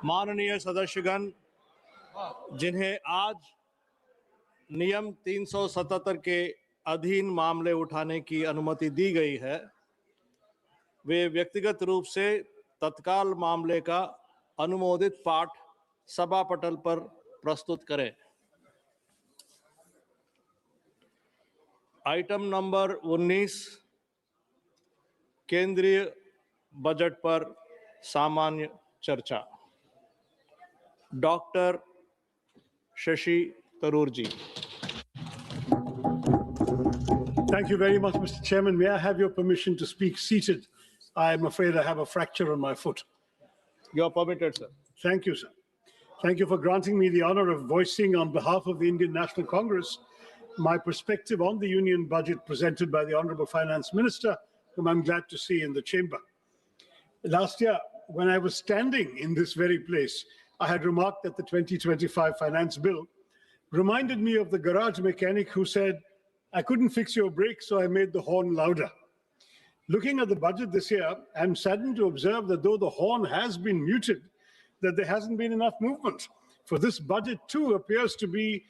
माननीय सदस्यगण, जिन्हें आज नियम 377 के अधीन मामले उठाने की अनुमति दी गई है, वे व्यक्तिगत रूप से तत्काल मामले का अनुमोदित पाठ सभा पटल पर प्रस्तुत करें। आइटम नंबर 19, केंद्रीय बजट पर सामान्य चर्चा। Doctor Shashi Tharoor ji. Thank you very much, Mr. Chairman. May I have your permission to speak seated? I am afraid I have a fracture on my foot. You are permitted, sir. Thank you, sir. Thank you for granting me the honor of voicing on behalf of the Indian National Congress my perspective on the Union budget presented by the Honorable Finance Minister, whom I'm glad to see in the chamber. Last year, when I was standing in this very place, I had remarked that the 2025 finance bill reminded me of the garage mechanic who said, "I couldn't fix your brakes, so I made the horn louder." Looking at the budget this year, I'm saddened to observe that though the horn has been muted, that there hasn't been enough movement. For this budget too appears to be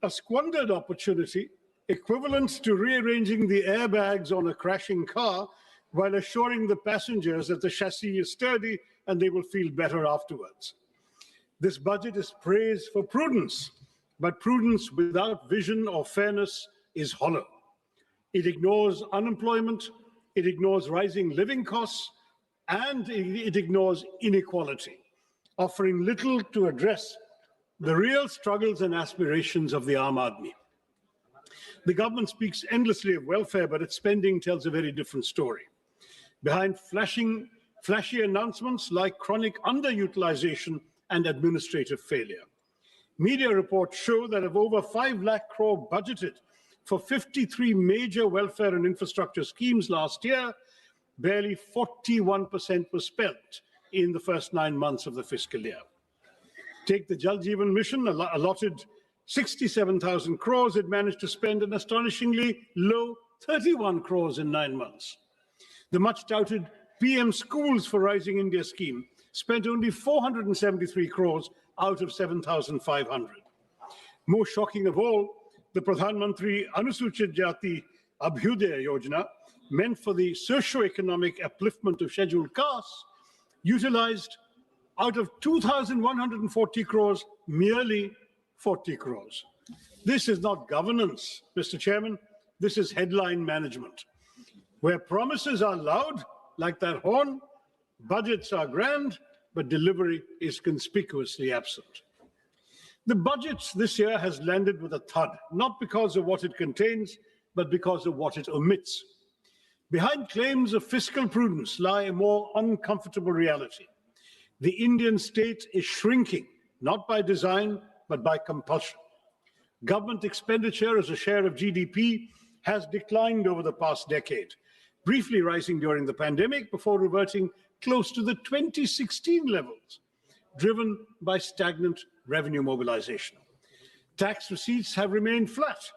a squandered opportunity, equivalent to rearranging the airbags on a crashing car while assuring the passengers that the chassis is sturdy and they will feel better afterwards. This budget is praised for prudence, but prudence without vision or fairness is hollow. It ignores unemployment, it ignores rising living costs, and it ignores inequality, offering little to address the real struggles and aspirations of the Aam Aadmi. The government speaks endlessly of welfare, but its spending tells a very different story. Behind flashy announcements like chronic underutilization and administrative failure. Media reports show that of over 5 lakh crore budgeted for 53 major welfare and infrastructure schemes last year, barely 41% was spent in the first 9 months of the fiscal year. Take the Jal Jeevan Mission, allotted 67,000 crores, it managed to spend an astonishingly low 31 crores in 9 months. The much touted PM Schools for Rising India scheme spent only 473 crores out of 7,500. More shocking of all, the Pradhan Mantri Anusuchit Jati Abhyudaya Yojana, meant for the socio-economic upliftment of scheduled castes, utilized out of 2,140 crores, merely 40 crores. This is not governance, Mr. Chairman. This is headline management. Where promises are loud, like that horn, budgets are grand, but delivery is conspicuously absent. The budget this year has landed with a thud, not because of what it contains, but because of what it omits. Behind claims of fiscal prudence lie a more uncomfortable reality. The Indian state is shrinking, not by design, but by compulsion. Government expenditure as a share of GDP has declined over the past decade, briefly rising during the pandemic before reverting close to the 2016 levels, driven by stagnant revenue mobilization. Tax receipts have remained flat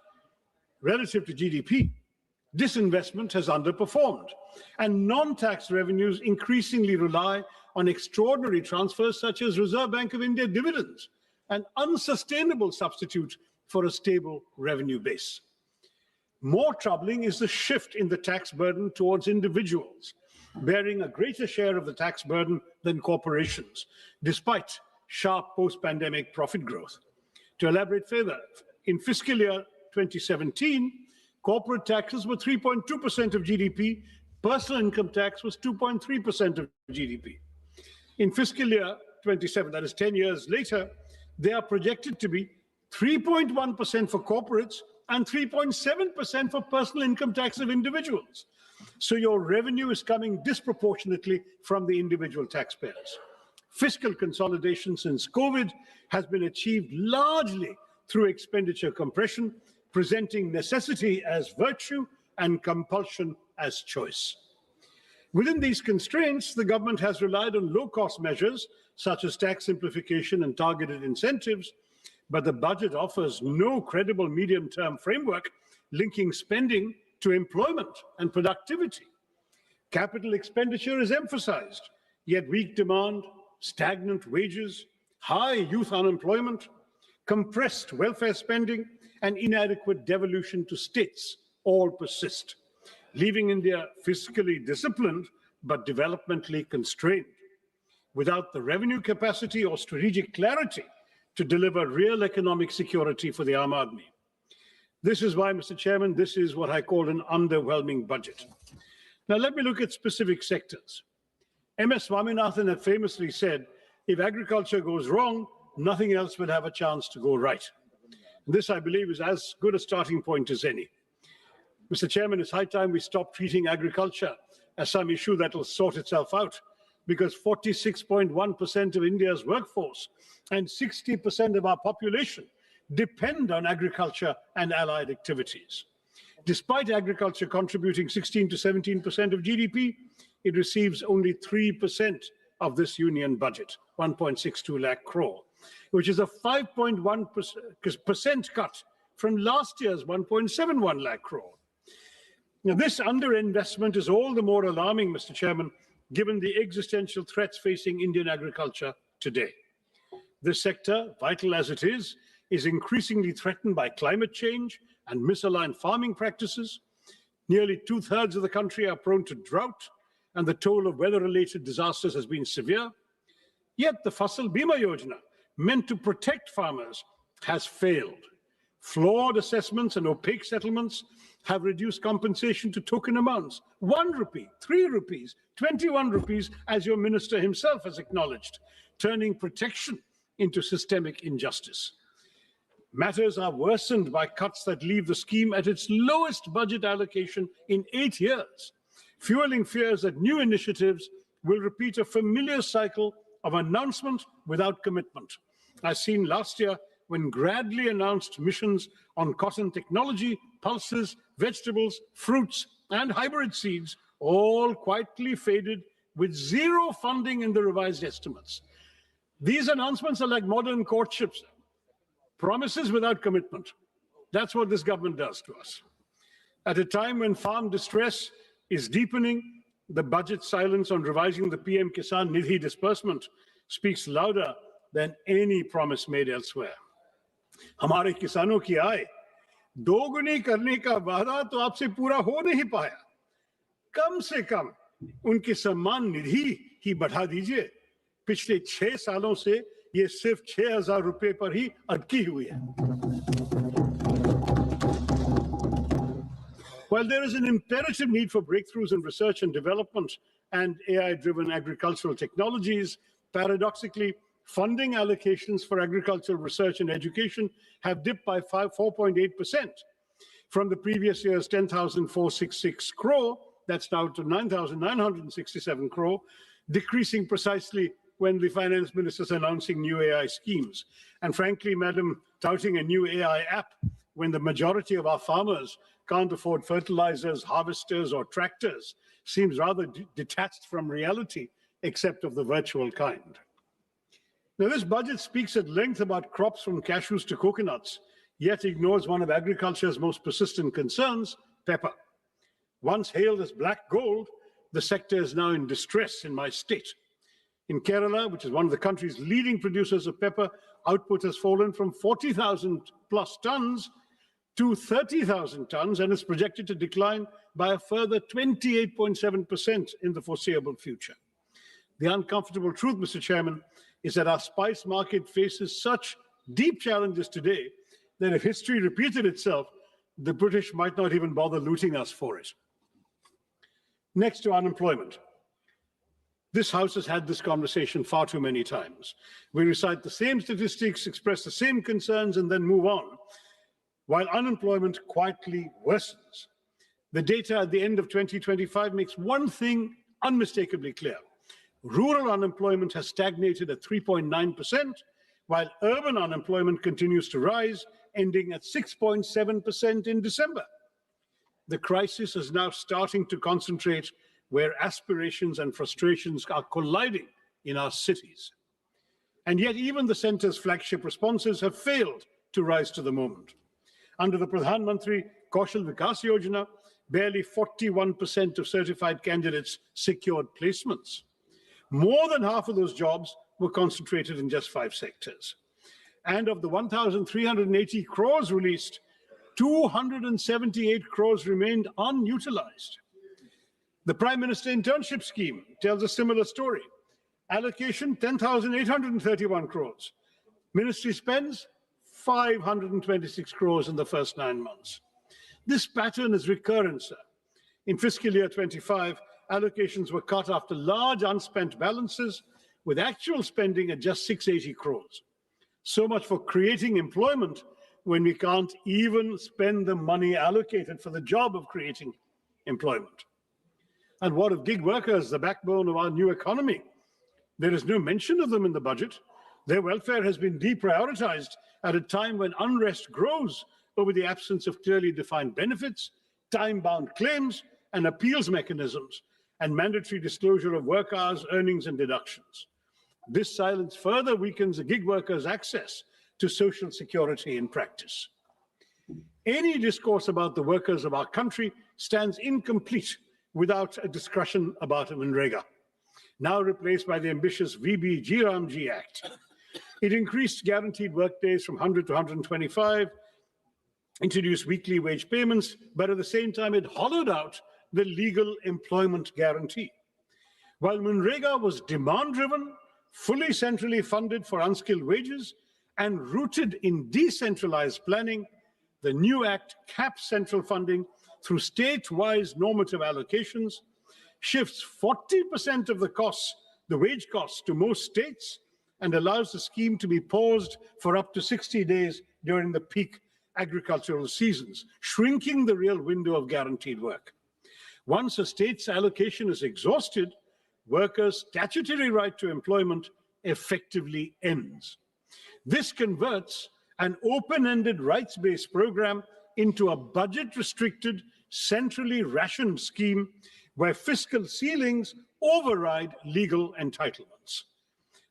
relative to GDP. Disinvestment has underperformed, and non-tax revenues increasingly rely on extraordinary transfers such as Reserve Bank of India dividends, an unsustainable substitute for a stable revenue base. More troubling is the shift in the tax burden towards individuals, bearing a greater share of the tax burden than corporations, despite sharp post-pandemic profit growth. To elaborate further, in fiscal year 2017, corporate taxes were 3.2% of GDP, personal income tax was 2.3% of GDP. In fiscal year 27, that is 10 years later, they are projected to be 3.1% for corporates and 3.7% for personal income tax of individuals. So your revenue is coming disproportionately from the individual taxpayers. Fiscal consolidation since COVID has been achieved largely through expenditure compression, presenting necessity as virtue and compulsion as choice. Within these constraints, the government has relied on low-cost measures such as tax simplification and targeted incentives, but the budget offers no credible medium-term framework linking spending to employment and productivity. Capital expenditure is emphasized, yet weak demand, stagnant wages, high youth unemployment, compressed welfare spending, and inadequate devolution to states all persist, leaving India fiscally disciplined but developmentally constrained, without the revenue capacity or strategic clarity to deliver real economic security for the Aam Aadmi. This is why, Mr. Chairman, this is what I call an underwhelming budget. Now, let me look at specific sectors. M.S. Swaminathan had famously said, if agriculture goes wrong, nothing else will have a chance to go right. This, I believe, is as good a starting point as any. Mr. Chairman, it's high time we stop treating agriculture as some issue that will sort itself out, because 46.1% of India's workforce and 60% of our population depend on agriculture and allied activities. Despite agriculture contributing 16 to 17% of GDP, it receives only 3% of this union budget, 1.62 lakh crore, which is a 5.1% cut from last year's 1.71 lakh crore. Now, this underinvestment is all the more alarming, Mr. Chairman, given the existential threats facing Indian agriculture today. This sector, vital as it is increasingly threatened by climate change and misaligned farming practices. Nearly 2/3 of the country are prone to drought, and the toll of weather-related disasters has been severe. Yet the Fasal Bima Yojana, meant to protect farmers, has failed. Flawed assessments and opaque settlements have reduced compensation to token amounts, 1 rupee, 3 rupees, 21 rupees, as your minister himself has acknowledged, turning protection into systemic injustice. Matters are worsened by cuts that leave the scheme at its lowest budget allocation in 8 years, fueling fears that new initiatives will repeat a familiar cycle of announcement without commitment, as seen last year when Gradley announced missions on cotton technology, pulses, vegetables, fruits, and hybrid seeds, all quietly faded with zero funding in the revised estimates. These announcements are like modern courtships, promises without commitment. That's what this government does to us. At a time when farm distress is deepening, the budget silence on revising the PM Kisan Nidhi disbursement speaks louder than any promise made elsewhere. हमारे किसानों की आय दोगुनी करने का वादा तो आपसे पूरा हो नहीं पाया। कम से कम उनकी सम्मान निधि ही बढ़ा दीजिए। पिछले 6 सालों से ये सिर्फ 6,000 रुपए पर ही अटकी हुई है। While there is an imperative need for breakthroughs in research and development and AI-driven agricultural technologies, paradoxically, funding allocations for agricultural research and education have dipped by 4.8% from the previous year's 10,466 crore, that's now to 9,967 crore, decreasing precisely when the finance minister is announcing new AI schemes. And frankly, madam, touting a new AI app when the majority of our farmers can't afford fertilizers, harvesters, or tractors seems rather detached from reality, except of the virtual kind. Now, this budget speaks at length about crops from cashews to coconuts, yet ignores one of agriculture's most persistent concerns, pepper. Once hailed as black gold, the sector is now in distress in my state. In Kerala, which is one of the country's leading producers of pepper, output has fallen from 40,000 plus tons to 30,000 tons and is projected to decline by a further 28.7% in the foreseeable future. The uncomfortable truth, Mr. Chairman, is that our spice market faces such deep challenges today that if history repeated itself, the British might not even bother looting us for it. Next to unemployment. This House has had this conversation far too many times. We recite the same statistics, express the same concerns, and then move on, while unemployment quietly worsens. The data at the end of 2025 makes one thing unmistakably clear. Rural unemployment has stagnated at 3.9%, while urban unemployment continues to rise, ending at 6.7% in December. The crisis is now starting to concentrate where aspirations and frustrations are colliding in our cities. And yet even the centre's flagship responses have failed to rise to the moment. Under the Pradhan Mantri Kaushal Vikas Yojana, barely 41% of certified candidates secured placements. More than half of those jobs were concentrated in just 5 sectors. And of the 1,380 crores released, 278 crores remained unutilized. The Prime Minister Internship Scheme tells a similar story. Allocation 10,831 crores. Ministry spends 526 crores in the first 9 months. This pattern is recurrent, sir. In fiscal year 25, allocations were cut after large unspent balances, with actual spending at just 680 crores. So much for creating employment when we can't even spend the money allocated for the job of creating employment. And what of gig workers, the backbone of our new economy? There is no mention of them in the budget. Their welfare has been deprioritized at a time when unrest grows over the absence of clearly defined benefits, time-bound claims, and appeals mechanisms, and mandatory disclosure of work hours, earnings, and deductions. This silence further weakens the gig workers' access to social security in practice. Any discourse about the workers of our country stands incomplete without a discussion about Manrega, now replaced by the ambitious VB-G Act. It increased guaranteed work days from 100 to 125, introduced weekly wage payments, but at the same time it hollowed out the legal employment guarantee. While Manrega was demand-driven, fully centrally funded for unskilled wages, and rooted in decentralized planning, the new Act caps central funding through state-wise normative allocations, shifts 40% of the costs, the wage costs, to most states, and allows the scheme to be paused for up to 60 days during the peak agricultural seasons, shrinking the real window of guaranteed work. Once a state's allocation is exhausted, workers' statutory right to employment effectively ends. This converts an open-ended rights-based program into a budget-restricted, centrally rationed scheme where fiscal ceilings override legal entitlements.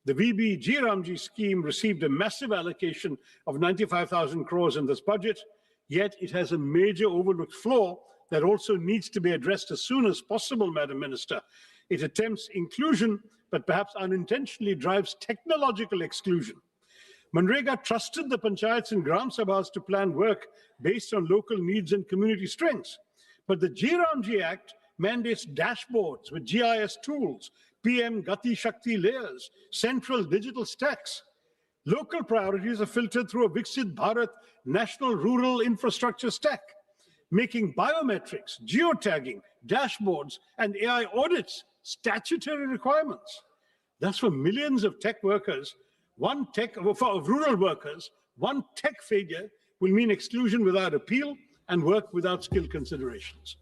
The VB-G scheme received a massive allocation of 95,000 crores in this budget, yet it has a major overlooked flaw that also needs to be addressed as soon as possible, Madam Minister. It attempts inclusion, but perhaps unintentionally drives technological exclusion. Manrega trusted the panchayats and gram sabhas to plan work based on local needs and community strengths. But the G Act mandates dashboards with GIS tools, PM Gati Shakti layers, central digital stacks. Local priorities are filtered through a Viksit Bharat National Rural Infrastructure Stack, making biometrics, geotagging, dashboards, and AI audits statutory requirements. Thus, for millions of tech workers, rural workers, one tech failure will mean exclusion without appeal and work without skill considerations.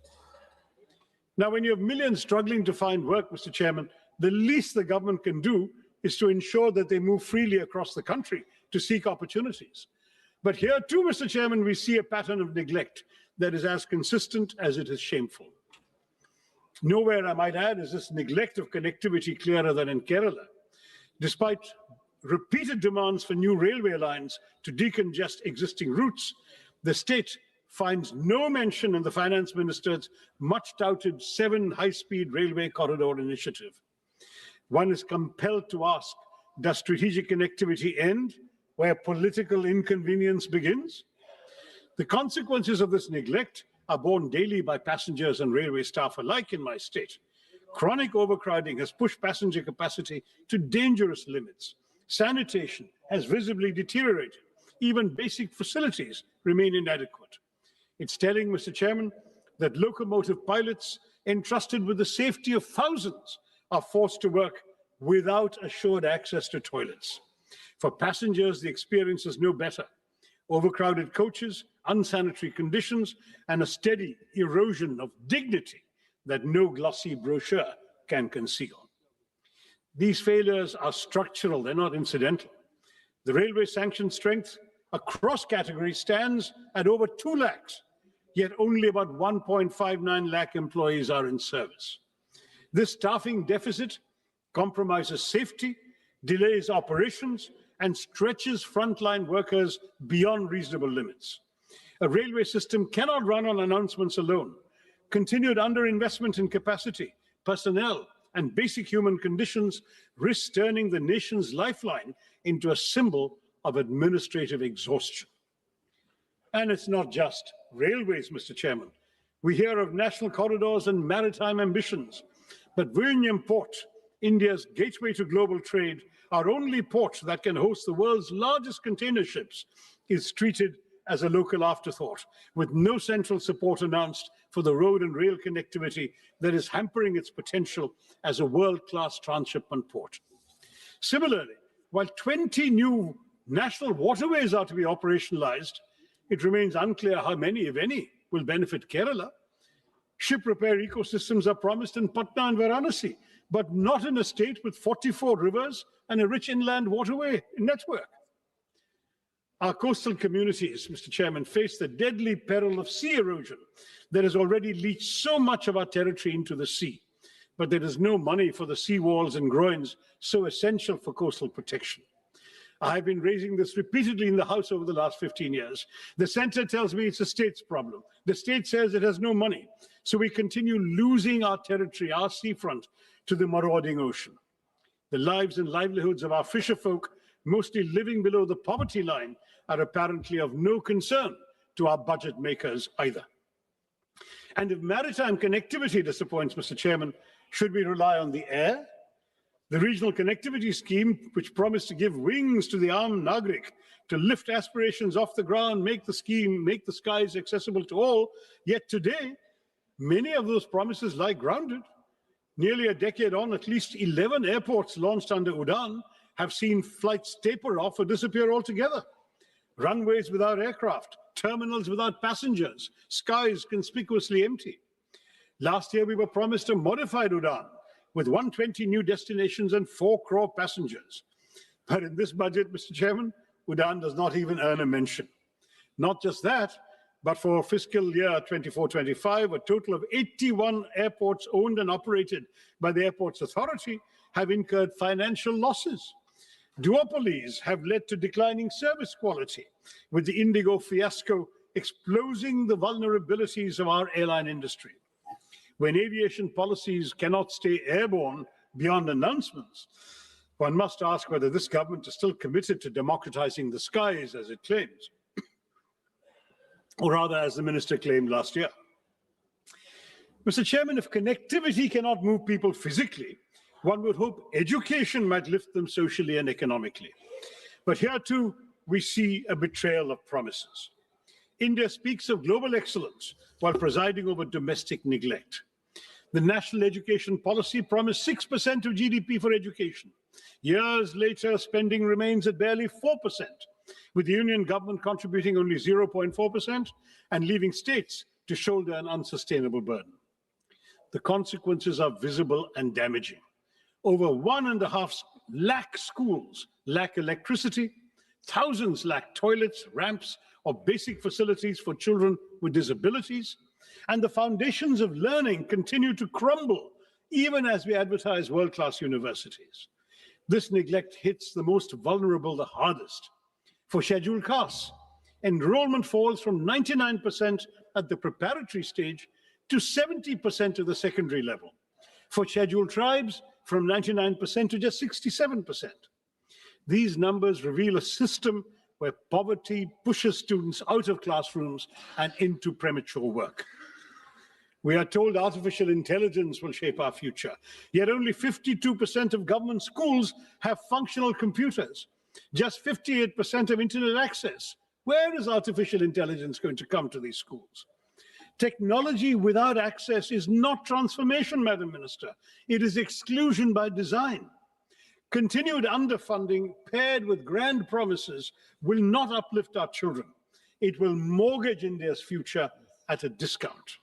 Now, when you have millions struggling to find work, Mr. Chairman, the least the government can do is to ensure that they move freely across the country to seek opportunities. But here too, Mr. Chairman, we see a pattern of neglect that is as consistent as it is shameful. Nowhere, I might add, is this neglect of connectivity clearer than in Kerala. Despite repeated demands for new railway lines to decongest existing routes, the state finds no mention in the finance minister's much-touted 7 high-speed railway corridor initiative. One is compelled to ask, does strategic connectivity end where political inconvenience begins? The consequences of this neglect are borne daily by passengers and railway staff alike in my state. Chronic overcrowding has pushed passenger capacity to dangerous limits. Sanitation has visibly deteriorated. Even basic facilities remain inadequate. It's telling, Mr. Chairman, that locomotive pilots entrusted with the safety of thousands are forced to work without assured access to toilets. For passengers, the experience is no better. Overcrowded coaches, unsanitary conditions, and a steady erosion of dignity that no glossy brochure can conceal. These failures are structural, they're not incidental. The railway sanction strength across categories stands at over 2 lakhs, yet only about 1.59 lakh employees are in service. This staffing deficit compromises safety, delays operations, and stretches frontline workers beyond reasonable limits. A railway system cannot run on announcements alone. Continued underinvestment in capacity, personnel, and basic human conditions risks turning the nation's lifeline into a symbol of administrative exhaustion. And it's not just railways, Mr. Chairman. We hear of national corridors and maritime ambitions, but Vizhinjam Port, India's gateway to global trade, our only port that can host the world's largest container ships, is treated as a local afterthought, with no central support announced for the road and rail connectivity that is hampering its potential as a world-class transshipment port. Similarly, while 20 new national waterways are to be operationalized, it remains unclear how many, if any, will benefit Kerala. Ship repair ecosystems are promised in Patna and Varanasi, but not in a state with 44 rivers and a rich inland waterway network. Our coastal communities, Mr. Chairman, face the deadly peril of sea erosion that has already leached so much of our territory into the sea. But there is no money for the sea walls and groins so essential for coastal protection. I have been raising this repeatedly in the House over the last 15 years. The center tells me it's a state's problem. The state says it has no money. So we continue losing our territory, our seafront, to the marauding ocean. The lives and livelihoods of our fisher folk, mostly living below the poverty line, are apparently of no concern to our budget makers either. And if maritime connectivity disappoints, Mr. Chairman, should we rely on the air? The regional connectivity scheme, which promised to give wings to the armed Nagrik to lift aspirations off the ground, make the skies accessible to all, yet today, many of those promises lie grounded. Nearly a decade on, at least 11 airports launched under UDAN have seen flights taper off or disappear altogether. Runways without aircraft, terminals without passengers, skies conspicuously empty. Last year, we were promised a modified UDAN with 120 new destinations and 4 crore passengers. But in this budget, Mr. Chairman, UDAN does not even earn a mention. Not just that, but for fiscal year 24-25, a total of 81 airports owned and operated by the Airports Authority have incurred financial losses. Duopolies have led to declining service quality, with the Indigo fiasco exposing the vulnerabilities of our airline industry. When aviation policies cannot stay airborne beyond announcements, one must ask whether this government is still committed to democratizing the skies, as it claims, or rather, as the minister claimed last year. Mr. Chairman, if connectivity cannot move people physically, one would hope education might lift them socially and economically. But here too, we see a betrayal of promises. India speaks of global excellence while presiding over domestic neglect. The national education policy promised 6% of GDP for education. Years later, spending remains at barely 4%, with the union government contributing only 0.4% and leaving states to shoulder an unsustainable burden. The consequences are visible and damaging. Over 1.5 lakh schools lack electricity, thousands lack toilets, ramps, or basic facilities for children with disabilities, and the foundations of learning continue to crumble even as we advertise world-class universities. This neglect hits the most vulnerable the hardest. For scheduled castes, enrollment falls from 99% at the preparatory stage to 70% at the secondary level. For scheduled tribes, from 99% to just 67%. These numbers reveal a system where poverty pushes students out of classrooms and into premature work. We are told artificial intelligence will shape our future, yet only 52% of government schools have functional computers, just 58% of internet access. Where is artificial intelligence going to come to these schools? Technology without access is not transformation, Madam Minister. It is exclusion by design. Continued underfunding paired with grand promises will not uplift our children. It will mortgage India's future at a discount.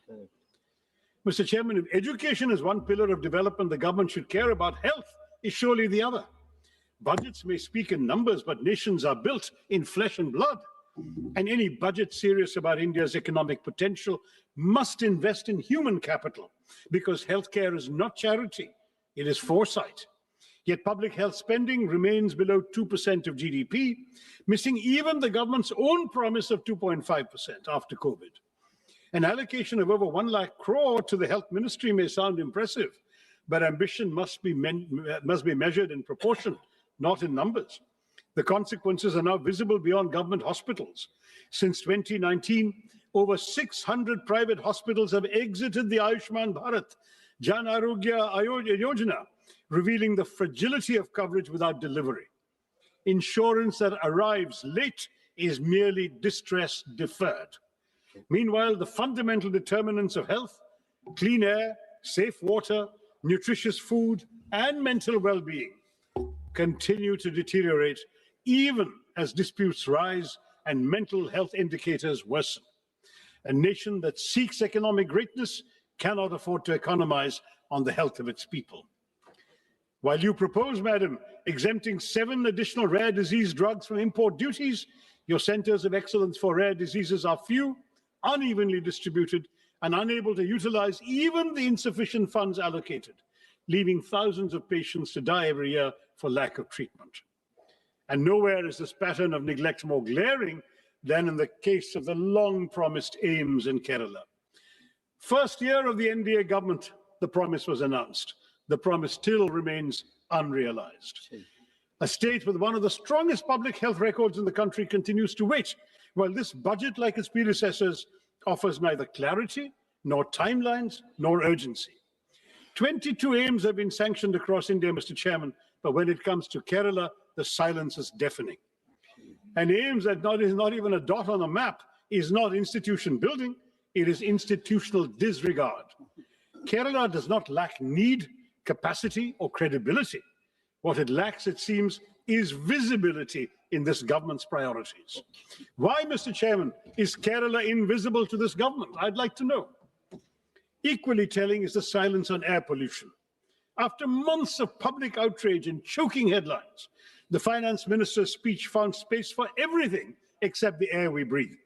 Mr. Chairman, if education is one pillar of development the government should care about, health is surely the other. Budgets may speak in numbers, but nations are built in flesh and blood. And any budget serious about India's economic potential must invest in human capital, because healthcare is not charity, it is foresight. Yet public health spending remains below 2% of GDP, missing even the government's own promise of 2.5% after COVID. An allocation of over 1 lakh crore to the health ministry may sound impressive, but ambition must be measured in proportion, not in numbers. The consequences are now visible beyond government hospitals. Since 2019, over 600 private hospitals have exited the Ayushman Bharat Jan Arogya Yojana, revealing the fragility of coverage without delivery. Insurance that arrives late is merely distress deferred. Meanwhile, the fundamental determinants of health, clean air, safe water, nutritious food, and mental well-being continue to deteriorate even as disputes rise and mental health indicators worsen. A nation that seeks economic greatness cannot afford to economize on the health of its people. While you propose, Madam, exempting 7 additional rare disease drugs from import duties, your centers of excellence for rare diseases are few, unevenly distributed, and unable to utilize even the insufficient funds allocated, leaving thousands of patients to die every year for lack of treatment. And nowhere is this pattern of neglect more glaring than in the case of the long-promised AIMS in Kerala. First year of the NDA government, the promise was announced. The promise still remains unrealized. A state with one of the strongest public health records in the country continues to wait, while this budget, like its predecessors, offers neither clarity, nor timelines, nor urgency. 22 AIMS have been sanctioned across India, Mr. Chairman, but when it comes to Kerala, the silence is deafening. And AIMS that is not even a dot on a map is not institution building, it is institutional disregard. Kerala does not lack need, capacity, or credibility. What it lacks, it seems, is visibility in this government's priorities. Why, Mr. Chairman, is Kerala invisible to this government? I'd like to know. Equally telling is the silence on air pollution. After months of public outrage and choking headlines, the finance minister's speech found space for everything except the air we breathe.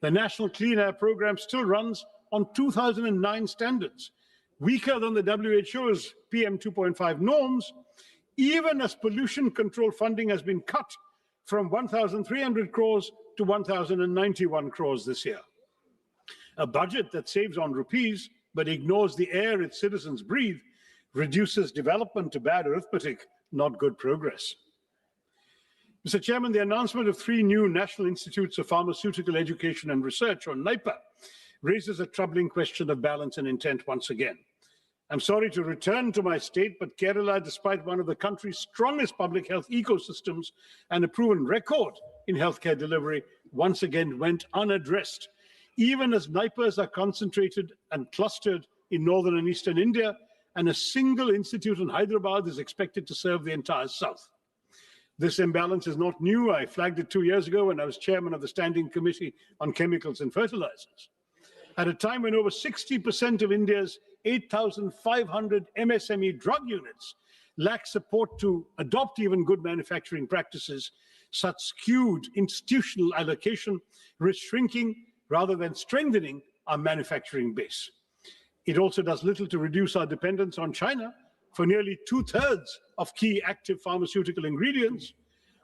The National Clean Air Program still runs on 2009 standards, weaker than the WHO's PM 2.5 norms, even as pollution control funding has been cut from 1,300 crores to 1,091 crores this year. A budget that saves on rupees but ignores the air its citizens breathe reduces development to bad arithmetic, not good progress. Mr. Chairman, the announcement of 3 new National Institutes of Pharmaceutical Education and Research, or NIPA, raises a troubling question of balance and intent once again. I'm sorry to return to my state, but Kerala, despite one of the country's strongest public health ecosystems and a proven record in healthcare delivery, once again went unaddressed. Even as NIPAs are concentrated and clustered in northern and eastern India, and a single institute in Hyderabad is expected to serve the entire south. This imbalance is not new. I flagged it 2 years ago when I was chairman of the Standing Committee on Chemicals and Fertilizers. At a time when over 60% of India's 8,500 MSME drug units lack support to adopt even good manufacturing practices, such skewed institutional allocation risks shrinking rather than strengthening our manufacturing base. It also does little to reduce our dependence on China for nearly 2/3 of key active pharmaceutical ingredients,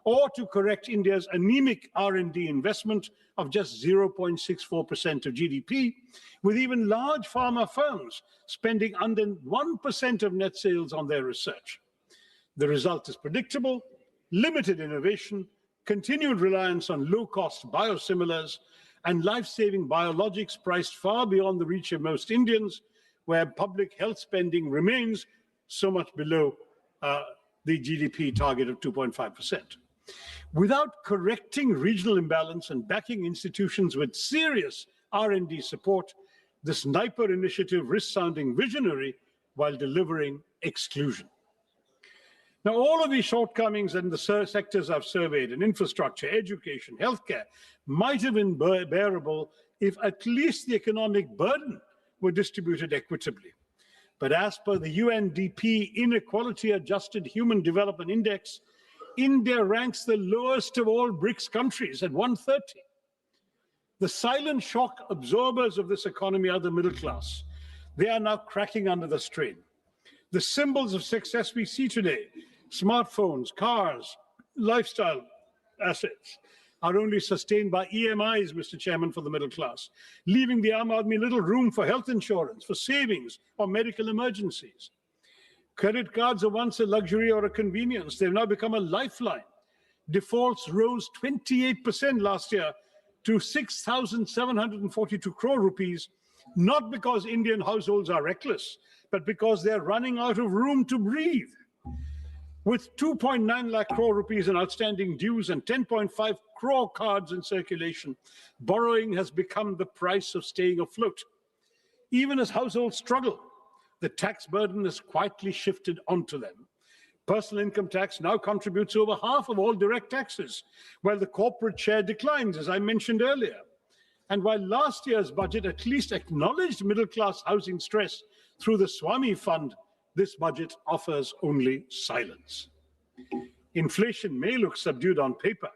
or to correct India's anemic R&D investment of just 0.64% of GDP, with even large pharma firms spending under 1% of net sales on their research. The result is predictable: limited innovation, continued reliance on low-cost biosimilars, and life-saving biologics priced far beyond the reach of most Indians, where public health spending remains so much below the GDP target of 2.5%. Without correcting regional imbalance and backing institutions with serious R&D support, this NIPER initiative risks sounding visionary while delivering exclusion. Now, all of these shortcomings in the sectors I've surveyed, in infrastructure, education, healthcare, might have been bearable if at least the economic burden were distributed equitably. But as per the UNDP Inequality Adjusted Human Development Index, India ranks the lowest of all BRICS countries at 130. The silent shock absorbers of this economy are the middle class. They are now cracking under the strain. The symbols of success we see today, smartphones, cars, lifestyle assets, are only sustained by EMIs, Mr. Chairman, for the middle class, leaving the Aam Aadmi little room for health insurance, for savings, or medical emergencies. Credit cards are once a luxury or a convenience. They've now become a lifeline. Defaults rose 28% last year to 6,742 crore rupees, not because Indian households are reckless, but because they're running out of room to breathe. With 2.9 lakh crore rupees in outstanding dues and 10.5 crore cards in circulation, borrowing has become the price of staying afloat. Even as households struggle, the tax burden has quietly shifted onto them. Personal income tax now contributes over half of all direct taxes, while the corporate share declines, as I mentioned earlier. And while last year's budget at least acknowledged middle-class housing stress through the Swami Fund, this budget offers only silence. Inflation may look subdued on paper,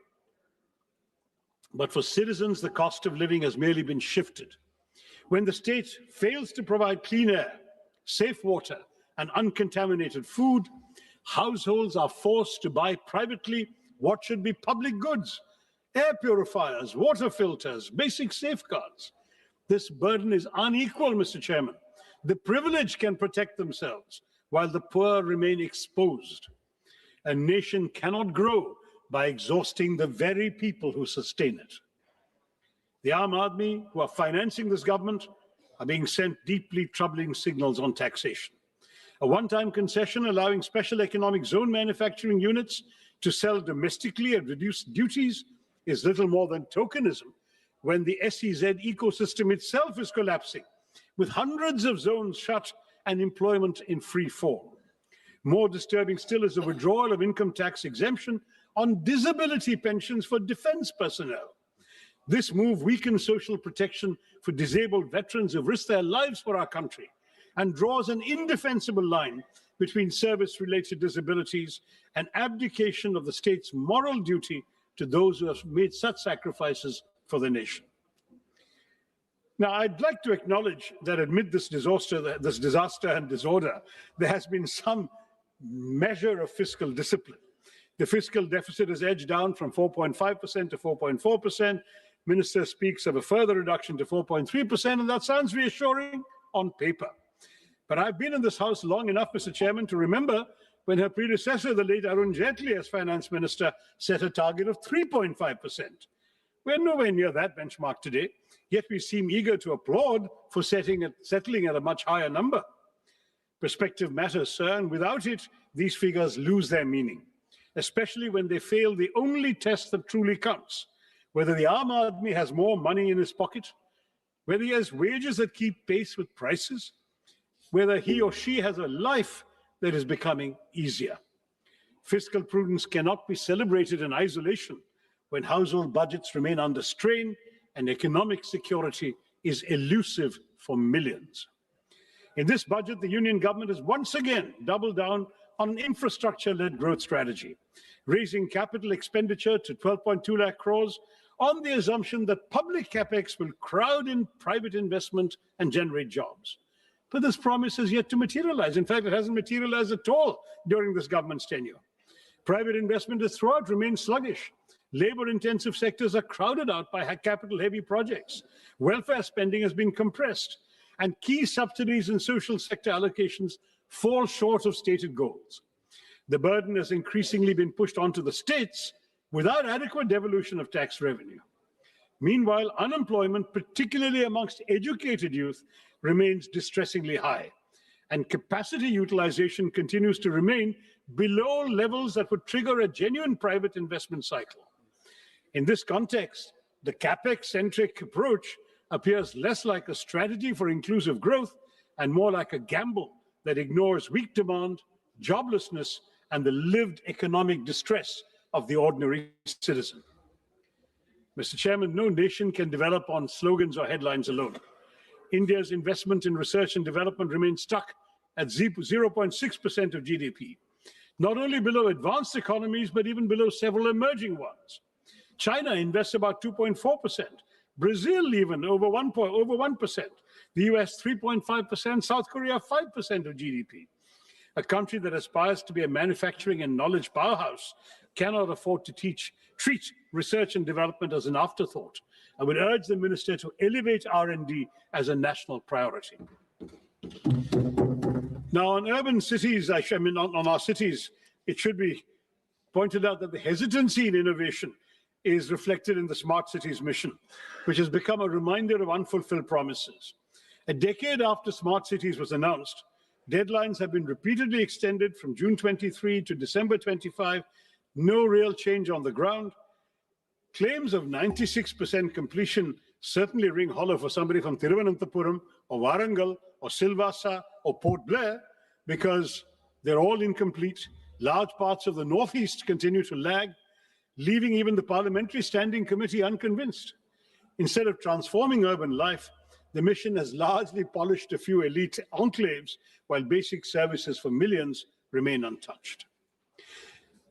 but for citizens, the cost of living has merely been shifted. When the state fails to provide clean air, safe water, and uncontaminated food, households are forced to buy privately what should be public goods: air purifiers, water filters, basic safeguards. This burden is unequal, Mr. Chairman. The privileged can protect themselves, while the poor remain exposed. A nation cannot grow by exhausting the very people who sustain it. The Aam Aadmi who are financing this government are being sent deeply troubling signals on taxation. A one-time concession allowing special economic zone manufacturing units to sell domestically at reduced duties is little more than tokenism when the SEZ ecosystem itself is collapsing, with hundreds of zones shut and employment in free fall. More disturbing still is the withdrawal of income tax exemption on disability pensions for defense personnel. This move weakens social protection for disabled veterans who've risked their lives for our country and draws an indefensible line between service-related disabilities and abdication of the state's moral duty to those who have made such sacrifices for the nation. Now, I'd like to acknowledge that amid this disaster and disorder, there has been some measure of fiscal discipline. The fiscal deficit has edged down from 4.5% to 4.4%. Minister speaks of a further reduction to 4.3%, and that sounds reassuring on paper. But I've been in this House long enough, Mr. Chairman, to remember when her predecessor, the late Arun Jaitley, as finance minister, set a target of 3.5%. We're nowhere near that benchmark today, yet we seem eager to applaud for settling at a much higher number. Perspective matters, sir, and without it, these figures lose their meaning, especially when they fail the only test that truly counts: whether the Aam Aadmi has more money in his pocket, whether he has wages that keep pace with prices, whether he or she has a life that is becoming easier. Fiscal prudence cannot be celebrated in isolation when household budgets remain under strain and economic security is elusive for millions. In this budget, the Union government has once again doubled down on an infrastructure-led growth strategy, raising capital expenditure to 12.2 lakh crores on the assumption that public Capex will crowd in private investment and generate jobs. But this promise has yet to materialize. In fact, it hasn't materialized at all during this government's tenure. Private investment has throughout remained sluggish. Labor-intensive sectors are crowded out by capital-heavy projects. Welfare spending has been compressed, and key subsidies and social sector allocations fall short of stated goals. The burden has increasingly been pushed onto the states without adequate devolution of tax revenue. Meanwhile, unemployment, particularly amongst educated youth, remains distressingly high, and capacity utilization continues to remain below levels that would trigger a genuine private investment cycle. In this context, the Capex-centric approach appears less like a strategy for inclusive growth and more like a gamble that ignores weak demand, joblessness, and the lived economic distress of the ordinary citizen. Mr. Chairman, no nation can develop on slogans or headlines alone. India's investment in research and development remains stuck at 0.6% of GDP, not only below advanced economies, but even below several emerging ones. China invests about 2.4%, Brazil even over 1%, the US 3.5%, South Korea 5% of GDP. A country that aspires to be a manufacturing and knowledge powerhouse cannot afford to treat research and development as an afterthought. I would urge the minister to elevate R&D as a national priority. Now, on urban cities, on our cities, it should be pointed out that the hesitancy in innovation is reflected in the Smart Cities mission, which has become a reminder of unfulfilled promises. A decade after Smart Cities was announced, deadlines have been repeatedly extended from June 23 to December 25, no real change on the ground. Claims of 96% completion certainly ring hollow for somebody from Thiruvananthapuram or Warangal or Silvassa or Port Blair, because they're all incomplete. Large parts of the Northeast continue to lag, leaving even the Parliamentary Standing Committee unconvinced. Instead of transforming urban life, the mission has largely polished a few elite enclaves, while basic services for millions remain untouched.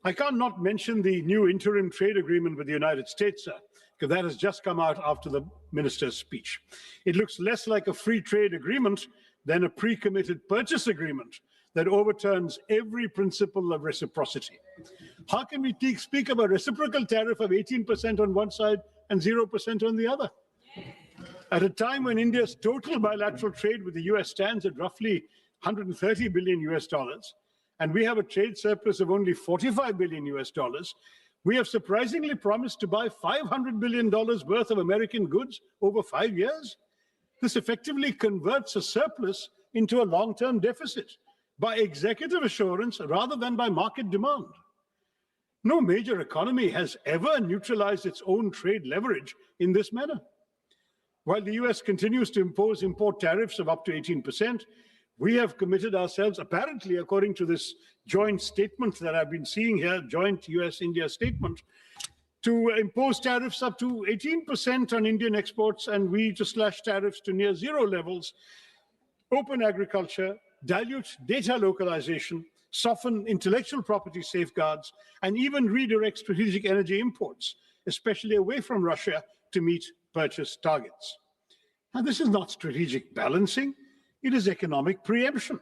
I can't not mention the new interim trade agreement with the United States, sir, because that has just come out after the minister's speech. It looks less like a free trade agreement than a pre-committed purchase agreement that overturns every principle of reciprocity. How can we speak of a reciprocal tariff of 18% on one side and 0% on the other? At a time when India's total bilateral trade with the US stands at roughly 130 billion US dollars, and we have a trade surplus of only 45 billion US dollars, we have surprisingly promised to buy $500 billion worth of American goods over 5 years. This effectively converts a surplus into a long-term deficit by executive assurance rather than by market demand. No major economy has ever neutralized its own trade leverage in this manner. While the US continues to impose import tariffs of up to 18%, we have committed ourselves, apparently, according to this joint statement that I've been seeing here, joint US-India statement, to impose tariffs up to 18% on Indian exports, and we to slash tariffs to near zero levels, open agriculture, dilute data localization, soften intellectual property safeguards, and even redirect strategic energy imports, especially away from Russia, to meet purchase targets. Now, this is not strategic balancing, it is economic preemption.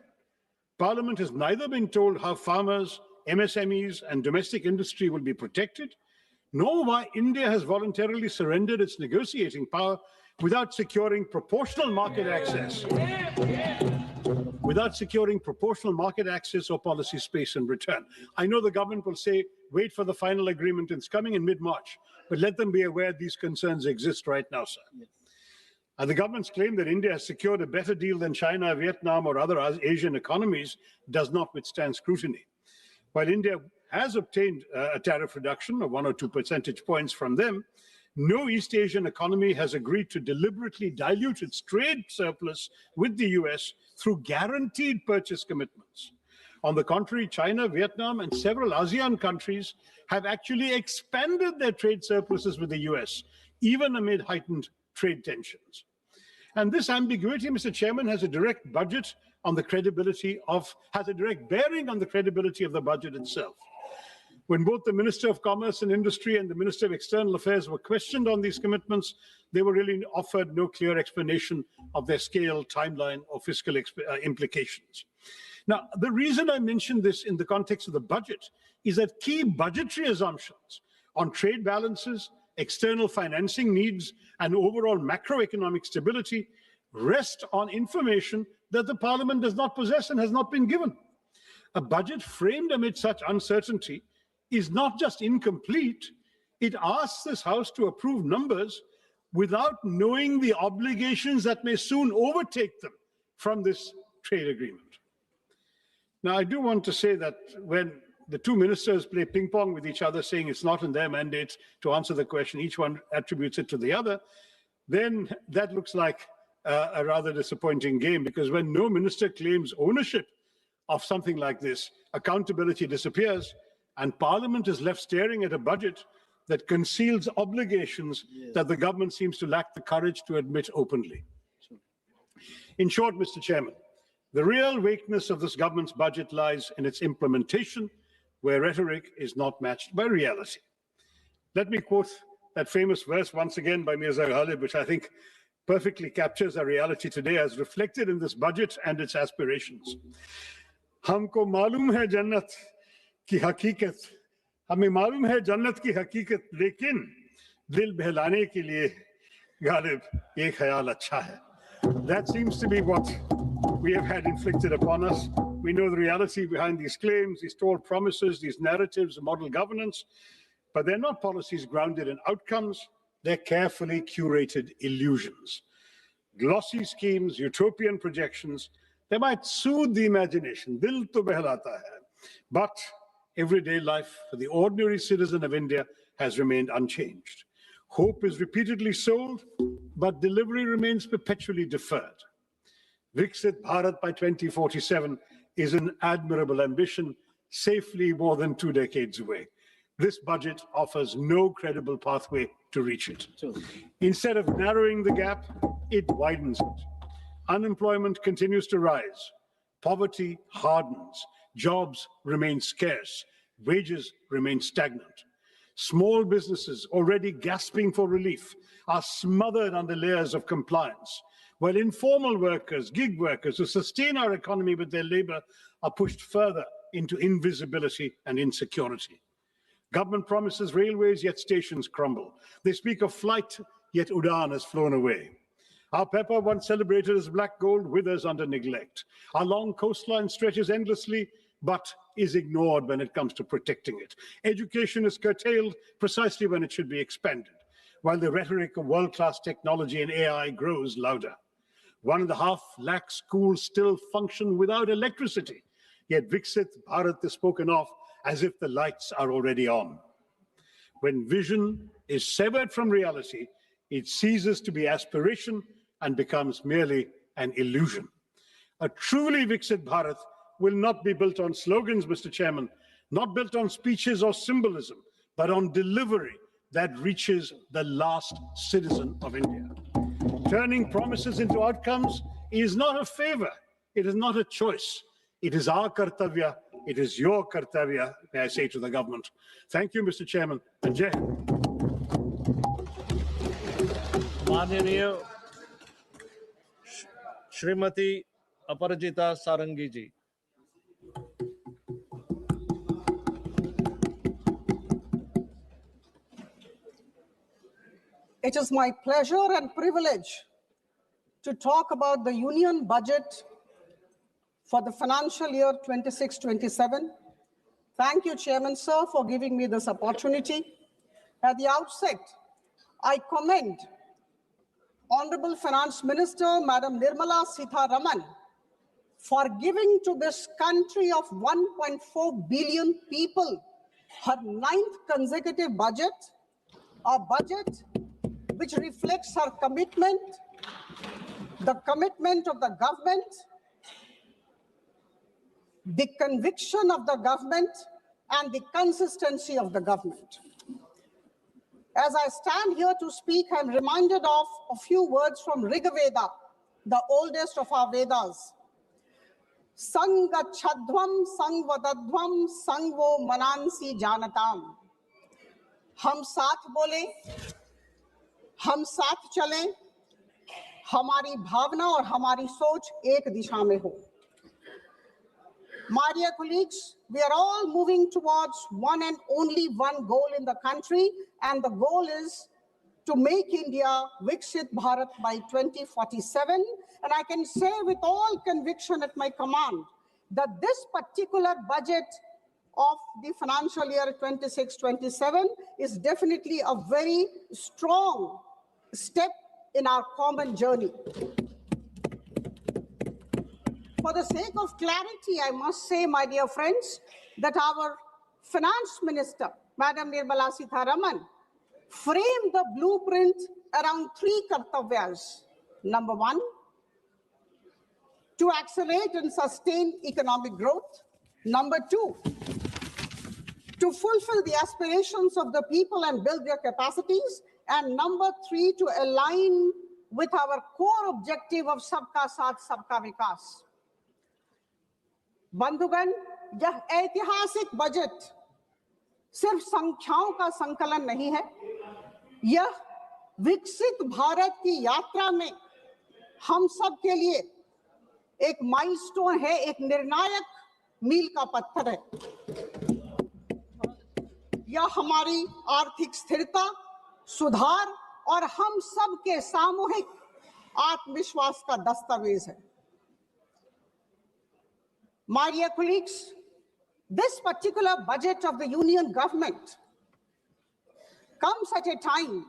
Parliament has neither been told how farmers, MSMEs, and domestic industry will be protected, nor why India has voluntarily surrendered its negotiating power without securing proportional market access. Without securing proportional market access or policy space in return. I know the government will say, wait for the final agreement, it's coming in mid-March, but let them be aware these concerns exist right now, sir. And the government's claim that India has secured a better deal than China, Vietnam, or other Asian economies does not withstand scrutiny. While India has obtained a tariff reduction of 1 or 2 percentage points from them, no East Asian economy has agreed to deliberately dilute its trade surplus with the US through guaranteed purchase commitments. On the contrary, China, Vietnam, and several ASEAN countries have actually expanded their trade surpluses with the US, even amid heightened trade tensions. And this ambiguity, Mr. Chairman, has a direct bearing on the credibility of the budget itself. When both the Minister of Commerce and Industry and the Minister of External Affairs were questioned on these commitments, they were really offered no clear explanation of their scale, timeline, or fiscal implications. Now, the reason I mention this in the context of the budget is that key budgetary assumptions on trade balances, external financing needs, and overall macroeconomic stability rest on information that the Parliament does not possess and has not been given. A budget framed amid such uncertainty is not just incomplete, it asks this House to approve numbers without knowing the obligations that may soon overtake them from this trade agreement. Now, I do want to say that when the two ministers play ping pong with each other, saying it's not in their mandate to answer the question, each one attributes it to the other, then that looks like a rather disappointing game, because when no minister claims ownership of something like this, accountability disappears, and Parliament is left staring at a budget that conceals obligations that the government seems to lack the courage to admit openly. In short, Mr. Chairman, the real weakness of this government's budget lies in its implementation, where rhetoric is not matched by reality. Let me quote that famous verse once again by Mirza Ghalib, which I think perfectly captures our reality today as reflected in this budget and its aspirations. हमको मालूम है जन्नत की हकीकत, हमें मालूम है जन्नत की हकीकत, लेकिन दिल बहलाने के लिए गालिब ये ख्याल अच्छा है. That seems to be what we have had inflicted upon us. We know the reality behind these claims, these tall promises, these narratives of model governance, but they're not policies grounded in outcomes. They're carefully curated illusions. Glossy schemes, utopian projections, they might soothe the imagination, dil to behlata hai, but everyday life for the ordinary citizen of India has remained unchanged. Hope is repeatedly sold, but delivery remains perpetually deferred. Viksit Bharat by 2047 is an admirable ambition, safely more than 2 decades away. This budget offers no credible pathway to reach it. Instead of narrowing the gap, it widens it. Unemployment continues to rise. Poverty hardens. Jobs remain scarce. Wages remain stagnant. Small businesses, already gasping for relief, are smothered under layers of compliance, while informal workers, gig workers who sustain our economy with their labor are pushed further into invisibility and insecurity. Government promises railways, yet stations crumble. They speak of flight, yet Udan has flown away. Our pepper, once celebrated as black gold, withers under neglect. Our long coastline stretches endlessly, but is ignored when it comes to protecting it. Education is curtailed precisely when it should be expanded, while the rhetoric of world-class technology and AI grows louder. 1.5 lakh schools still function without electricity, yet Viksit Bharat is spoken of as if the lights are already on. When vision is severed from reality, it ceases to be aspiration and becomes merely an illusion. A truly Viksit Bharat will not be built on slogans, Mr. Chairman, not built on speeches or symbolism, but on delivery that reaches the last citizen of India. Turning promises into outcomes is not a favor. It is not a choice. It is our kartavya. It is your kartavya, may I say to the government. Thank you, Mr. Chairman. And Jai Hind. माननीय श्रीमती अपराजिता सारंगी जी। It is my pleasure and privilege to talk about the Union Budget for the financial year 26-27. Thank you, Chairman, sir, for giving me this opportunity. At the outset, I commend Honorable Finance Minister, Madam Nirmala Sitharaman, for giving to this country of 1.4 billion people her 9th consecutive budget, a budget which reflects her commitment, the commitment of the government, the conviction of the government, and the consistency of the government. As I stand here to speak, I'm reminded of a few words from Rigveda, the oldest of our Vedas. Sangachadhvam sangvadadhvam sangvo manansi janatam. हम साथ बोले, हम साथ चलें, हमारी भावना और हमारी सोच एक दिशा में हो. My dear colleagues, we are all moving towards one and only one goal in the country, and the goal is to make India Viksit Bharat by 2047. And I can say with all conviction at my command that this particular budget of the financial year 26-27 is definitely a very strong step in our common journey. For the sake of clarity, I must say, my dear friends, that our Finance Minister, Madam Nirmala Sitharaman, framed the blueprint around 3 kartavyas. Number 1, to accelerate and sustain economic growth. Number 2, to fulfill the aspirations of the people and build their capacities. And number 3, to align with our core objective of Sabka Saath, Sabka Vikas. बंधुगण, यह ऐतिहासिक budget सिर्फ संख्याओं का संकलन नहीं है, यह विकसित भारत की यात्रा में हम सब के लिए एक माइलस्टोन है, एक निर्णायक मील का पत्थर है. यह हमारी आर्थिक स्थिरता, सुधार और हम सब के सामूहिक आत्मविश्वास का दस्तावेज है. My dear colleagues, this particular budget of the union government comes at a time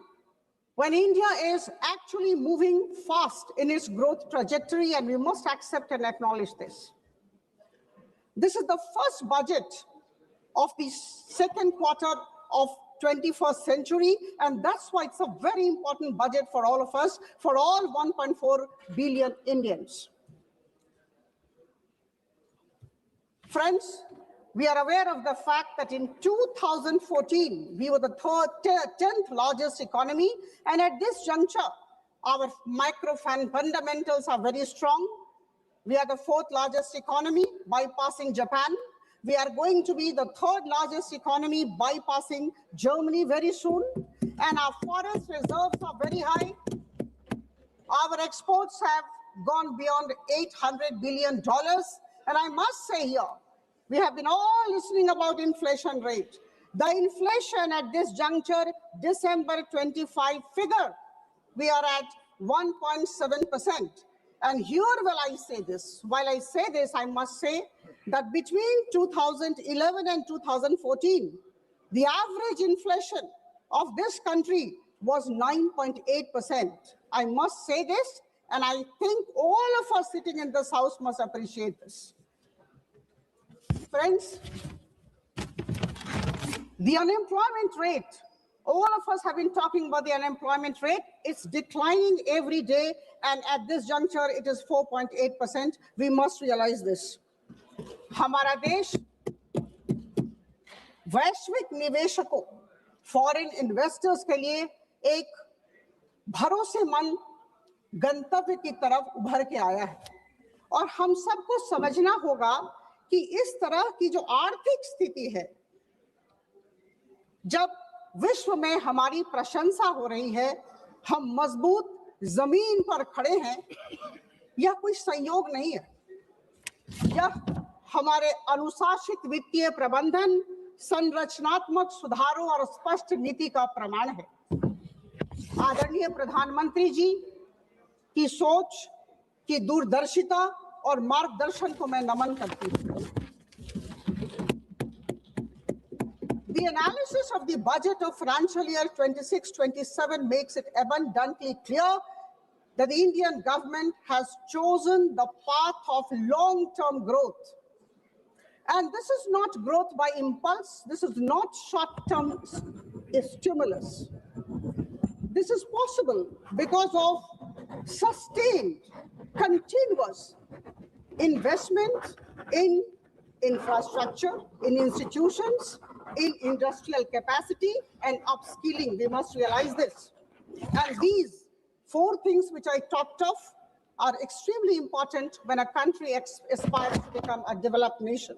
when India is actually moving fast in its growth trajectory, and we must accept and acknowledge this. This is the first budget of the second quarter of 21st century, and that's why it's a very important budget for all of us, for all 1.4 billion Indians. Friends, we are aware of the fact that in 2014, we were the 10th largest economy, and at this juncture, our micro fundamentals are very strong. We are the 4th largest economy, bypassing Japan. We are going to be the 3rd largest economy, bypassing Germany very soon. And our forest reserves are very high. Our exports have gone beyond $800 billion. And I must say here, we have been all listening about inflation rate. The inflation at this juncture, December 25 figure, we are at 1.7%. And here while I say this, I must say that between 2011 and 2014, the average inflation of this country was 9.8%. I must say this, and I think all of us sitting in this house must appreciate this. Friends, the unemployment rate, all of us have been talking about the unemployment rate. It's declining every day, and at this juncture, it is 4.8%. We must realize this. हमारा देश वैश्विक निवेशकों, foreign investors के लिए एक भरोसेमंद गंतव्य की तरफ उभर के आया है, और हम सबको समझना होगा कि इस तरह की जो आर्थिक स्थिति है, जब विश्व में हमारी प्रशंसा हो रही है, हम मजबूत जमीन पर खड़े हैं, यह कोई संयोग नहीं है। यह हमारे अनुशासित वित्तीय प्रबंधन, संरचनात्मक सुधारों और स्पष्ट नीति का प्रमाण है। आदरणीय प्रधानमंत्री जी की सोच, की दूरदर्शिता और मार्गदर्शन को मैं नमन करती हूँ। The analysis of the budget of financial year 26-27 makes it abundantly clear that the Indian government has chosen the path of long-term growth. And this is not growth by impulse. This is not short-term stimulus. This is possible because of sustained, continuous investment in infrastructure, in institutions, in industrial capacity and upskilling. We must realize this. And these 4 things which I talked of are extremely important when a country aspires to become a developed nation.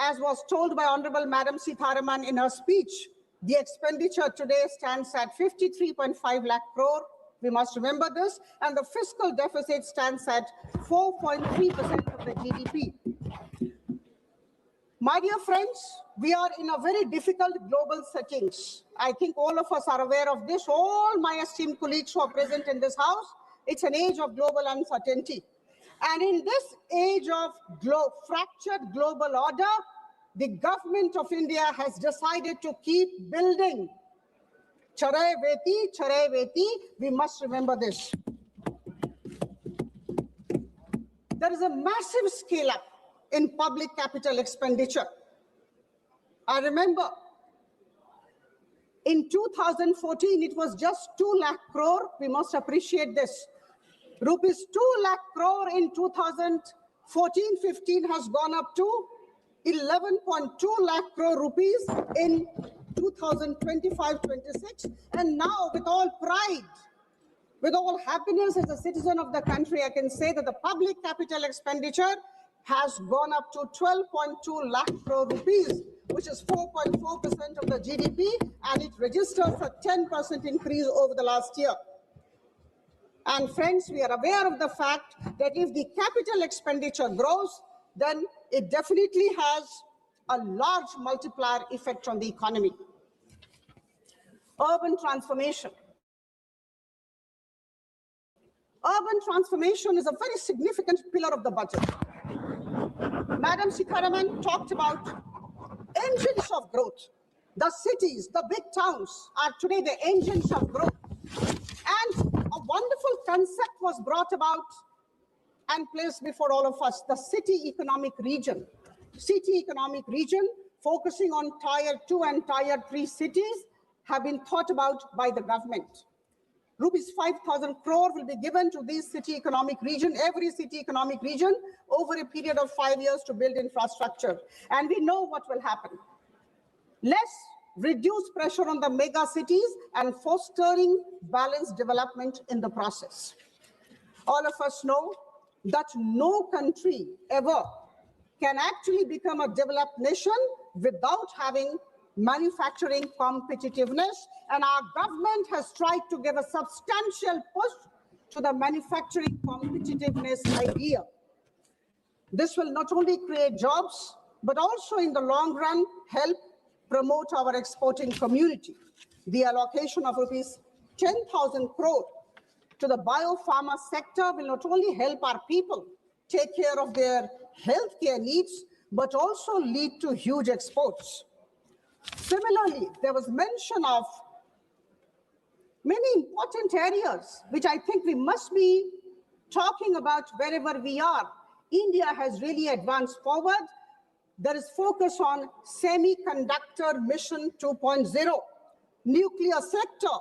As was told by Honorable Madam Sitharaman in her speech, the expenditure today stands at 53.5 lakh crore. We must remember this. And the fiscal deficit stands at 4.3% of the GDP. My dear friends, we are in a very difficult global settings. I think all of us are aware of this. All my esteemed colleagues who are present in this house, it's an age of global uncertainty. And in this age of fractured global order, the government of India has decided to keep building. Charai veti, we must remember this. There is a massive scale up in public capital expenditure. I remember in 2014, it was just 2 lakh crore. We must appreciate this. Rupees 2 lakh crore in 2014-15 has gone up to 11.2 lakh crore rupees in 2025-26. And now, with all pride, with all happiness as a citizen of the country, I can say that the public capital expenditure has gone up to 12.2 lakh crore rupees, which is 4.4% of the GDP, and it registers a 10% increase over the last year. And friends, we are aware of the fact that if the capital expenditure grows, then it definitely has a large multiplier effect on the economy. Urban transformation. Urban transformation is a very significant pillar of the budget. Madam Sikaraman talked about engines of growth. The cities, the big towns are today the engines of growth. And a wonderful concept was brought about and placed before all of us, the city economic region. City economic region focusing on tier 2 and tier 3 cities have been thought about by the government. Rupees 5,000 crore will be given to this city economic region, every city economic region, over a period of 5 years to build infrastructure. And we know what will happen. Let's reduce pressure on the mega cities and fostering balanced development in the process. All of us know that no country ever can actually become a developed nation without having manufacturing competitiveness, and our government has tried to give a substantial push to the manufacturing competitiveness idea. This will not only create jobs, but also in the long run help promote our exporting community. The allocation of rupees 10,000 crore to the biopharma sector will not only help our people take care of their healthcare needs, but also lead to huge exports. Similarly, there was mention of many important areas which I think we must be talking about wherever we are. India has really advanced forward. There is focus on semiconductor mission 2.0, nuclear sector,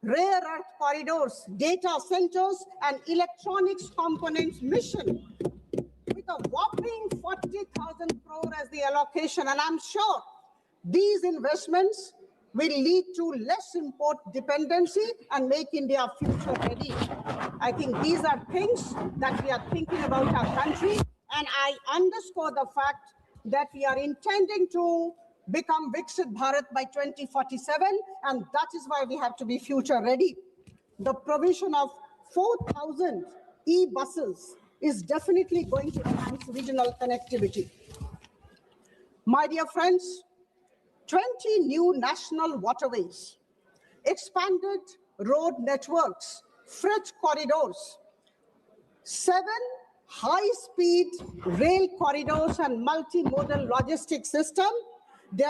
rare earth corridors, data centers, and electronics components mission with a whopping 40,000 crore as the allocation. And I'm sure these investments will lead to less import dependency and make India future ready. I think these are things that we are thinking about our country, and I underscore the fact that we are intending to become Viksit Bharat by 2047, and that is why we have to be future ready. The provision of 4,000 e-buses is definitely going to enhance regional connectivity. My dear friends, 20 new national waterways, expanded road networks, freight corridors, 7 high-speed rail corridors and multimodal logistics system. These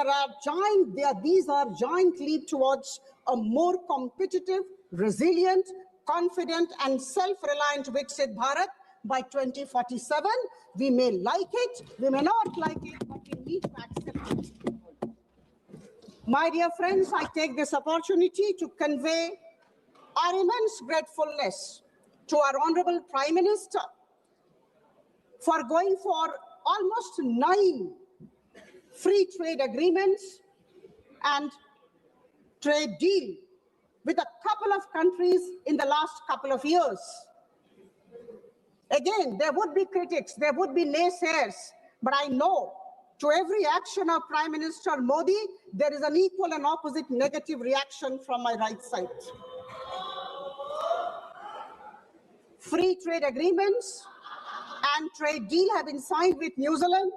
are giant leap towards a more competitive, resilient, confident, and self-reliant Viksit Bharat by 2047. We may like it, we may not like it, but we need to accept it. My dear friends, I take this opportunity to convey our immense gratefulness to our Honorable Prime Minister for going for almost 9 free trade agreements and trade deal with a couple of countries in the last couple of years. Again, there would be critics, there would be naysayers, but I know to every action of Prime Minister Modi, there is an equal and opposite negative reaction from my right side. Free trade agreements and trade deal have been signed with New Zealand,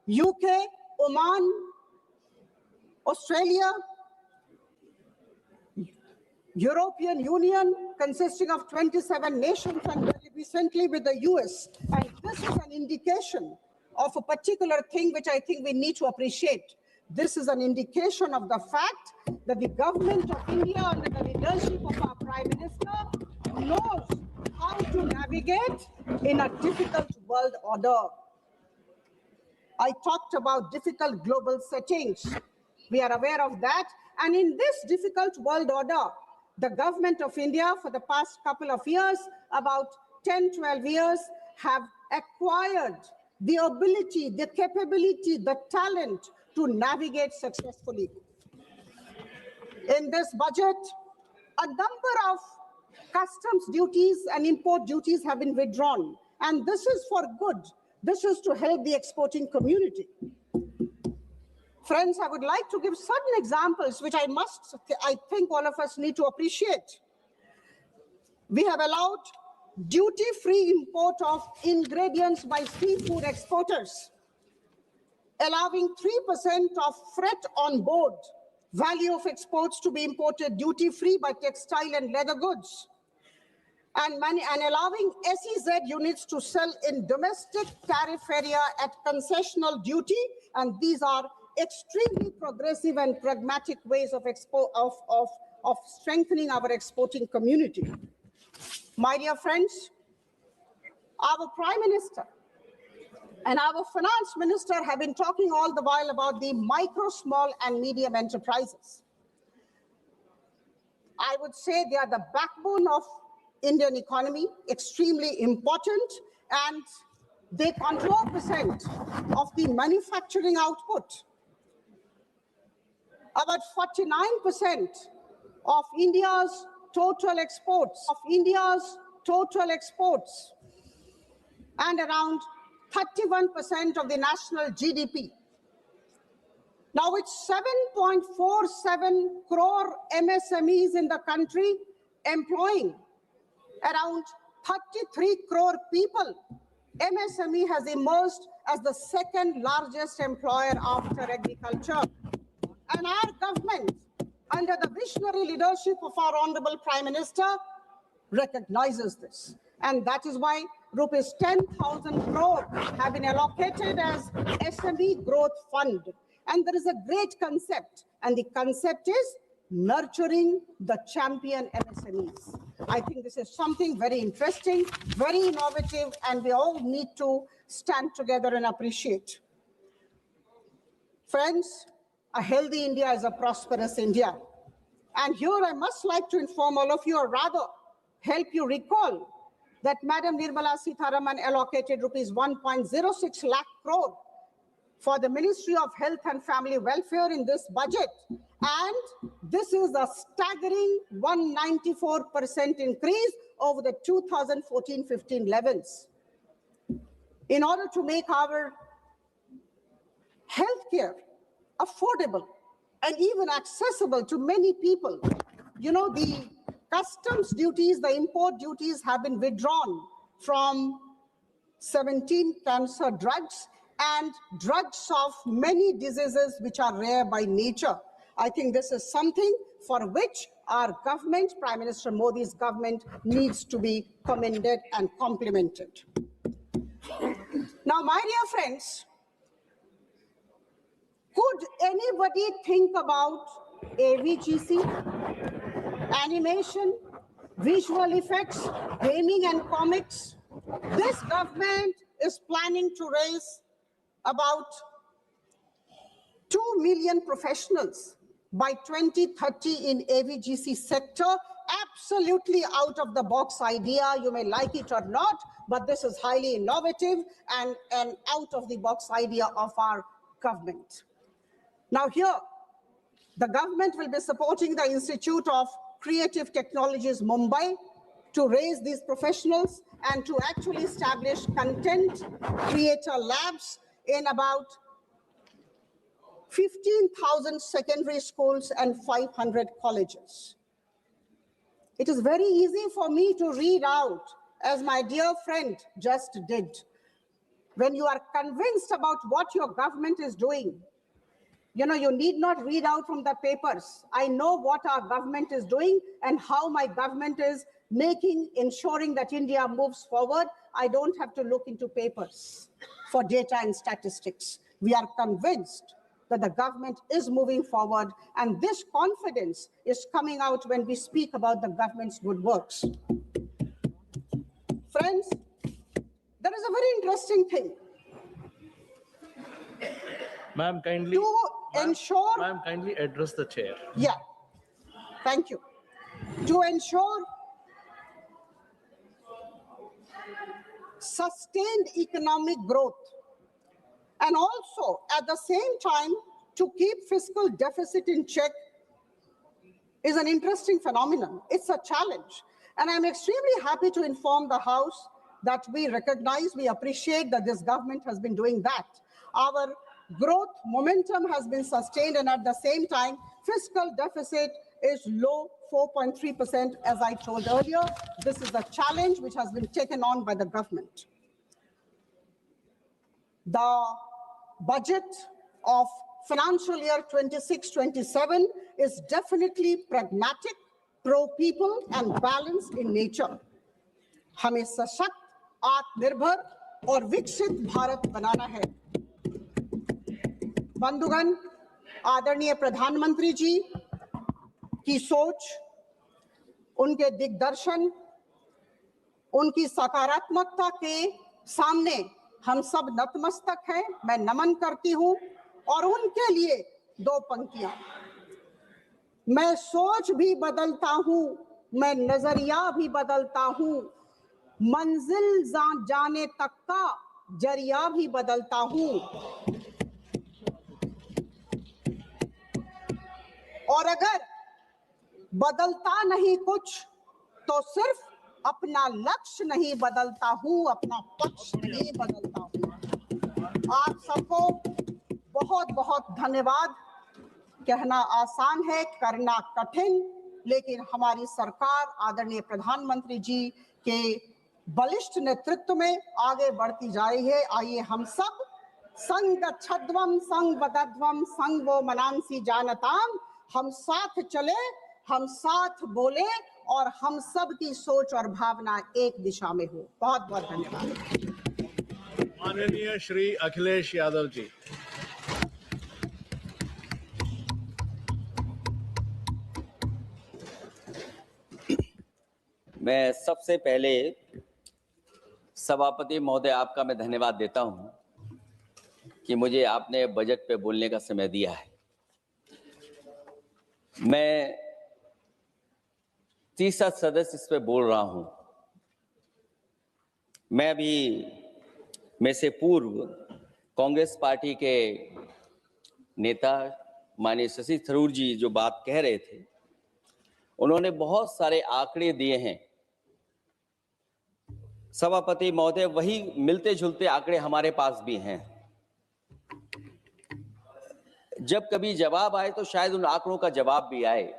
UK, Oman, Australia, European Union consisting of 27 nations, and recently with the US. And this is an indication of a particular thing which I think we need to appreciate. This is an indication of the fact that the government of India under the leadership of our Prime Minister knows how to navigate in a difficult world order. I talked about difficult global settings. We are aware of that. And in this difficult world order, the government of India for the past couple of years, about 10, 12 years, have acquired the ability, the capability, the talent to navigate successfully. In this budget, a number of customs duties and import duties have been withdrawn. And this is for good. This is to help the exporting community. Friends, I would like to give certain examples which I think all of us need to appreciate. We have allowed duty-free import of ingredients by seafood exporters, allowing 3% of freight on board value of exports to be imported duty-free by textile and leather goods. and allowing SEZ units to sell in domestic tariff area at concessional duty. And these are extremely progressive and pragmatic ways of strengthening our exporting community. My dear friends, our Prime Minister and our Finance Minister have been talking all the while about the micro, small and medium enterprises. I would say they are the backbone of Indian economy, extremely important, and they control 4% of the manufacturing output. About 49% of India's total exports, and around 31% of the national GDP. Now it's 7.47 crore MSMEs in the country, employing around 33 crore people. MSME has emerged as the second largest employer after agriculture. And our government, under the visionary leadership of our Honorable Prime Minister, recognizes this. And that is why rupees 10,000 crore have been allocated as SME Growth Fund. And there is a great concept, and the concept is nurturing the champion MSMEs. I think this is something very interesting, very innovative, and we all need to stand together and appreciate. Friends, a healthy India is a prosperous India. And here I must like to inform all of you, or rather help you recall, that Madam Nirmala Sitharaman allocated rupees 1.06 lakh crore for the Ministry of Health and Family Welfare in this budget. And this is a staggering 194% increase over the 2014-15 levels. In order to make our healthcare affordable and even accessible to many people, you know, the customs duties, the import duties have been withdrawn from 17 cancer drugs and drugs of many diseases which are rare by nature. I think this is something for which our government, Prime Minister Modi's government, needs to be commended and complimented. Now, my dear friends, could anybody think about AVGC, animation, visual effects, gaming and comics? This government is planning to raise about 2 million professionals by 2030 in AVGC sector. Absolutely out of the box idea. You may like it or not, but this is highly innovative and an out of the box idea of our government. Now here, the government will be supporting the Institute of Creative Technologies, Mumbai, to raise these professionals and to actually establish content creator labs in about 15,000 secondary schools and 500 colleges. It is very easy for me to read out, as my dear friend just did. When you are convinced about what your government is doing, you know, you need not read out from the papers. I know what our government is doing and how my government is ensuring that India moves forward. I don't have to look into papers for data and statistics. We are convinced that the government is moving forward, and this confidence is coming out when we speak about the government's good works. Friends, there is a very interesting thing. Ma'am, kindly address the chair. Yeah, thank you. To ensure sustained economic growth, and also at the same time to keep fiscal deficit in check, is an interesting phenomenon. It's a challenge. And I'm extremely happy to inform the House that we recognize, we appreciate that this government has been doing that. Our growth momentum has been sustained, and at the same time, fiscal deficit is low, 4.3%, as I told earlier. This is a challenge which has been taken on by the government. The budget of financial year 26-27 is definitely pragmatic, pro-people, and balanced in nature. हमें सशक्त, आत्मनिर्भर और विकसित भारत बनाना है। बंधुगण, आदरणीय प्रधानमंत्री जी की सोच, उनके दिग्दर्शन, उनकी सकारात्मकता के सामने हम सब नतमस्तक हैं। मैं नमन करती हूं और उनके लिए दो पंक्तियां। मैं सोच भी बदलता हूं, मैं नजरिया भी बदलता हूं, मंजिल जाने तक का जरिया भी बदलता हूं। और अगर बदलता नहीं कुछ तो सिर्फ अपना लक्ष्य नहीं बदलता हूं, अपना पक्ष नहीं बदलता हूं। आप सबको बहुत बहुत धन्यवाद। कहना आसान है, करना कठिन, लेकिन हमारी सरकार आदरणीय प्रधानमंत्री जी के बलिष्ठ नेतृत्व में आगे बढ़ती जा रही है। आइए हम सब संग गच्छध्वम संग बदध्वम संग वो मनांसी जानताम, हम साथ चले, हम साथ बोले और हम सब की सोच और भावना एक दिशा में हो। बहुत बहुत धन्यवाद। माननीय श्री अखिलेश यादव जी। मैं सबसे पहले सभापति महोदय आपका मैं धन्यवाद देता हूं कि मुझे आपने बजट पे बोलने का समय दिया है। मैं तीसरा सदस्य इस पे बोल रहा हूं। मैं भी में से पूर्व कांग्रेस पार्टी के नेता माननीय शशि थरूर जी जो बात कह रहे थे, उन्होंने बहुत सारे आंकड़े दिए हैं। सभापति महोदय, वही मिलते जुलते आंकड़े हमारे पास भी हैं। जब कभी जवाब आए तो शायद उन आंकड़ों का जवाब भी आए।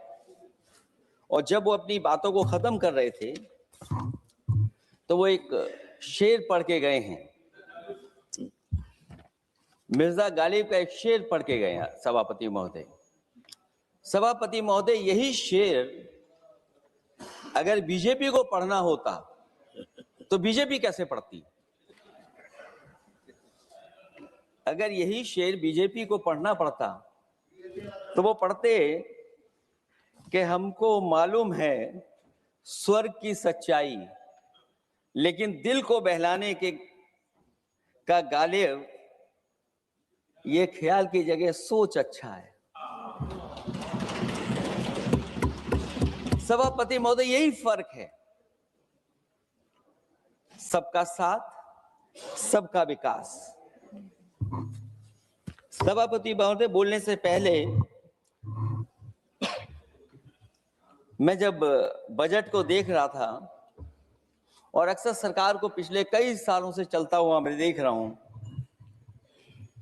और जब वो अपनी बातों को खत्म कर रहे थे तो वो एक शेर पढ़ के गए हैं, मिर्जा गालिब का एक शेर पढ़ के गए हैं सभापति महोदय। सभापति महोदय, यही शेर अगर बीजेपी को पढ़ना होता तो बीजेपी कैसे पढ़ती? अगर यही शेर बीजेपी को पढ़ना पड़ता तो वो पढ़ते कि हमको मालूम है स्वर्ग की सच्चाई, लेकिन दिल को बहलाने के का गालिब ये ख्याल की जगह सोच अच्छा है। सभापति महोदय, यही फर्क है। सबका साथ, सबका विकास। सभापति महोदय, बोलने से पहले मैं जब बजट को देख रहा था और अक्सर सरकार को पिछले कई सालों से चलता हुआ मैं देख रहा हूं,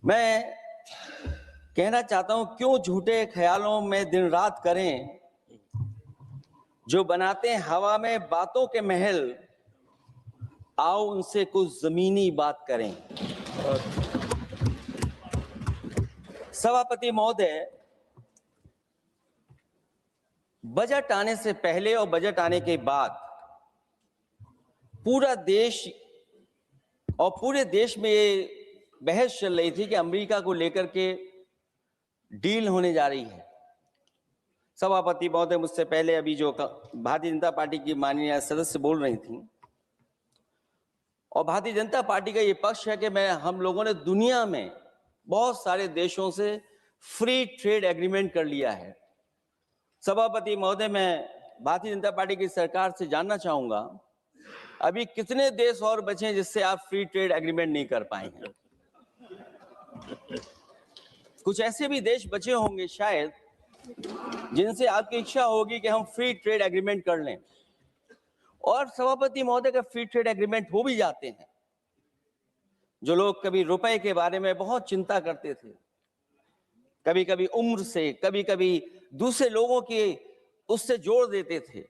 मैं कहना चाहता हूं, क्यों झूठे ख्यालों में दिन रात करें, जो बनाते हैं हवा में बातों के महल, आओ उनसे कुछ जमीनी बात करें। सभापति महोदय, बजट आने से पहले और बजट आने के बाद पूरा देश और पूरे देश में ये बहस चल रही थी कि अमेरिका को लेकर के डील होने जा रही है। सभापति महोदय, मुझसे पहले अभी जो भारतीय जनता पार्टी की माननीय सदस्य बोल रही थी, और भारतीय जनता पार्टी का ये पक्ष है कि हम लोगों ने दुनिया में बहुत सारे देशों से फ्री ट्रेड एग्रीमेंट कर लिया है। सभापति महोदय, मैं भारतीय जनता पार्टी की सरकार से जानना चाहूंगा, अभी कितने देश और बचे हैं जिससे आप फ्री ट्रेड एग्रीमेंट नहीं कर पाए हैं? कुछ ऐसे भी देश बचे होंगे शायद जिनसे आपकी इच्छा होगी कि हम फ्री ट्रेड एग्रीमेंट कर लें। और सभापति महोदय, का फ्री ट्रेड एग्रीमेंट हो भी जाते हैं, जो लोग कभी रुपए के बारे में बहुत चिंता करते थे, कभी कभी उम्र से, कभी कभी दूसरे लोगों के उससे जोड़ देते थे,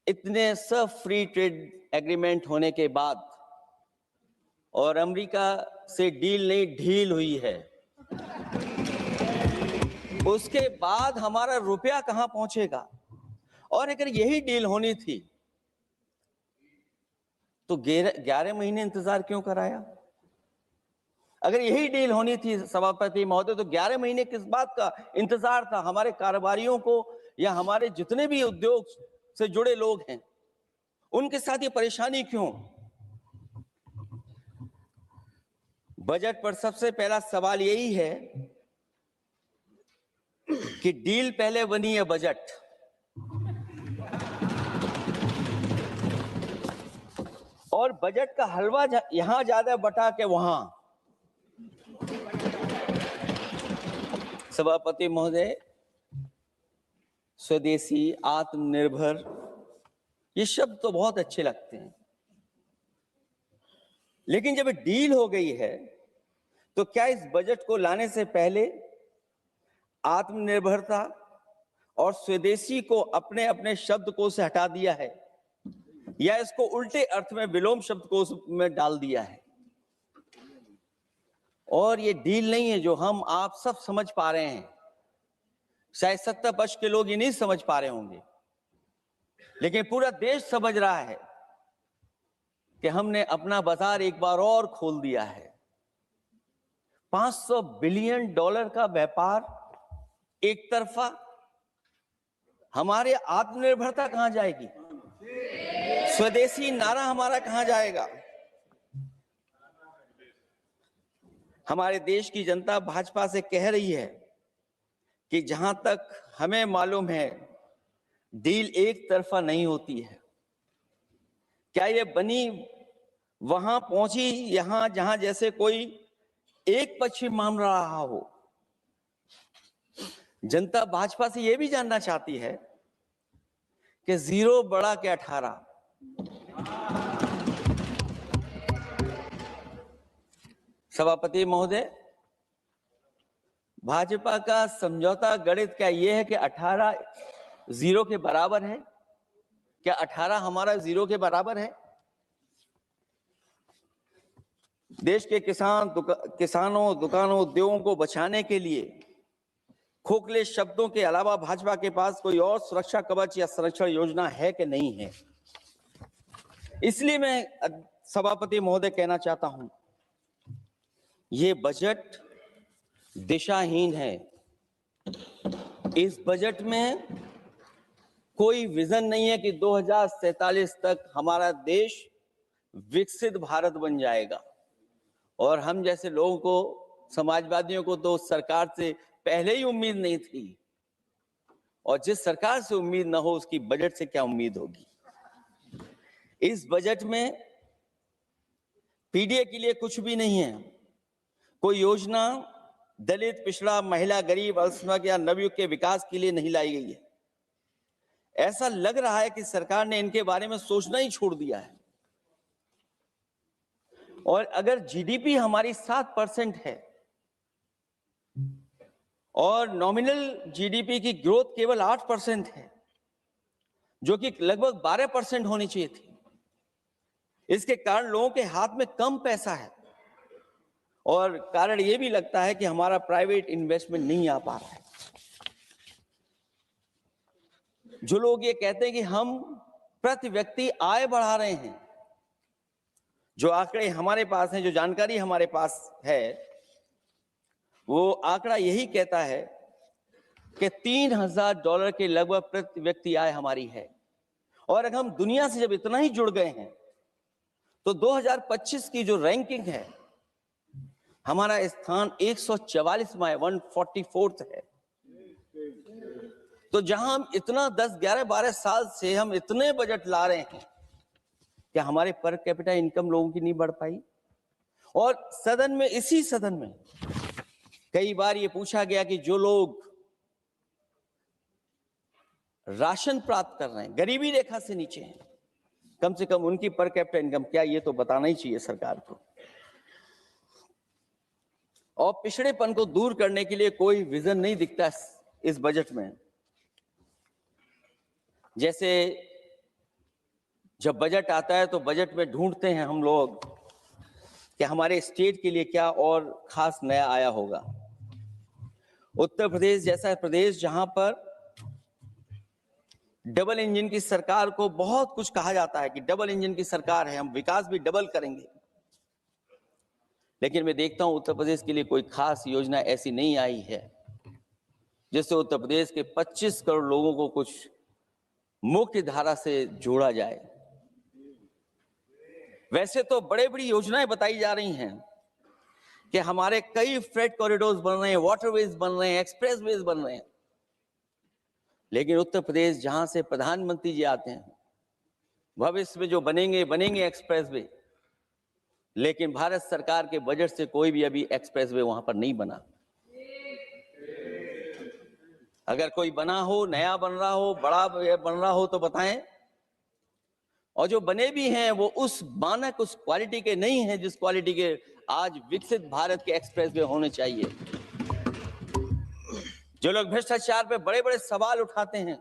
इतने सब फ्री ट्रेड एग्रीमेंट होने के बाद और अमेरिका से डील नहीं ढील हुई है, उसके बाद हमारा रुपया कहां पहुंचेगा? और अगर यही डील होनी थी तो 11 महीने इंतजार क्यों कराया? अगर यही डील होनी थी सभापति महोदय, तो 11 महीने किस बात का इंतजार था? हमारे कारोबारियों को या हमारे जितने भी उद्योग से जुड़े लोग हैं, उनके साथ ये परेशानी क्यों? बजट पर सबसे पहला सवाल यही है कि डील पहले बनी है बजट। और बजट का हलवा यहां ज्यादा बटा के वहां। सभापति महोदय, स्वदेशी, आत्मनिर्भर, ये शब्द तो बहुत अच्छे लगते हैं, लेकिन जब डील हो गई है तो क्या इस बजट को लाने से पहले आत्मनिर्भरता और स्वदेशी को अपने अपने शब्दकोश से हटा दिया है, या इसको उल्टे अर्थ में विलोम शब्दकोश में डाल दिया है? और ये डील नहीं है जो हम आप सब समझ पा रहे हैं, शायद 70 वर्ष के लोग ये नहीं समझ पा रहे होंगे, लेकिन पूरा देश समझ रहा है कि हमने अपना बाजार एक बार और खोल दिया है। $500 बिलियन का व्यापार एक तरफा। हमारे आत्मनिर्भरता कहां जाएगी? स्वदेशी नारा हमारा कहां जाएगा? हमारे देश की जनता भाजपा से कह रही है कि जहां तक हमें मालूम है, डील एक तरफा नहीं होती है। क्या ये बनी वहां पहुंची यहां जहां जैसे कोई एक पक्ष मान रहा हो? जनता भाजपा से यह भी जानना चाहती है कि 0 बड़ा के 18। सभापति महोदय, भाजपा का समझौता गणित क्या यह है कि 18 0 के बराबर है? क्या 18 हमारा 0 के बराबर है? देश के किसानों, दुकानों, उद्योगों को बचाने के लिए खोखले शब्दों के अलावा भाजपा के पास कोई और सुरक्षा कवच या संरक्षण योजना है कि नहीं है? इसलिए मैं सभापति महोदय कहना चाहता हूं, ये बजट दिशाहीन है। इस बजट में कोई विजन नहीं है कि 2047 तक हमारा देश विकसित भारत बन जाएगा। और हम जैसे लोगों को, समाजवादियों को तो सरकार से पहले ही उम्मीद नहीं थी, और जिस सरकार से उम्मीद ना हो उसकी बजट से क्या उम्मीद होगी? इस बजट में पीडीए के लिए कुछ भी नहीं है। कोई योजना दलित, पिछड़ा, महिला, गरीब, अल्पसंख्यक या नवयुवक के विकास के लिए नहीं लाई गई है। ऐसा लग रहा है कि सरकार ने इनके बारे में सोचना ही छोड़ दिया है। और अगर जीडीपी हमारी 7% है और नॉमिनल जीडीपी की ग्रोथ केवल 8% है, जो कि लगभग 12% होनी चाहिए थी, इसके कारण लोगों के हाथ में कम पैसा है। और कारण यह भी लगता है कि हमारा प्राइवेट इन्वेस्टमेंट नहीं आ पा रहा है। जो लोग ये कहते हैं कि हम प्रति व्यक्ति आय बढ़ा रहे हैं, जो आंकड़े हमारे पास हैं, जो जानकारी हमारे पास है, वो आंकड़ा यही कहता है कि $3000 के लगभग प्रति व्यक्ति आय हमारी है। और अगर हम दुनिया से जब इतना ही जुड़ गए हैं, तो 2025 की जो रैंकिंग है, हमारा स्थान 144वां है, 144th है। तो जहां हम इतना 10, 11, 12 साल से हम इतने बजट ला रहे हैं, क्या हमारे पर कैपिटा इनकम लोगों की नहीं बढ़ पाई? और सदन में, इसी सदन में कई बार ये पूछा गया कि जो लोग राशन प्राप्त कर रहे हैं, गरीबी रेखा से नीचे हैं, कम से कम उनकी पर कैपिटा इनकम क्या, ये तो बताना ही चाहिए सरकार को। और पिछड़ेपन को दूर करने के लिए कोई विजन नहीं दिखता इस बजट में। जैसे जब बजट आता है तो बजट में ढूंढते हैं हम लोग कि हमारे स्टेट के लिए क्या और खास नया आया होगा। उत्तर प्रदेश जैसा प्रदेश जहां पर डबल इंजन की सरकार को बहुत कुछ कहा जाता है कि डबल इंजन की सरकार है, हम विकास भी डबल करेंगे, लेकिन मैं देखता हूं उत्तर प्रदेश के लिए कोई खास योजना ऐसी नहीं आई है जिससे उत्तर प्रदेश के 25 करोड़ लोगों को कुछ मुख्य धारा से जोड़ा जाए। वैसे तो बड़े बड़ी योजनाएं बताई जा रही हैं कि हमारे कई फ्रेट कॉरिडोर्स बन रहे हैं, वाटरवेज बन रहे हैं, एक्सप्रेसवेज बन रहे हैं, लेकिन उत्तर प्रदेश जहां से प्रधानमंत्री जी आते हैं, भविष्य में जो बनेंगे एक्सप्रेसवे, लेकिन भारत सरकार के बजट से कोई भी अभी एक्सप्रेसवे वहां पर नहीं बना। अगर कोई बना हो, नया बन रहा हो, बड़ा बन रहा हो तो बताएं। और जो बने भी हैं वो उस मानक, उस क्वालिटी के नहीं हैं जिस क्वालिटी के आज विकसित भारत के एक्सप्रेसवे होने चाहिए। जो लोग भ्रष्टाचार पे बड़े बड़े सवाल उठाते हैं,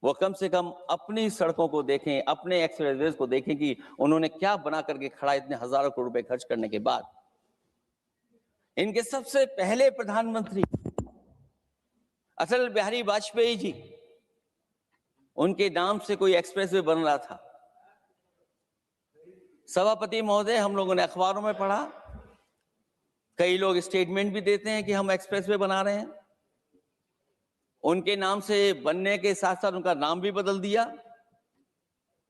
वो कम से कम अपनी सड़कों को देखें, अपने एक्सप्रेसवेज को देखें कि उन्होंने क्या बना करके खड़ा इतने हजारों करोड़ रुपए खर्च करने के बाद। इनके सबसे पहले प्रधानमंत्री अटल बिहारी वाजपेयी जी, उनके नाम से कोई एक्सप्रेसवे बन रहा था। सभापति महोदय, हम लोगों ने अखबारों में पढ़ा, कई लोग स्टेटमेंट भी देते हैं कि हम एक्सप्रेसवे बना रहे हैं। उनके नाम से बनने के साथ साथ उनका नाम भी बदल दिया।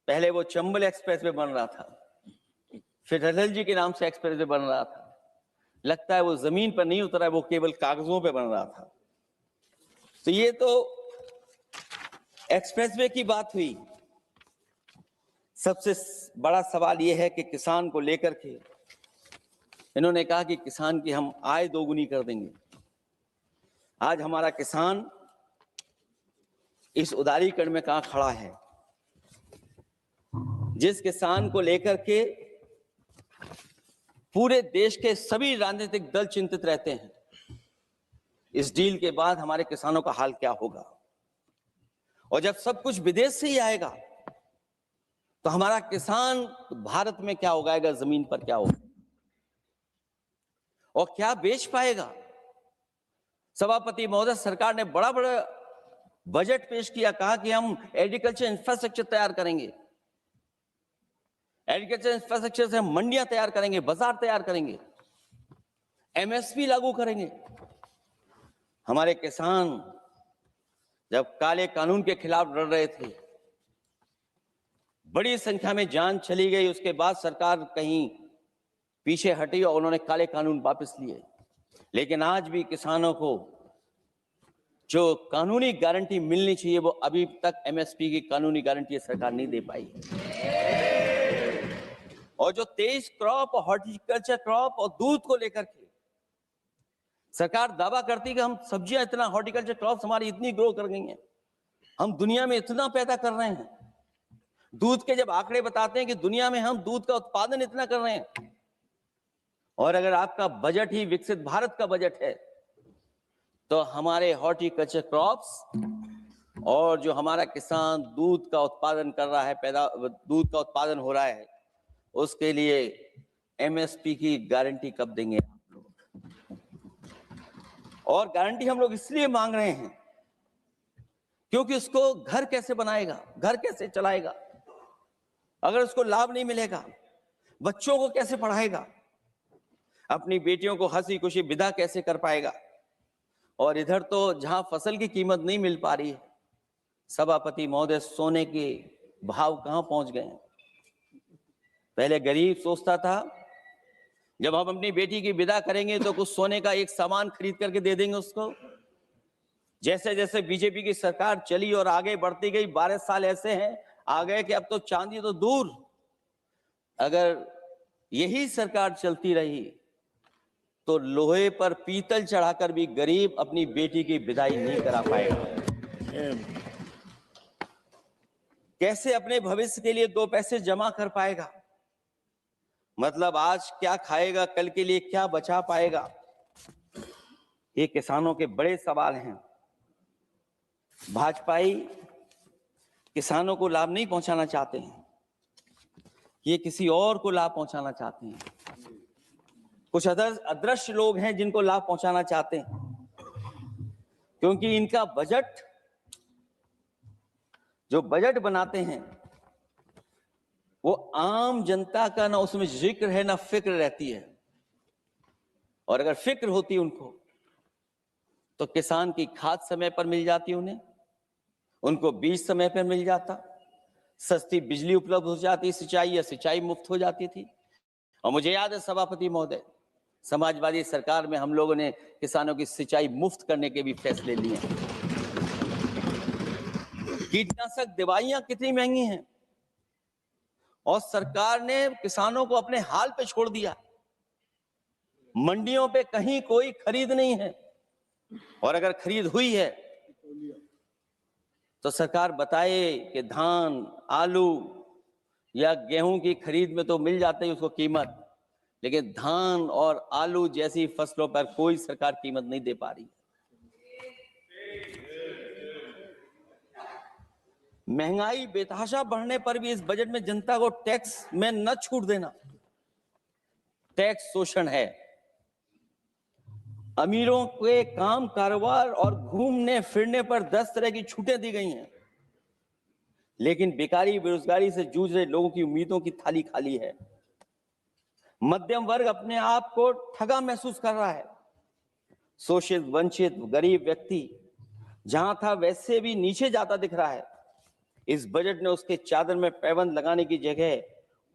पहले वो चंबल एक्सप्रेसवे बन रहा था, फिर अटल जी के नाम से एक्सप्रेसवे बन रहा था। लगता है वो जमीन पर नहीं उतरा है, वो केवल कागजों पे बन रहा था। तो ये तो एक्सप्रेसवे की बात हुई। सबसे बड़ा सवाल यह है कि किसान को लेकर के इन्होंने कहा कि किसान की हम आय दोगुनी कर देंगे। आज हमारा किसान इस उदारीकरण में कहां खड़ा है? जिस किसान को लेकर के पूरे देश के सभी राजनीतिक दल चिंतित रहते हैं, इस डील के बाद हमारे किसानों का हाल क्या होगा? और जब सब कुछ विदेश से ही आएगा तो हमारा किसान भारत में क्या उगाएगा, जमीन पर क्या होगा और क्या बेच पाएगा? सभापति महोदय, सरकार ने बड़ा बड़ा बजट पेश किया, कहा कि हम एग्रीकल्चर इंफ्रास्ट्रक्चर तैयार करेंगे, एग्रीकल्चर इंफ्रास्ट्रक्चर से हम मंडियां तैयार करेंगे, बाजार तैयार करेंगे, एमएसपी लागू करेंगे। हमारे किसान जब काले कानून के खिलाफ लड़ रहे थे, बड़ी संख्या में जान चली गई, उसके बाद सरकार कहीं पीछे हटी और उन्होंने काले कानून वापस लिए। लेकिन आज भी किसानों को जो कानूनी गारंटी मिलनी चाहिए वो अभी तक एमएसपी की कानूनी गारंटी सरकार नहीं दे पाई। और जो तेज क्रॉप और हॉर्टिकल्चर क्रॉप और दूध को लेकर के सरकार दावा करती है कि हम सब्जियां इतना, हॉर्टिकल्चर क्रॉप्स हमारी इतनी ग्रो कर गई हैं, हम दुनिया में इतना पैदा कर रहे हैं। दूध के जब आंकड़े बताते हैं कि दुनिया में हम दूध का उत्पादन इतना कर रहे हैं, और अगर आपका बजट ही विकसित भारत का बजट है तो हमारे हॉर्टिकल्चर क्रॉप्स और जो हमारा किसान दूध का उत्पादन कर रहा है, दूध का उत्पादन हो रहा है, उसके लिए एमएसपी की गारंटी कब देंगे आप लोग? और गारंटी हम लोग इसलिए मांग रहे हैं क्योंकि उसको घर कैसे बनाएगा, घर कैसे चलाएगा, अगर उसको लाभ नहीं मिलेगा, बच्चों को कैसे पढ़ाएगा, अपनी बेटियों को हंसी खुशी विदा कैसे कर पाएगा? और इधर तो जहां फसल की कीमत नहीं मिल पा रही है, सभापति महोदय, सोने के भाव कहां पहुंच गए हैं? पहले गरीब सोचता था जब हम अपनी बेटी की विदा करेंगे तो कुछ सोने का एक सामान खरीद करके दे देंगे उसको। जैसे जैसे बीजेपी की सरकार चली और आगे बढ़ती गई, 12 साल ऐसे हैं आ गए कि अब तो चांदी तो दूर, अगर यही सरकार चलती रही तो लोहे पर पीतल चढ़ाकर भी गरीब अपनी बेटी की विदाई नहीं करा पाएगा। कैसे अपने भविष्य के लिए 2 पैसे जमा कर पाएगा? मतलब आज क्या खाएगा, कल के लिए क्या बचा पाएगा? ये किसानों के बड़े सवाल हैं। भाजपाई किसानों को लाभ नहीं पहुंचाना चाहते हैं, ये किसी और को लाभ पहुंचाना चाहते हैं। कुछ अदृश्य लोग हैं जिनको लाभ पहुंचाना चाहते हैं, क्योंकि इनका बजट जो बजट बनाते हैं वो आम जनता का ना उसमें जिक्र है ना फिक्र रहती है। और अगर फिक्र होती उनको तो किसान की खाद समय पर मिल जाती, उनको बीज समय पर मिल जाता, सस्ती बिजली उपलब्ध हो जाती, सिंचाई या सिंचाई मुफ्त हो जाती थी। और मुझे याद है सभापति महोदय, समाजवादी सरकार में हम लोगों ने किसानों की सिंचाई मुफ्त करने के भी फैसले लिए। कीटनाशक दवाइयां कितनी महंगी हैं और सरकार ने किसानों को अपने हाल पे छोड़ दिया। मंडियों पे कहीं कोई खरीद नहीं है, और अगर खरीद हुई है तो सरकार बताए कि धान, आलू या गेहूं की खरीद में तो मिल जाती है उसको कीमत, लेकिन धान और आलू जैसी फसलों पर कोई सरकार कीमत नहीं दे पा रही। महंगाई बेतहाशा बढ़ने पर भी इस बजट में जनता को टैक्स में न छूट देना टैक्स शोषण है। अमीरों के काम कारोबार और घूमने फिरने पर 10 तरह की छूटें दी गई हैं, लेकिन बेकारी बेरोजगारी से जूझ रहे लोगों की उम्मीदों की थाली खाली है। मध्यम वर्ग अपने आप को ठगा महसूस कर रहा है। शोषित, वंचित, गरीब व्यक्ति जहां था वैसे भी नीचे जाता दिख रहा है। इस बजट ने उसके चादर में पैबंद लगाने की जगह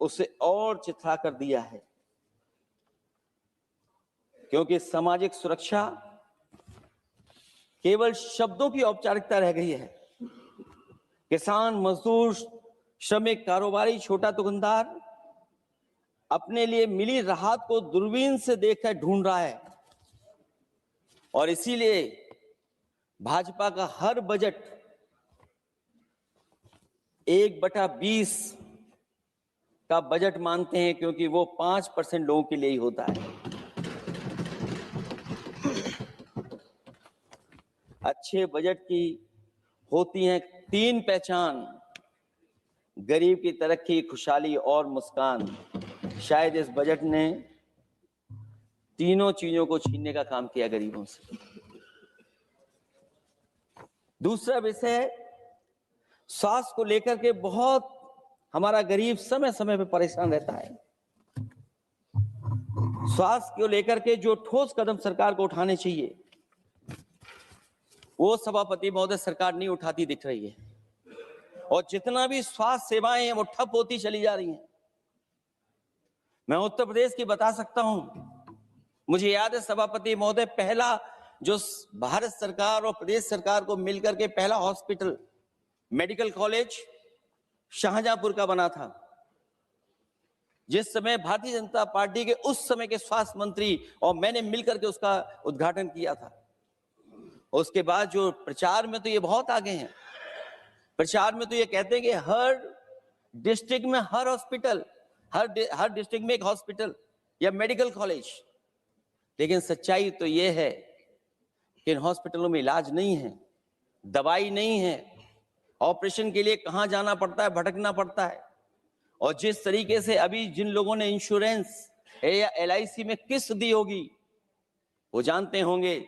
उसे और चिथड़ा कर दिया है, क्योंकि सामाजिक सुरक्षा केवल शब्दों की औपचारिकता रह गई है। किसान, मजदूर, श्रमिक, कारोबारी, छोटा दुकानदार अपने लिए मिली राहत को दूरबीन से देखकर ढूंढ रहा है, और इसीलिए भाजपा का हर बजट 1/20 का बजट मानते हैं, क्योंकि वो 5% लोगों के लिए ही होता है। अच्छे बजट की होती हैं 3 पहचान: गरीब की तरक्की, खुशहाली और मुस्कान। शायद इस बजट ने तीनों चीजों को छीनने का काम किया गरीबों से। दूसरा विषय स्वास्थ्य को लेकर के बहुत हमारा गरीब समय समय पे परेशान रहता है। स्वास्थ्य को लेकर के जो ठोस कदम सरकार को उठाने चाहिए वो सभापति महोदय सरकार नहीं उठाती दिख रही है, और जितना भी स्वास्थ्य सेवाएं हैं वो ठप होती चली जा रही हैं। मैं उत्तर प्रदेश की बता सकता हूं, मुझे याद है सभापति महोदय, पहला जो भारत सरकार और प्रदेश सरकार को मिलकर के पहला हॉस्पिटल, मेडिकल कॉलेज शाहजहांपुर का बना था, जिस समय भारतीय जनता पार्टी के उस समय के स्वास्थ्य मंत्री और मैंने मिलकर के उसका उद्घाटन किया था। उसके बाद जो प्रचार में तो ये बहुत आगे हैं, प्रचार में तो ये कहते हैं कि हर डिस्ट्रिक्ट में हर हॉस्पिटल, हर डिस्ट्रिक्ट में एक हॉस्पिटल या मेडिकल कॉलेज, लेकिन सच्चाई तो ये है कि इन हॉस्पिटलों में इलाज नहीं है, दवाई नहीं है, ऑपरेशन के लिए कहां जाना पड़ता है, भटकना पड़ता है। और जिस तरीके से अभी जिन लोगों ने इंश्योरेंस या LIC में किस्त दी होगी वो जानते होंगे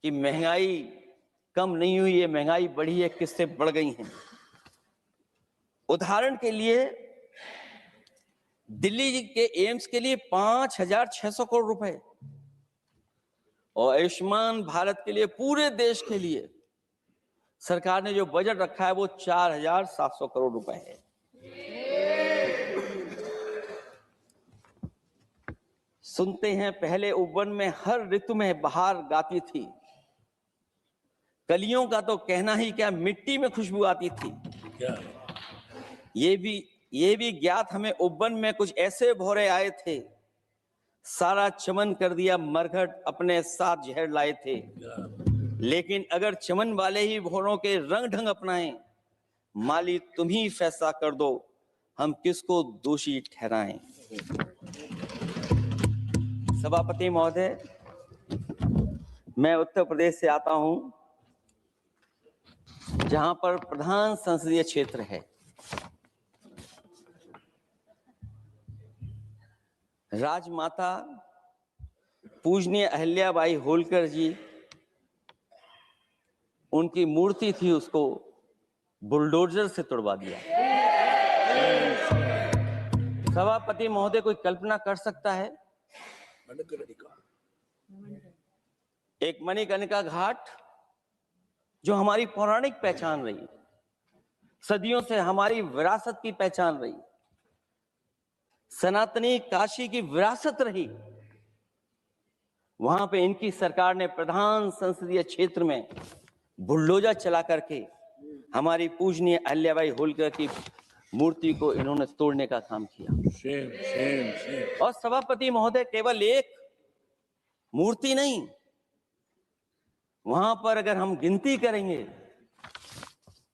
कि महंगाई कम नहीं हुई है, महंगाई बढ़ी है, किस्तें बढ़ गई हैं। उदाहरण के लिए दिल्ली के एम्स के लिए 5,600 करोड़ रुपए और आयुष्मान भारत के लिए पूरे देश के लिए सरकार ने जो बजट रखा है वो 4,700 करोड़ रुपए है। सुनते हैं पहले उपवन में हर ऋतु में बहार गाती थी, कलियों का तो कहना ही क्या, मिट्टी में खुशबू आती थी। ये भी ज्ञात हमें उपवन में कुछ ऐसे भौरे आए थे, सारा चमन कर दिया मरघट, अपने साथ जहर लाए थे। लेकिन अगर चमन वाले ही भौरों के रंग ढंग अपनाएं, माली तुम ही फैसला कर दो, हम किसको दोषी ठहराएं। सभापति महोदय, मैं उत्तर प्रदेश से आता हूं, जहां पर प्रधान संसदीय क्षेत्र है। राजमाता पूजनीय अहिल्याबाई होलकर जी, उनकी मूर्ति थी, उसको बुलडोजर से तोड़वा दिया। सभापति महोदय, कोई कल्पना कर सकता है एक मणिकर्णिका घाट जो हमारी पौराणिक पहचान रही, सदियों से हमारी विरासत की पहचान रही, सनातनी काशी की विरासत रही, वहां पे इनकी सरकार ने प्रधान संसदीय क्षेत्र में बुलडोजर चला करके हमारी पूजनीय अहिल्याबाई होलकर की मूर्ति को इन्होंने तोड़ने का काम किया। और सभापति महोदय, केवल एक मूर्ति नहीं, वहां पर अगर हम गिनती करेंगे,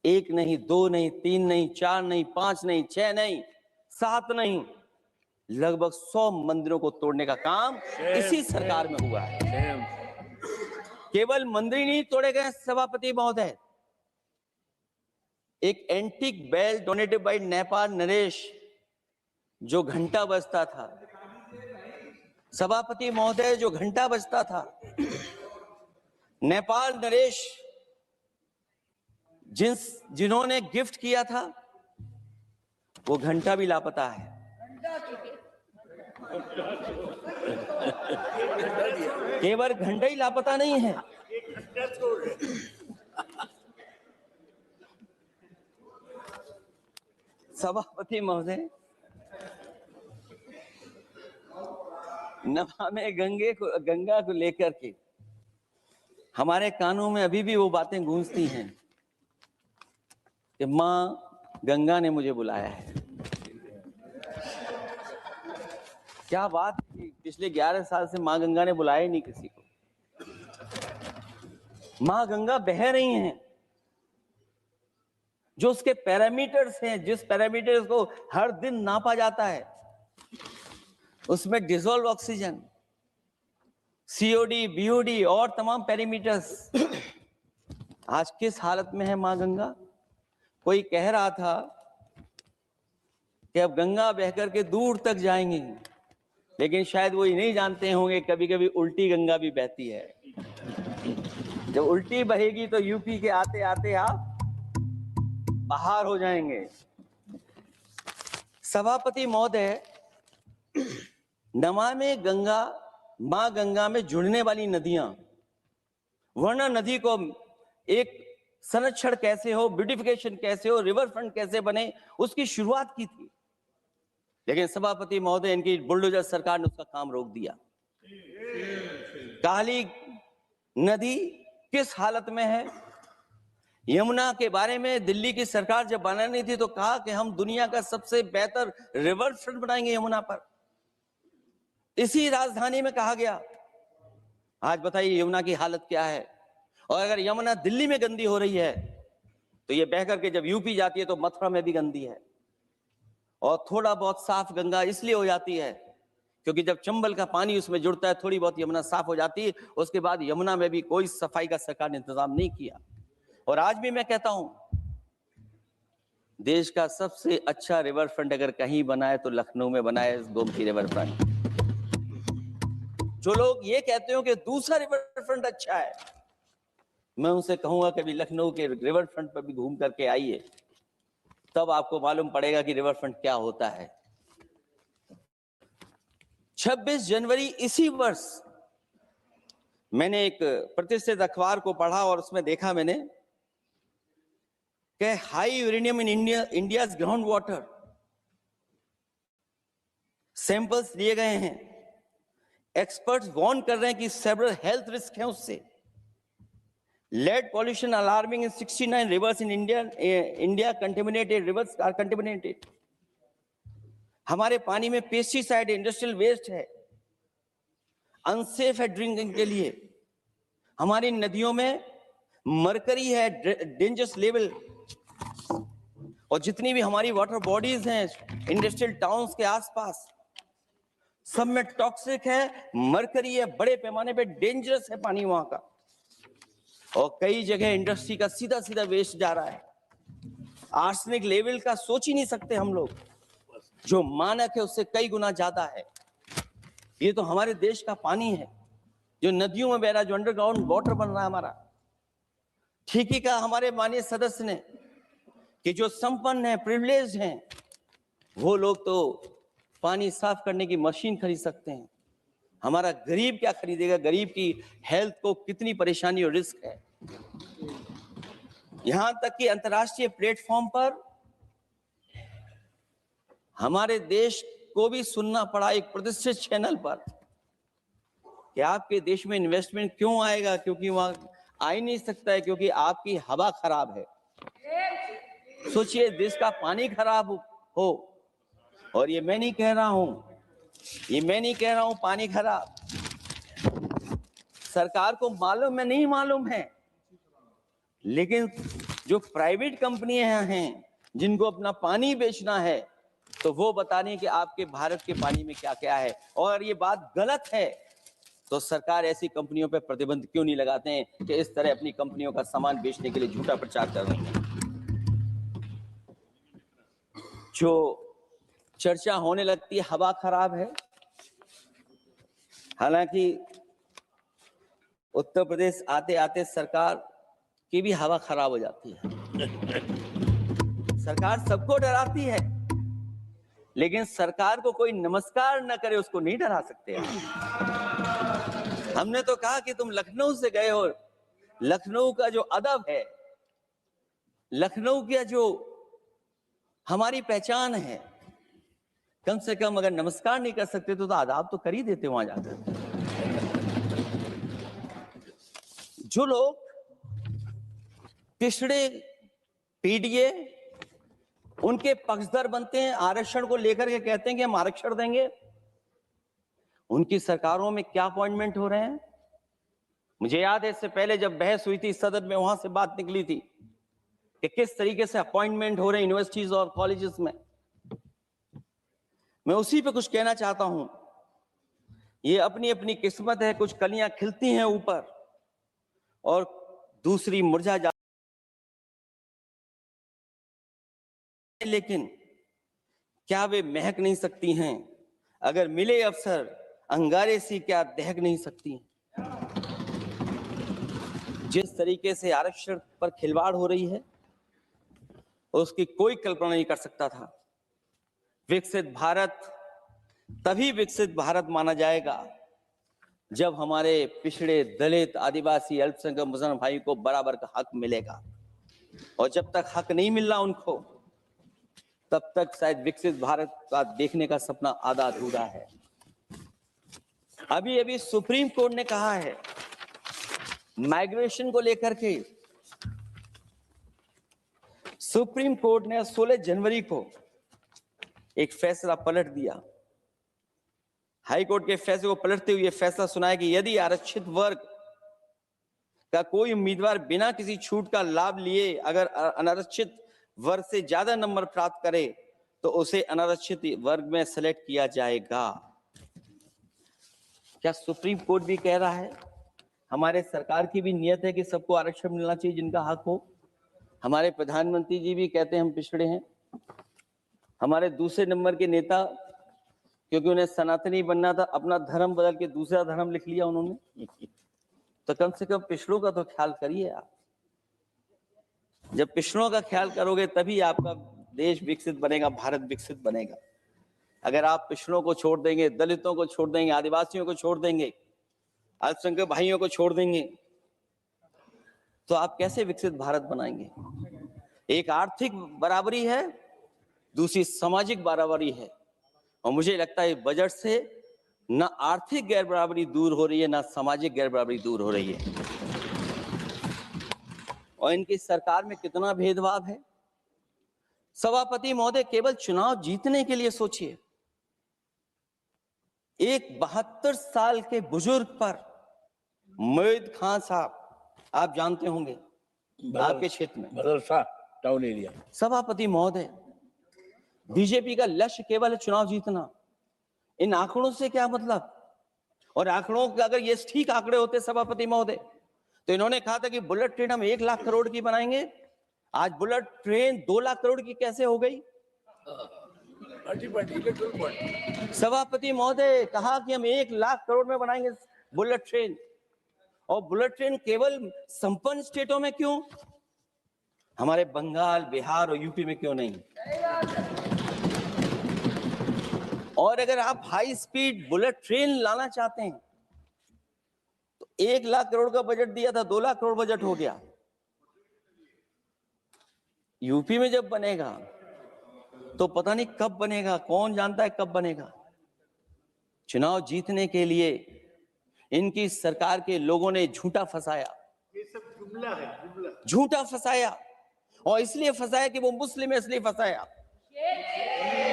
एक नहीं, दो नहीं, तीन नहीं, चार नहीं, पांच नहीं, छह नहीं, सात नहीं, लगभग 100 मंदिरों को तोड़ने का काम इसी सरकार में हुआ है। केवल मंदिर नहीं तोड़े गए सभापति महोदय, एक antique bell donated by Nepal नरेश, जो घंटा बजता था, सभापति महोदय, जो घंटा बजता था, नेपाल नरेश जिन्होंने गिफ्ट किया था, वो घंटा भी लापता है। केवल घंटा ही लापता नहीं है, सभापति महोदय, नमामि गंगा को लेकर के हमारे कानों में अभी भी वो बातें गूंजती हैं कि मां गंगा ने मुझे बुलाया है। क्या बात है, पिछले 11 साल से मां गंगा ने बुलाया ही नहीं किसी को। मां गंगा बह रही हैं, जो उसके पैरामीटर्स हैं, जिस पैरामीटर्स को हर दिन नापा जाता है, उसमें डिसॉल्व ऑक्सीजन, सीओडी, बीओडी और तमाम पैरामीटर्स, आज किस हालत में है मां गंगा। कोई कह रहा था कि अब गंगा बहकर के दूर तक जाएंगी, लेकिन शायद वो ये नहीं जानते होंगे कभी कभी उल्टी गंगा भी बहती है। जब उल्टी बहेगी तो यूपी के आते आते आप बाहर हो जाएंगे। सभापति महोदय, नमामि गंगा, मां गंगा में जुड़ने वाली नदियां, वरना नदी को एक संरक्षण कैसे हो, ब्यूटिफिकेशन कैसे हो, रिवर फ्रंट कैसे बने, उसकी शुरुआत की थी, लेकिन सभापति महोदय, इनकी बुलडोजर सरकार ने उसका काम रोक दिया। काली नदी किस हालत में है। यमुना के बारे में दिल्ली की सरकार जब बनानी थी तो कहा कि हम दुनिया का सबसे बेहतर रिवर फ्रंट बनाएंगे यमुना पर, इसी राजधानी में कहा गया। आज बताइए यमुना की हालत क्या है। और अगर यमुना दिल्ली में गंदी हो रही है तो ये बह करके जब यूपी जाती है तो मथुरा में भी गंदी है। और थोड़ा बहुत साफ गंगा इसलिए हो जाती है क्योंकि जब चंबल का पानी उसमें जुड़ता है, थोड़ी बहुत यमुना साफ हो जाती है, उसके बाद यमुना में भी कोई सफाई का सरकार ने इंतजाम नहीं किया। और आज भी मैं कहता हूं, देश का सबसे अच्छा रिवर फ्रंट अगर कहीं बना है तो लखनऊ में बना है, गोमती रिवर फ्रंट। जो लोग ये कहते हो कि दूसरा रिवर फ्रंट अच्छा है, मैं उनसे कहूंगा कभी लखनऊ के रिवर फ्रंट पर भी घूम करके आइए, तब आपको मालूम पड़ेगा कि रिवर फ्रंट क्या होता है। 26 जनवरी इसी वर्ष मैंने एक प्रतिष्ठित अखबार को पढ़ा और उसमें देखा मैंने कि high uranium in India's ground water samples लिए गए हैं। एक्सपर्ट्स वार्न कर रहे हैं कि सेवरल हेल्थ रिस्क है उससे। Lead pollution alarming in 69 rivers in India contaminated, rivers are contaminated. हमारे पानी में पेस्टिसाइड, इंडस्ट्रियल वेस्ट है, अनसेफ है ड्रिंकिंग के लिए। हमारी नदियों में मरकरी है, डेंजरस लेवल। और जितनी भी हमारी वाटर बॉडीज हैं इंडस्ट्रियल टाउन्स के आसपास, सब में टॉक्सिक है, मरकरी है, बड़े पैमाने पे डेंजरस है पानी वहां का। और कई जगह इंडस्ट्री का सीधा सीधा वेस्ट जा रहा है। आर्सेनिक लेवल का सोच ही नहीं सकते हम लोग, जो मानक है उससे कई गुना ज्यादा है। ये तो हमारे देश का पानी है जो नदियों में बह रहा है, जो अंडरग्राउंड वाटर बन रहा है हमारा। ठीक ही का हमारे माननीय सदस्य ने कि जो संपन्न है, प्रिविलेज्ड हैं, वो लोग तो पानी साफ करने की मशीन खरीद सकते हैं। हमारा गरीब क्या खरीदेगा? गरीब की हेल्थ को कितनी परेशानी और रिस्क है। यहां तक कि अंतर्राष्ट्रीय प्लेटफॉर्म पर हमारे देश को भी सुनना पड़ा एक प्रतिष्ठित चैनल पर कि आपके देश में इन्वेस्टमेंट क्यों आएगा, क्योंकि वहां आ ही नहीं सकता है, क्योंकि आपकी हवा खराब है। सोचिए, देश का पानी खराब हो, और ये मैं नहीं कह रहा हूं, पानी खराब सरकार को मालूम है, नहीं मालूम है, लेकिन जो प्राइवेट कंपनियां हैं जिनको अपना पानी बेचना है, तो वो बता रही है कि आपके भारत के पानी में क्या क्या है। और ये बात गलत है तो सरकार ऐसी कंपनियों पर प्रतिबंध क्यों नहीं लगाते हैं कि इस तरह अपनी कंपनियों का सामान बेचने के लिए झूठा प्रचार कर रहे हैं। जो चर्चा होने लगती है हवा खराब है, हालांकि उत्तर प्रदेश आते आते सरकार की भी हवा खराब हो जाती है। सरकार सबको डराती है, लेकिन सरकार को कोई नमस्कार न करे उसको नहीं डरा सकते। हमने तो कहा कि तुम लखनऊ से गए हो, लखनऊ का जो अदब है, लखनऊ की जो हमारी पहचान है, कम से कम अगर नमस्कार नहीं कर सकते तो आदाब तो कर ही देते वहां जाकर। जो लोग पिछड़े पीडीए उनके पक्षधर बनते हैं, आरक्षण को लेकर के कहते हैं कि हम आरक्षण देंगे, उनकी सरकारों में क्या अपॉइंटमेंट हो रहे हैं। मुझे याद है इससे पहले जब बहस हुई थी सदन में, वहां से बात निकली थी कि किस तरीके से अपॉइंटमेंट हो रहे हैं यूनिवर्सिटीज और कॉलेजेस में। मैं उसी पे कुछ कहना चाहता हूं। ये अपनी अपनी किस्मत है, कुछ कलियां खिलती हैं ऊपर और दूसरी मुरझा जाती, लेकिन क्या वे महक नहीं सकती हैं? अगर मिले अवसर अंगारे सी क्या दहक नहीं सकती हैं? जिस तरीके से आरक्षण पर खिलवाड़ हो रही है उसकी कोई कल्पना नहीं कर सकता था। विकसित भारत तभी विकसित भारत माना जाएगा जब हमारे पिछड़े, दलित, आदिवासी, अल्पसंख्यक मुसलमान भाई को बराबर का हक मिलेगा। और जब तक हक नहीं मिल रहा उनको, तब तक शायद विकसित भारत का देखने का सपना आधा अधूरा है। अभी अभी सुप्रीम कोर्ट ने कहा है माइग्रेशन को लेकर के, सुप्रीम कोर्ट ने 16 जनवरी को एक फैसला पलट दिया। हाई कोर्ट के फैसले को पलटते हुए फैसला सुनाया कि यदि आरक्षित वर्ग का कोई उम्मीदवार बिना किसी छूट का लाभ लिए अगर अनारक्षित वर्ग से ज्यादा नंबर प्राप्त करे तो उसे अनारक्षित वर्ग में सेलेक्ट किया जाएगा। क्या सुप्रीम कोर्ट भी कह रहा है? हमारे सरकार की भी नियत है कि सबको आरक्षण मिलना चाहिए जिनका हक हो। हमारे प्रधानमंत्री जी भी कहते हैं हम पिछड़े हैं। हमारे दूसरे नंबर के नेता, क्योंकि उन्हें सनातनी बनना था, अपना धर्म बदल के दूसरा धर्म लिख लिया उन्होंने। तो कम से कम पिछड़ों का तो ख्याल करिए आप। जब पिछड़ों का ख्याल करोगे तभी आपका देश विकसित बनेगा, भारत विकसित बनेगा। अगर आप पिछड़ों को छोड़ देंगे, दलितों को छोड़ देंगे, आदिवासियों को छोड़ देंगे, अल्पसंख्यक भाइयों को छोड़ देंगे, तो आप कैसे विकसित भारत बनाएंगे? एक आर्थिक बराबरी है, दूसरी सामाजिक बराबरी है। और मुझे लगता है बजट से न आर्थिक गैर बराबरी दूर हो रही है, न सामाजिक गैर बराबरी दूर हो रही है। और इनकी सरकार में कितना भेदभाव है। सभापति महोदय, केवल चुनाव जीतने के लिए सोचिए, एक 72 साल के बुजुर्ग पर मोहित खान साहब, आप जानते होंगे आपके क्षेत्र में बदरसा टाउन एरिया। सभापति महोदय, बीजेपी का लक्ष्य केवल है चुनाव जीतना। इन आंकड़ों से क्या मतलब? और आंकड़ों के अगर ये ठीक आंकड़े होते सभापति महोदय, तो इन्होंने कहा था कि बुलेट ट्रेन हम 1 लाख करोड़ की बनाएंगे। आज बुलेट ट्रेन 2 लाख करोड़ की कैसे हो गई? सभापति महोदय कहा कि हम 1 लाख करोड़ में बनाएंगे बुलेट ट्रेन। और बुलेट ट्रेन केवल संपन्न स्टेटों में क्यों? हमारे बंगाल, बिहार और यूपी में क्यों नहीं? और अगर आप हाई स्पीड बुलेट ट्रेन लाना चाहते हैं तो 1 लाख करोड़ का बजट दिया था, 2 लाख करोड़ बजट हो गया। यूपी में जब बनेगा तो पता नहीं कब बनेगा, कौन जानता है कब बनेगा। चुनाव जीतने के लिए इनकी सरकार के लोगों ने झूठा फंसाया, ये सब जुमला है, जुमला। झूठा फंसाया। और इसलिए फंसाया कि वो मुस्लिम है, इसलिए फंसाया।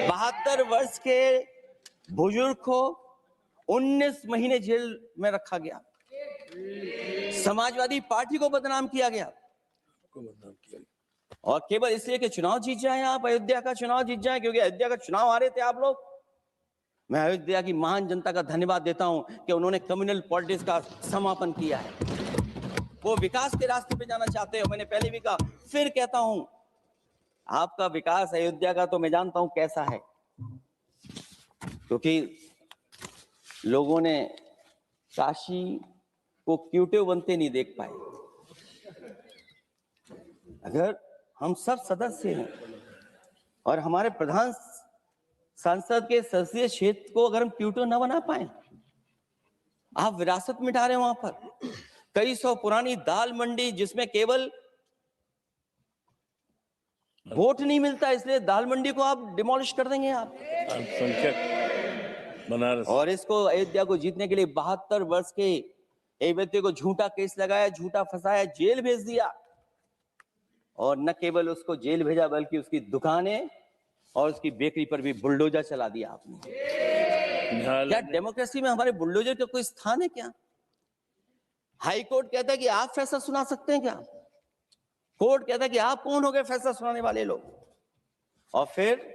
72 वर्ष के बुजुर्ग को 19 महीने जेल में रखा गया। समाजवादी पार्टी को बदनाम किया गया, और केवल इसलिए कि चुनाव जीत जाए आप, अयोध्या का चुनाव जीत जाए, क्योंकि अयोध्या का चुनाव हारे थे आप लोग। मैं अयोध्या की महान जनता का धन्यवाद देता हूं कि उन्होंने कम्युनल पॉलिटिक्स का समापन किया है। वो विकास के रास्ते पे जाना चाहते हो। मैंने पहले भी कहा, फिर कहता हूं, आपका विकास अयोध्या का तो मैं जानता हूं कैसा है, क्योंकि लोगों ने काशी को क्यूटिव बनते नहीं देख पाए। अगर हम सब सदस्य हैं और हमारे प्रधान सांसद के संसदीय क्षेत्र को अगर हम क्यूटिव न बना पाए, आप विरासत मिटा रहे हैं। वहां पर कई सौ पुरानी दाल मंडी, जिसमें केवल वोट नहीं मिलता, इसलिए दाल मंडी को आप डिमोलिश कर देंगे आप। बनारस। और इसको अयोध्या को जीतने के लिए 72 वर्ष के एक व्यक्ति को झूठा केस लगाया, झूठा फंसाया, जेल भेज दिया। और न केवल उसको जेल भेजा, बल्कि उसकी दुकानें और उसकी बेकरी पर भी बुलडोजर चला दिया आपने। क्या डेमोक्रेसी में हमारे बुलडोजर का कोई स्थान है क्या? हाई कोर्ट कहता है कि आप फैसला सुना सकते हैं क्या? कोर्ट कहता है कि आप कौन हो गए फैसला सुनाने वाले लोग? और फिर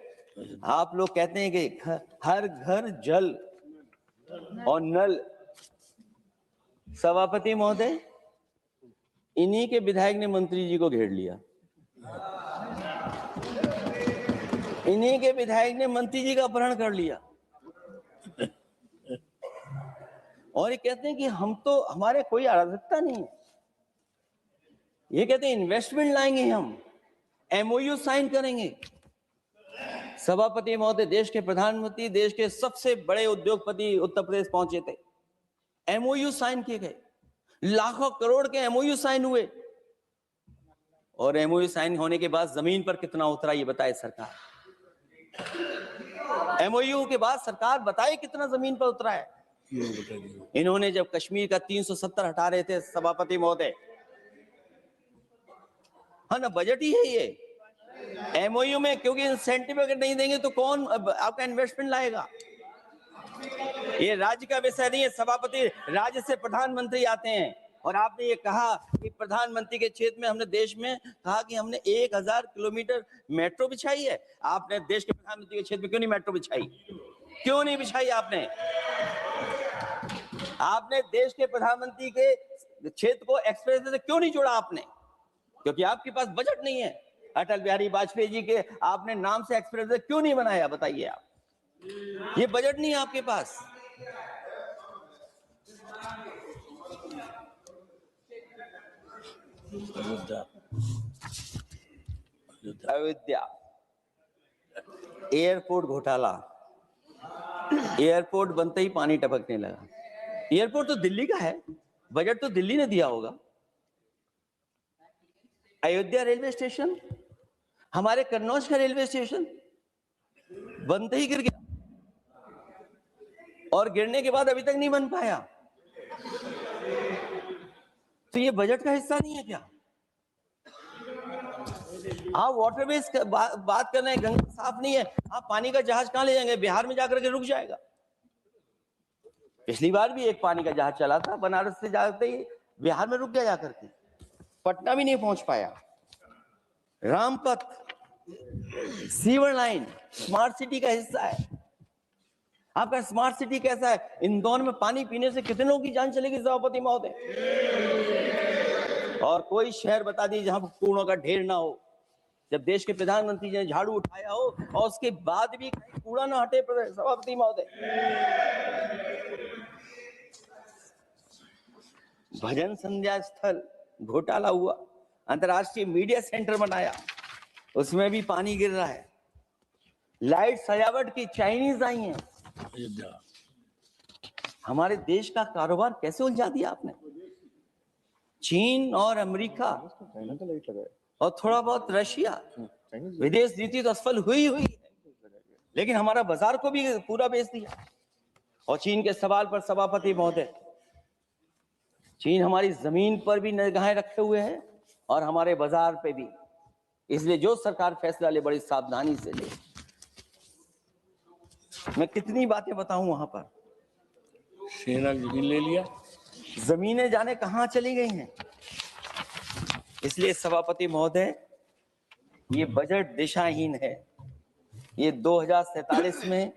आप लोग कहते हैं कि हर घर जल और नल। सभापति महोदय, इन्हीं के विधायक ने मंत्री जी को घेर लिया, इन्हीं के विधायक ने मंत्री जी का अपहरण कर लिया, और ये कहते हैं कि हम तो, हमारे कोई अराजकता नहीं है। ये कहते हैं इन्वेस्टमेंट लाएंगे, हम एमओयू साइन करेंगे। सभापति महोदय, देश के प्रधानमंत्री, देश के सबसे बड़े उद्योगपति उत्तर प्रदेश पहुंचे थे, एमओयू साइन किए गए, लाखों करोड़ के एमओयू साइन हुए। और एमओयू साइन होने के बाद जमीन पर कितना उतरा ये बताए सरकार। एमओयू के बाद सरकार बताए कितना जमीन पर उतरा है। इन्होंने जब कश्मीर का 370 हटा रहे थे सभापति महोदय, हाँ ना, बजट ही है ये एमओयू में, क्योंकि इंसेंटिव अगर नहीं देंगे तो कौन आपका इन्वेस्टमेंट लाएगा? ये राज्य का विषय नहीं है सभापति, राज्य से प्रधानमंत्री आते हैं। और आपने ये कहा कि प्रधानमंत्री के क्षेत्र में, हमने देश में कहा कि हमने 1000 किलोमीटर मेट्रो बिछाई है। आपने देश के प्रधानमंत्री के क्षेत्र में क्यों नहीं मेट्रो बिछाई? क्यों नहीं बिछाई आपने? आपने देश के प्रधानमंत्री के क्षेत्र को एक्सप्रेस से क्यों नहीं जोड़ा आपने? क्योंकि आपके पास बजट नहीं है। अटल बिहारी वाजपेयी जी के आपने नाम से एक्सप्रेस वे क्यों नहीं बनाया, बताइए आप? ये बजट नहीं है आपके पास। अयोध्या एयरपोर्ट घोटाला, एयरपोर्ट बनते ही पानी टपकने लगा। एयरपोर्ट तो दिल्ली का है, बजट तो दिल्ली ने दिया होगा। अयोध्या रेलवे स्टेशन, हमारे कन्नौज का रेलवे स्टेशन बनते ही गिर गया, और गिरने के बाद अभी तक नहीं बन पाया। तो ये बजट का हिस्सा नहीं है क्या? आप वाटरवेज बात कर रहे हैं, गंगा साफ नहीं है, आप पानी का जहाज कहां ले जाएंगे? बिहार में जाकर के रुक जाएगा। पिछली बार भी एक पानी का जहाज चला था, बनारस से जाते ही बिहार में रुक गया, जाकर के पटना भी नहीं पहुंच पाया। Rampath, sewer line smart city का हिस्सा है। आपका स्मार्ट सिटी कैसा है? इंदौर में पानी पीने से कितने लोगों की जान चलेगी सभापति महोदय? और कोई शहर बता दीजिए जहां कूड़ों का ढेर ना हो। जब देश के प्रधानमंत्री ने झाड़ू उठाया हो और उसके बाद भी कूड़ा ना हटे सभापति महोदय। भजन संध्या स्थल घोटाला हुआ, अंतर्राष्ट्रीय मीडिया सेंटर बनाया, उसमें भी पानी गिर रहा है। लाइट सजावट की चाइनीज आई हैं। हमारे देश का कारोबार कैसे उलझा दिया आपने? चीन और अमेरिका और थोड़ा बहुत रशिया, विदेश नीति तो असफल हुई है, लेकिन हमारा बाजार को भी पूरा बेच दिया। और चीन के सवाल पर सभापति महोदय, चीन हमारी जमीन पर भी निगाहें रखे हुए है और हमारे बाजार पे भी। इसलिए जो सरकार फैसला ले बड़ी सावधानी से ले। मैं कितनी बातें बताऊं, वहां पर सेना जमीन ले लिया, जमीनें जाने कहां चली गई हैं। इसलिए सभापति महोदय, ये बजट दिशाहीन है। ये 2047 में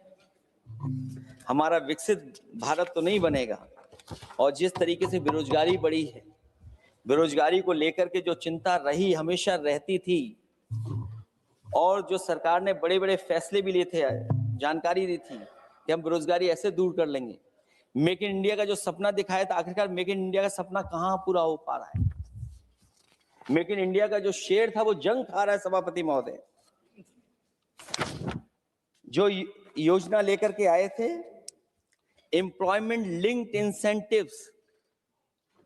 हमारा विकसित भारत तो नहीं बनेगा। और जिस तरीके से बेरोजगारी बढ़ी है, बेरोजगारी को लेकर के जो चिंता रही, हमेशा रहती थी, और जो सरकार ने बड़े बड़े फैसले भी लिए थे, जानकारी दी थी कि हम बेरोजगारी ऐसे दूर कर लेंगे। मेक इन इंडिया का जो सपना दिखाया था, आखिरकार मेक इन इंडिया का सपना कहां पूरा हो पा रहा है? मेक इन इंडिया का जो शेर था वो जंग खा रहा है सभापति महोदय। जो योजना लेकर के आए थे, एम्प्लॉयमेंट लिंक्ड इंसेंटिव्स,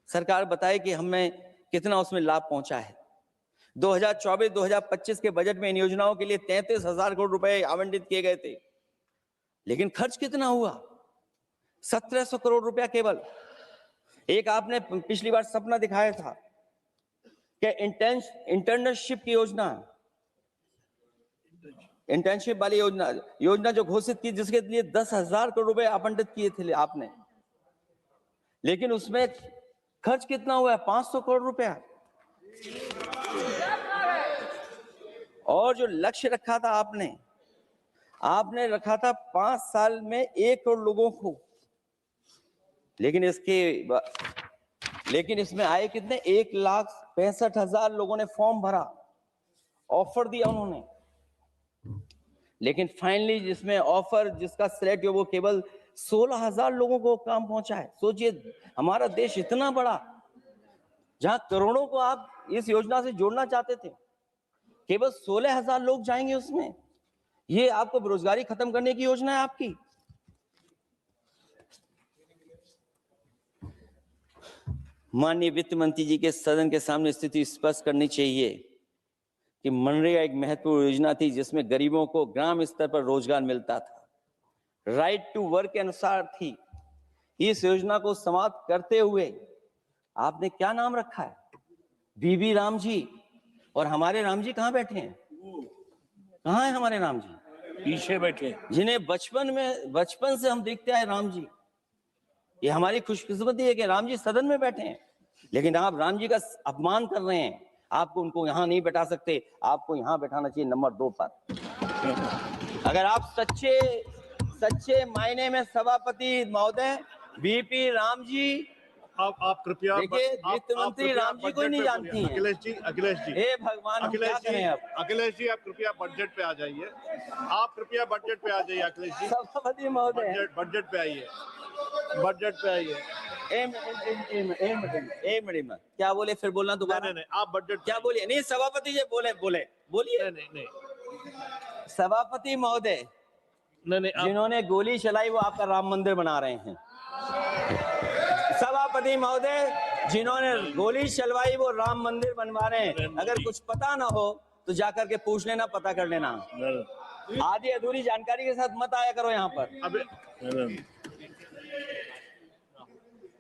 सरकार बताए कि हमें कितना उसमें लाभ पहुंचा है। 2024-2025 के बजट में इन योजनाओं के लिए 33,000 करोड़ रुपए आवंटित किए गए थे, लेकिन खर्च कितना हुआ? 1,700 करोड़ रुपया केवल। एक आपने पिछली बार सपना दिखाया था कि इंटर्नशिप की योजना, इंटर्नशिप वाली योजना जो घोषित की, जिसके लिए 10,000 करोड़ रुपए आवंटित किए थे आपने, लेकिन उसमें खर्च कितना हुआ है? 500 करोड़ रुपया। और जो लक्ष्य रखा था आपने रखा था 5 साल में 1 करोड़ लोगों को, लेकिन इसमें आए कितने? 1,65,000 लोगों ने फॉर्म भरा, ऑफर दिया उन्होंने, लेकिन फाइनली जिसमें ऑफर, जिसका सिलेक्ट हो, वो केवल 16,000 लोगों को काम पहुंचा है। सोचिए, हमारा देश इतना बड़ा, जहां करोड़ों को आप इस योजना से जोड़ना चाहते थे, केवल 16,000 लोग जाएंगे उसमें। ये आपको बेरोजगारी खत्म करने की योजना है आपकी? माननीय वित्त मंत्री जी के सदन के सामने स्थिति स्पष्ट करनी चाहिए कि मनरेगा एक महत्वपूर्ण योजना थी, जिसमें गरीबों को ग्राम स्तर पर रोजगार मिलता था, राइट टू वर्क के अनुसार थी। इस योजना को समाप्त करते हुए आपने क्या नाम रखा है? बीबी राम जी। और हमारे राम जी कहाँ बैठे हैं? कहाँ है हमारे राम जी? पीछे बैठे, जिन्हें बचपन से हम देखते आए राम जी। ये हमारी खुशकिस्मती है कि राम जी सदन में बैठे हैं, लेकिन आप राम जी का अपमान कर रहे हैं। आपको उनको यहाँ नहीं बैठा सकते, आपको यहाँ बैठाना चाहिए नंबर 2 पर। अगर आप सच्चे मायने में सभापति महोदय, बीपी राम जी, आप कृपया, देखिए वित्त मंत्री राम जी को ही नहीं जानती हैं। अखिलेश जी, हे भगवान, अखिलेश जी आप कृपया बजट पे आ जाइए। आप कृपया बजट पे आ जाइए अखिलेश जी। सभापति महोदय, बजट पे आइए, बजट पे आइए। एक मिनट क्या बोले? फिर बोलना दोबारा। नहीं, आप बजट क्या बोलिए? नहीं, सभापति जी बोलिए। नहीं सभापति महोदय, नहीं, जिन्होंने गोली चलाई वो आपका राम मंदिर बना रहे हैं। सभापति महोदय, जिन्होंने गोली चलवाई वो राम मंदिर बनवा रहे हैं। अगर कुछ पता ना हो तो जाकर के पूछ लेना, पता कर लेना। आधी अधूरी जानकारी के साथ मत आया करो यहाँ पर।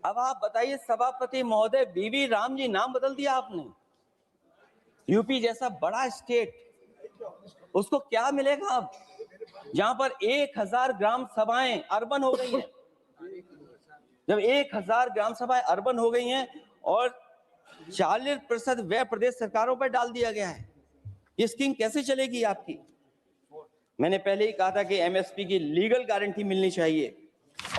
अब आप बताइए सभापति महोदय, बीबी राम जी नाम बदल दिया आपने। यूपी जैसा बड़ा स्टेट, उसको क्या मिलेगा अब, जहां पर 1,000 ग्राम सभाएं अर्बन हो गई हैं। जब 1,000 ग्राम सभाएं अर्बन हो गई हैं और 40% व्यय प्रदेश सरकारों पर डाल दिया गया है, ये स्कीम कैसे चलेगी आपकी? मैंने पहले ही कहा था कि एमएसपी की लीगल गारंटी मिलनी चाहिए।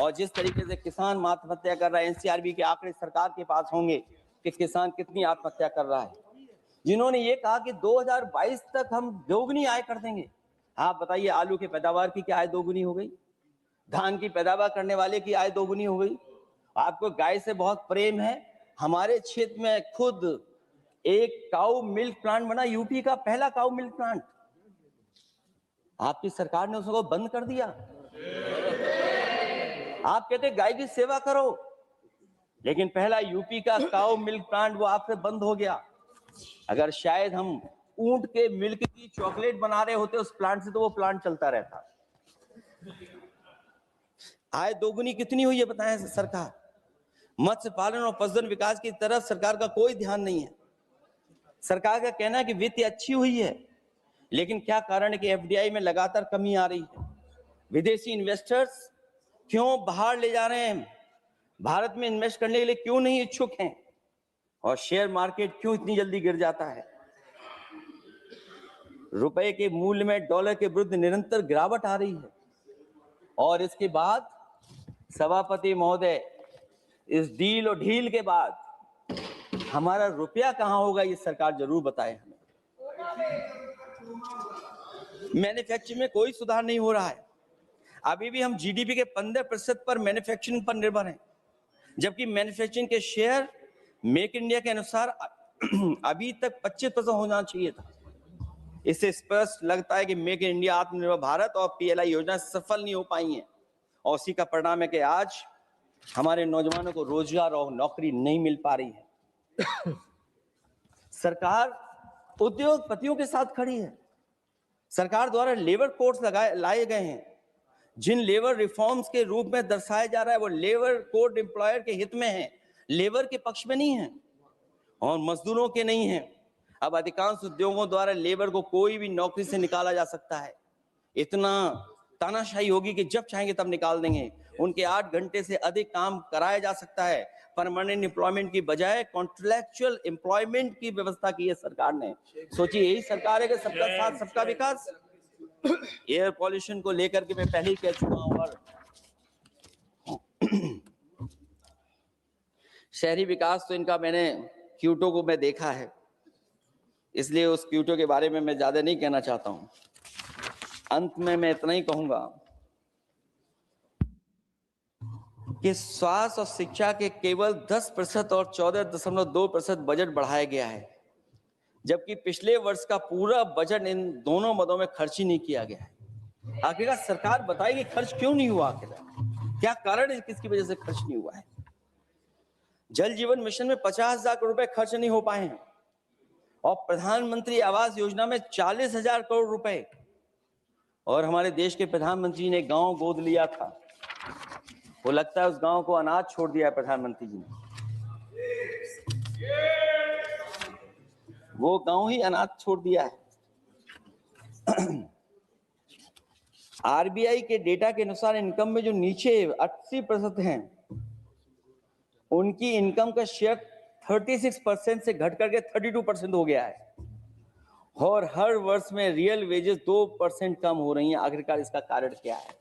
और जिस तरीके से किसान आत्महत्या कर रहा है, एनसीआरबी के आंकड़े सरकार के पास होंगे कि किसान कितनी आत्महत्या कर रहा है। जिन्होंने ये कहा कि 2022 तक हम दोगुनी आय कर देंगे। आप बताइए, आलू की पैदावार की क्या आय दोगुनी हो गई? धान की पैदावार करने वाले की आय दोगुनी हो गई। आपको गाय से बहुत प्रेम है। हमारे क्षेत्र में खुद एक काऊ मिल्क प्लांट बना, यूपी का पहला काऊ मिल्क प्लांट। आपकी सरकार ने उसको बंद कर दिया। आप कहते गाय की सेवा करो, लेकिन पहला यूपी का काऊ मिल्क प्लांट वो आपसे बंद हो गया। अगर शायद हम ऊंट के मिल्क की चॉकलेट बना रहे होते उस प्लांट से, तो वो प्लांट चलता रहता। आय दोगुनी कितनी हुई है बताएं सरकार? मत्स्य पालन और पशुधन विकास की तरफ सरकार का कोई ध्यान नहीं है। सरकार का कहना है कि वित्त अच्छी हुई है, लेकिन क्या कारण है कि एफडीआई में लगातार कमी आ रही है? विदेशी इन्वेस्टर्स क्यों बाहर ले जा रहे हैं? भारत में इन्वेस्ट करने के लिए क्यों नहीं इच्छुक हैं? और शेयर मार्केट क्यों इतनी जल्दी गिर जाता है? रुपए के मूल्य में डॉलर के विरुद्ध निरंतर गिरावट आ रही है। और इसके बाद सभापति महोदय, इस डील और ढील के बाद हमारा रुपया कहां होगा, ये सरकार जरूर बताए हमें। मैन्युफैक्चरिंग में कोई सुधार नहीं हो रहा है। अभी भी हम जीडीपी के 15% पर मैन्युफैक्चरिंग पर निर्भर हैं, जबकि मैन्युफैक्चरिंग के शेयर मेक इंडिया के अनुसार अभी तक 25% होना चाहिए था। इससे स्पष्ट लगता है कि मेक इन इंडिया, आत्मनिर्भर भारत और पीएलआई योजना सफल नहीं हो पाई है, और उसी का परिणाम है कि आज हमारे नौजवानों को रोजगार और नौकरी नहीं मिल पा रही है। सरकार उद्योगपतियों के साथ खड़ी है। सरकार द्वारा लेबर कोड्स लाए गए हैं, जिन लेबर रिफॉर्म्स के रूप में दर्शाया जा रहा है वो लेबर कोड एम्प्लॉयर के हित में है, लेबर के पक्ष में नहीं है और मजदूरों के नहीं है। अब अधिकांश उद्योगों द्वारा लेबर को कोई भी नौकरी से निकाला जा सकता है। इतना तानाशाही होगी कि जब चाहेंगे तब निकाल देंगे। उनके 8 घंटे से अधिक काम कराया जा सकता है। परमानेंट एम्प्लॉयमेंट की बजाय कॉन्ट्रैक्चुअल एम्प्लॉयमेंट की व्यवस्था की है सरकार ने। सोचिए, यही सरकार है कि सबका साथ सबका विकास। एयर पॉल्यूशन को लेकर के मैं पहले ही कह चुका हूं, और शहरी विकास तो इनका मैंने क्यूटो को मैं देखा है, इसलिए उस क्यूटो के बारे में मैं ज्यादा नहीं कहना चाहता हूं। अंत में मैं इतना ही कहूंगा कि स्वास्थ्य और शिक्षा के केवल 10% और 14.2% बजट बढ़ाया गया है, जबकि पिछले वर्ष का पूरा बजट इन दोनों मदों में खर्च ही नहीं किया गया है। आखिरकार सरकार बताएगी खर्च क्यों नहीं हुआ, आखिर क्या कारण है, किसकी वजह से खर्च नहीं हुआ है? जल जीवन मिशन में 50,000 करोड़ रुपए खर्च नहीं हो पाए हैं, और प्रधानमंत्री आवास योजना में 40,000 करोड़ रुपए। और हमारे देश के प्रधानमंत्री ने गांव गोद लिया था, वो लगता है उस गांव को अनाथ छोड़ दिया है प्रधानमंत्री जी ने। वो गांव ही अनाथ छोड़ दिया है। आरबीआई के डेटा के अनुसार इनकम में जो नीचे 80% हैं, उनकी इनकम का शेयर 36% से घट करके 32% हो गया है, और हर वर्ष में रियल वेजेस 2% कम हो रही हैं। आखिरकार इसका कारण क्या है?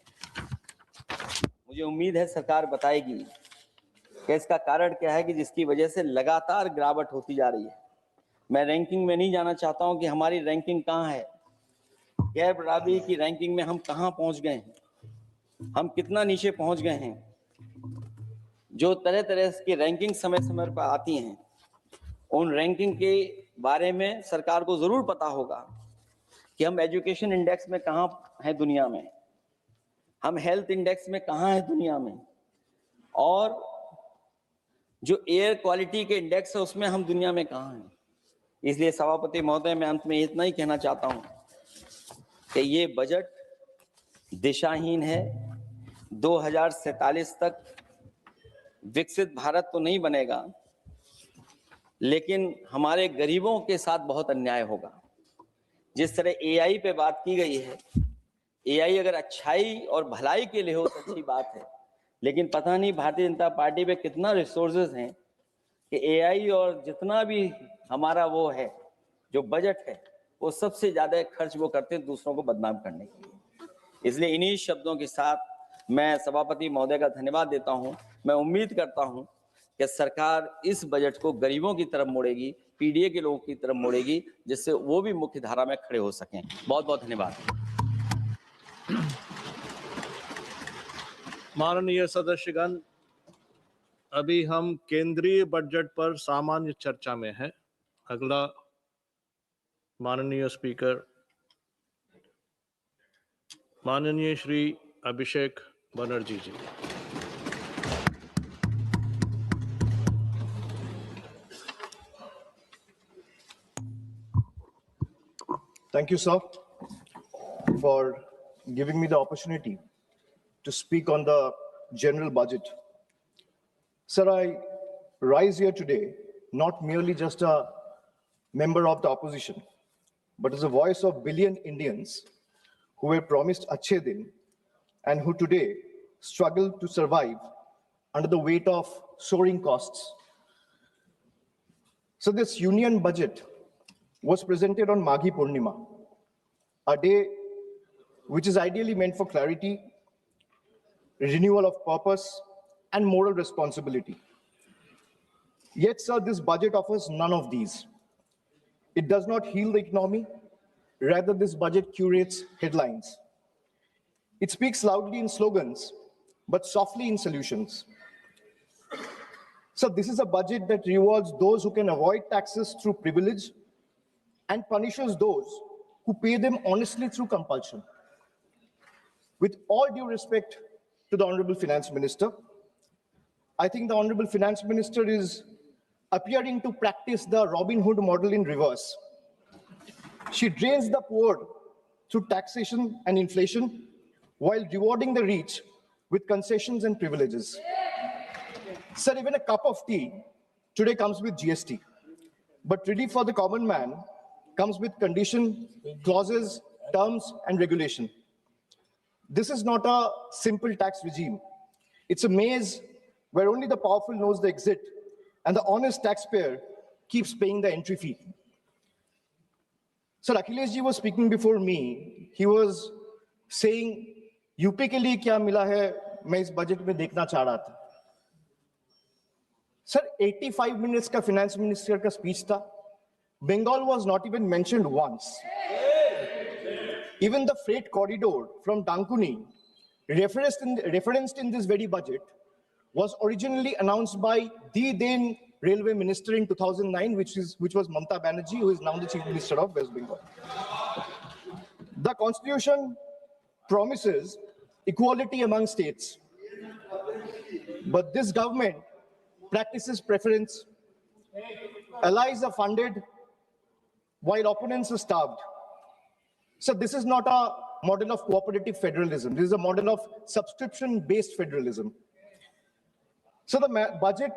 मुझे उम्मीद है सरकार बताएगी कि इसका कारण क्या है कि जिसकी वजह से लगातार गिरावट होती जा रही है। मैं रैंकिंग में नहीं जाना चाहता हूं कि हमारी रैंकिंग कहां है, गैर बराबरी की रैंकिंग में हम कहां पहुंच गए हैं, हम कितना नीचे पहुंच गए हैं। जो तरह तरह की रैंकिंग समय समय पर आती हैं, उन रैंकिंग के बारे में सरकार को जरूर पता होगा कि हम एजुकेशन इंडेक्स में कहां हैं दुनिया में, हम हेल्थ इंडेक्स में कहां हैं दुनिया में, और जो एयर क्वालिटी के इंडेक्स है उसमें हम दुनिया में कहां हैं। इसलिए सभापति महोदय, मैं अंत में इतना ही कहना चाहता हूं कि ये बजट दिशाहीन है। 2047 तक विकसित भारत तो नहीं बनेगा, लेकिन हमारे गरीबों के साथ बहुत अन्याय होगा। जिस तरह एआई पे बात की गई है, एआई अगर अच्छाई और भलाई के लिए हो तो अच्छी बात है, लेकिन पता नहीं भारतीय जनता पार्टी पे कितना रिसोर्सेज हैं कि एआई और जितना भी हमारा वो है जो बजट है, वो सबसे ज्यादा खर्च वो करते हैं दूसरों को बदनाम करने के लिए। इसलिए इन्हीं शब्दों के साथ मैं सभापति महोदय का धन्यवाद देता हूं। मैं उम्मीद करता हूं कि सरकार इस बजट को गरीबों की तरफ मोड़ेगी, पीडीए के लोगों की तरफ मोड़ेगी, जिससे वो भी मुख्य धारा में खड़े हो सकें। बहुत बहुत धन्यवाद। माननीय सदस्यगण, अभी हम केंद्रीय बजट पर सामान्य चर्चा में हैं। अगला माननीय स्पीकर माननीय श्री अभिषेक बनर्जी जी। Thank you, sir, for giving me the opportunity to speak on the general budget. Sir, I rise here today not merely just a member of the opposition, but as a voice of billion Indians who were promised Achhe Din and who today struggle to survive under the weight of soaring costs. So this union budget was presented on Maghi Purnima, a day which is ideally meant for clarity, renewal of purpose, and moral responsibility. Yet, sir, this budget offers none of these. It does not heal the economy. Rather, this budget curates headlines. It speaks loudly in slogans, but softly in solutions. So this is a budget that rewards those who can avoid taxes through privilege and punishes those who pay them honestly through compulsion. With all due respect to the Honorable Finance Minister, I think the Honorable Finance Minister is appearing to practice the Robin Hood model in reverse. She drains the poor through taxation and inflation while rewarding the rich with concessions and privileges. Sir, even a cup of tea today comes with GST, but relief for the common man comes with condition, clauses, terms, and regulation. This is not a simple tax regime. It's a maze where only the powerful knows the exit and the honest taxpayer keeps paying the entry fee. Sir, Akhilesh ji was speaking before me. He was saying, UP के लिए क्या मिला है मैं इस budget में देखना चाह रहा था. Sir, 85 minutes का finance minister का speech था. Bengal was not even mentioned once. Even the freight corridor from Dankuni, referenced in this very budget, was originally announced by the then railway minister in 2009, which was Mamata Banerjee, who is now the chief minister of West Bengal. The constitution promises equality among states, but this government practices preference. Allies are funded while opponents are starved. So this is not a model of cooperative federalism. This is a model of subscription-based federalism. So the budget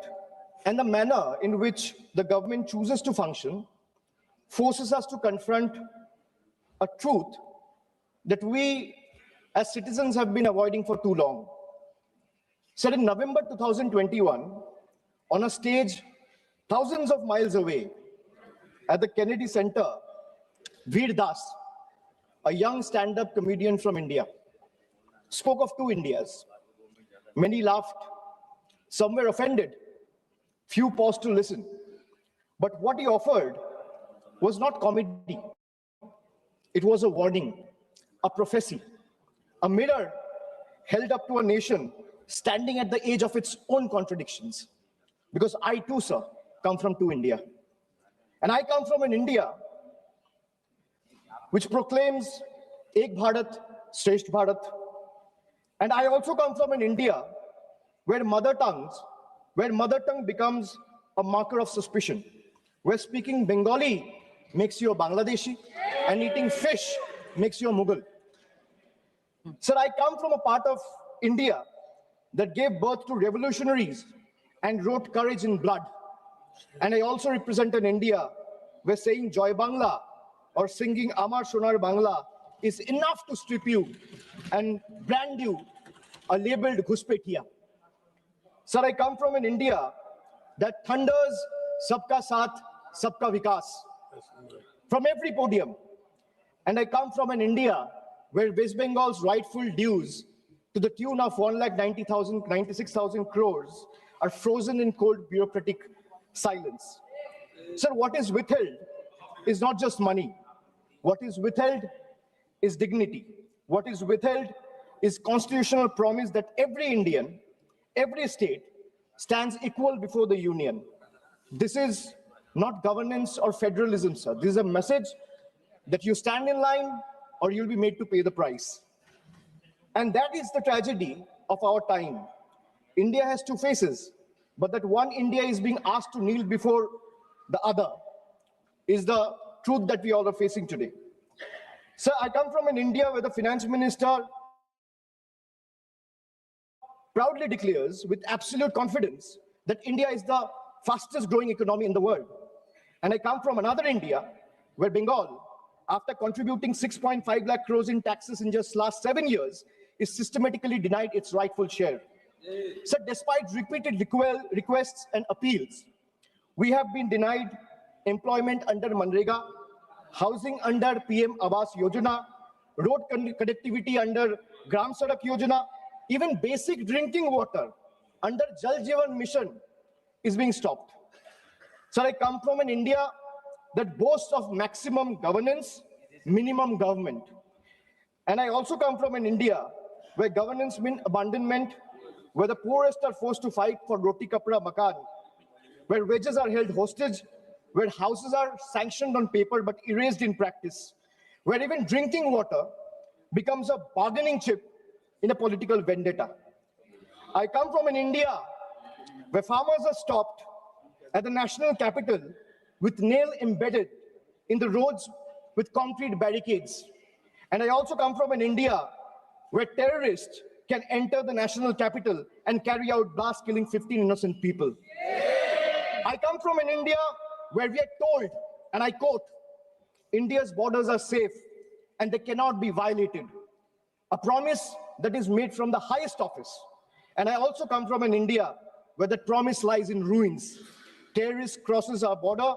and the manner in which the government chooses to function forces us to confront a truth that we as citizens have been avoiding for too long. So in November 2021, on a stage thousands of miles away at the Kennedy Center, Veer Das, a young stand-up comedian from India, spoke of two Indias. Many laughed, some were offended, few paused to listen. But what he offered was not comedy. It was a warning, a prophecy, a mirror held up to a nation standing at the edge of its own contradictions. Because I too, sir, come from two India. And I come from an India which proclaims Ek Bharat, Shresth Bharat. And I also come from an India where mother tongue becomes a marker of suspicion, where speaking Bengali makes you a Bangladeshi and eating fish makes you a Mughal. Sir, I come from a part of India that gave birth to revolutionaries and wrote courage in blood. And I also represent an India where saying Joy Bangla or singing Amar Sonar Bangla is enough to strip you and brand you a labeled Ghuspetia. Sir, I come from an India that thunders Sabka Saath, Sabka Vikas from every podium. And I come from an India where West Bengal's rightful dues to the tune of 1,96,000 crores are frozen in cold bureaucratic silence. Sir, what is withheld is not just money. What is withheld is dignity. What is withheld is constitutional promise that every Indian, every state stands equal before the union. This is not governance or federalism, sir. This is a message that you stand in line or you'll be made to pay the price. And that is the tragedy of our time. India has two faces, but that one India is being asked to kneel before the other is the truth that we all are facing today. Sir, I come from an India where the finance minister proudly declares with absolute confidence that India is the fastest growing economy in the world. And I come from another India where Bengal, after contributing 6.5 lakh crores in taxes in just last 7 years, is systematically denied its rightful share. So despite repeated requests and appeals, we have been denied employment under Manrega, housing under PM Awas Yojana, road connectivity under Gram Sadak Yojana, even basic drinking water under Jal Jeevan Mission is being stopped. So I come from an India that boasts of maximum governance, minimum government. And I also come from an India where governance means abandonment, where the poorest are forced to fight for roti kapra makan, where wages are held hostage, where houses are sanctioned on paper but erased in practice, where even drinking water becomes a bargaining chip in a political vendetta. I come from an India where farmers are stopped at the national capital with nail embedded in the roads with concrete barricades. And I also come from an India where terrorists can enter the national capital and carry out blasts killing 15 innocent people. I come from an India where we are told, and I quote, India's borders are safe and they cannot be violated. A promise that is made from the highest office. And I also come from an India where that promise lies in ruins. Terrorists crosses our border,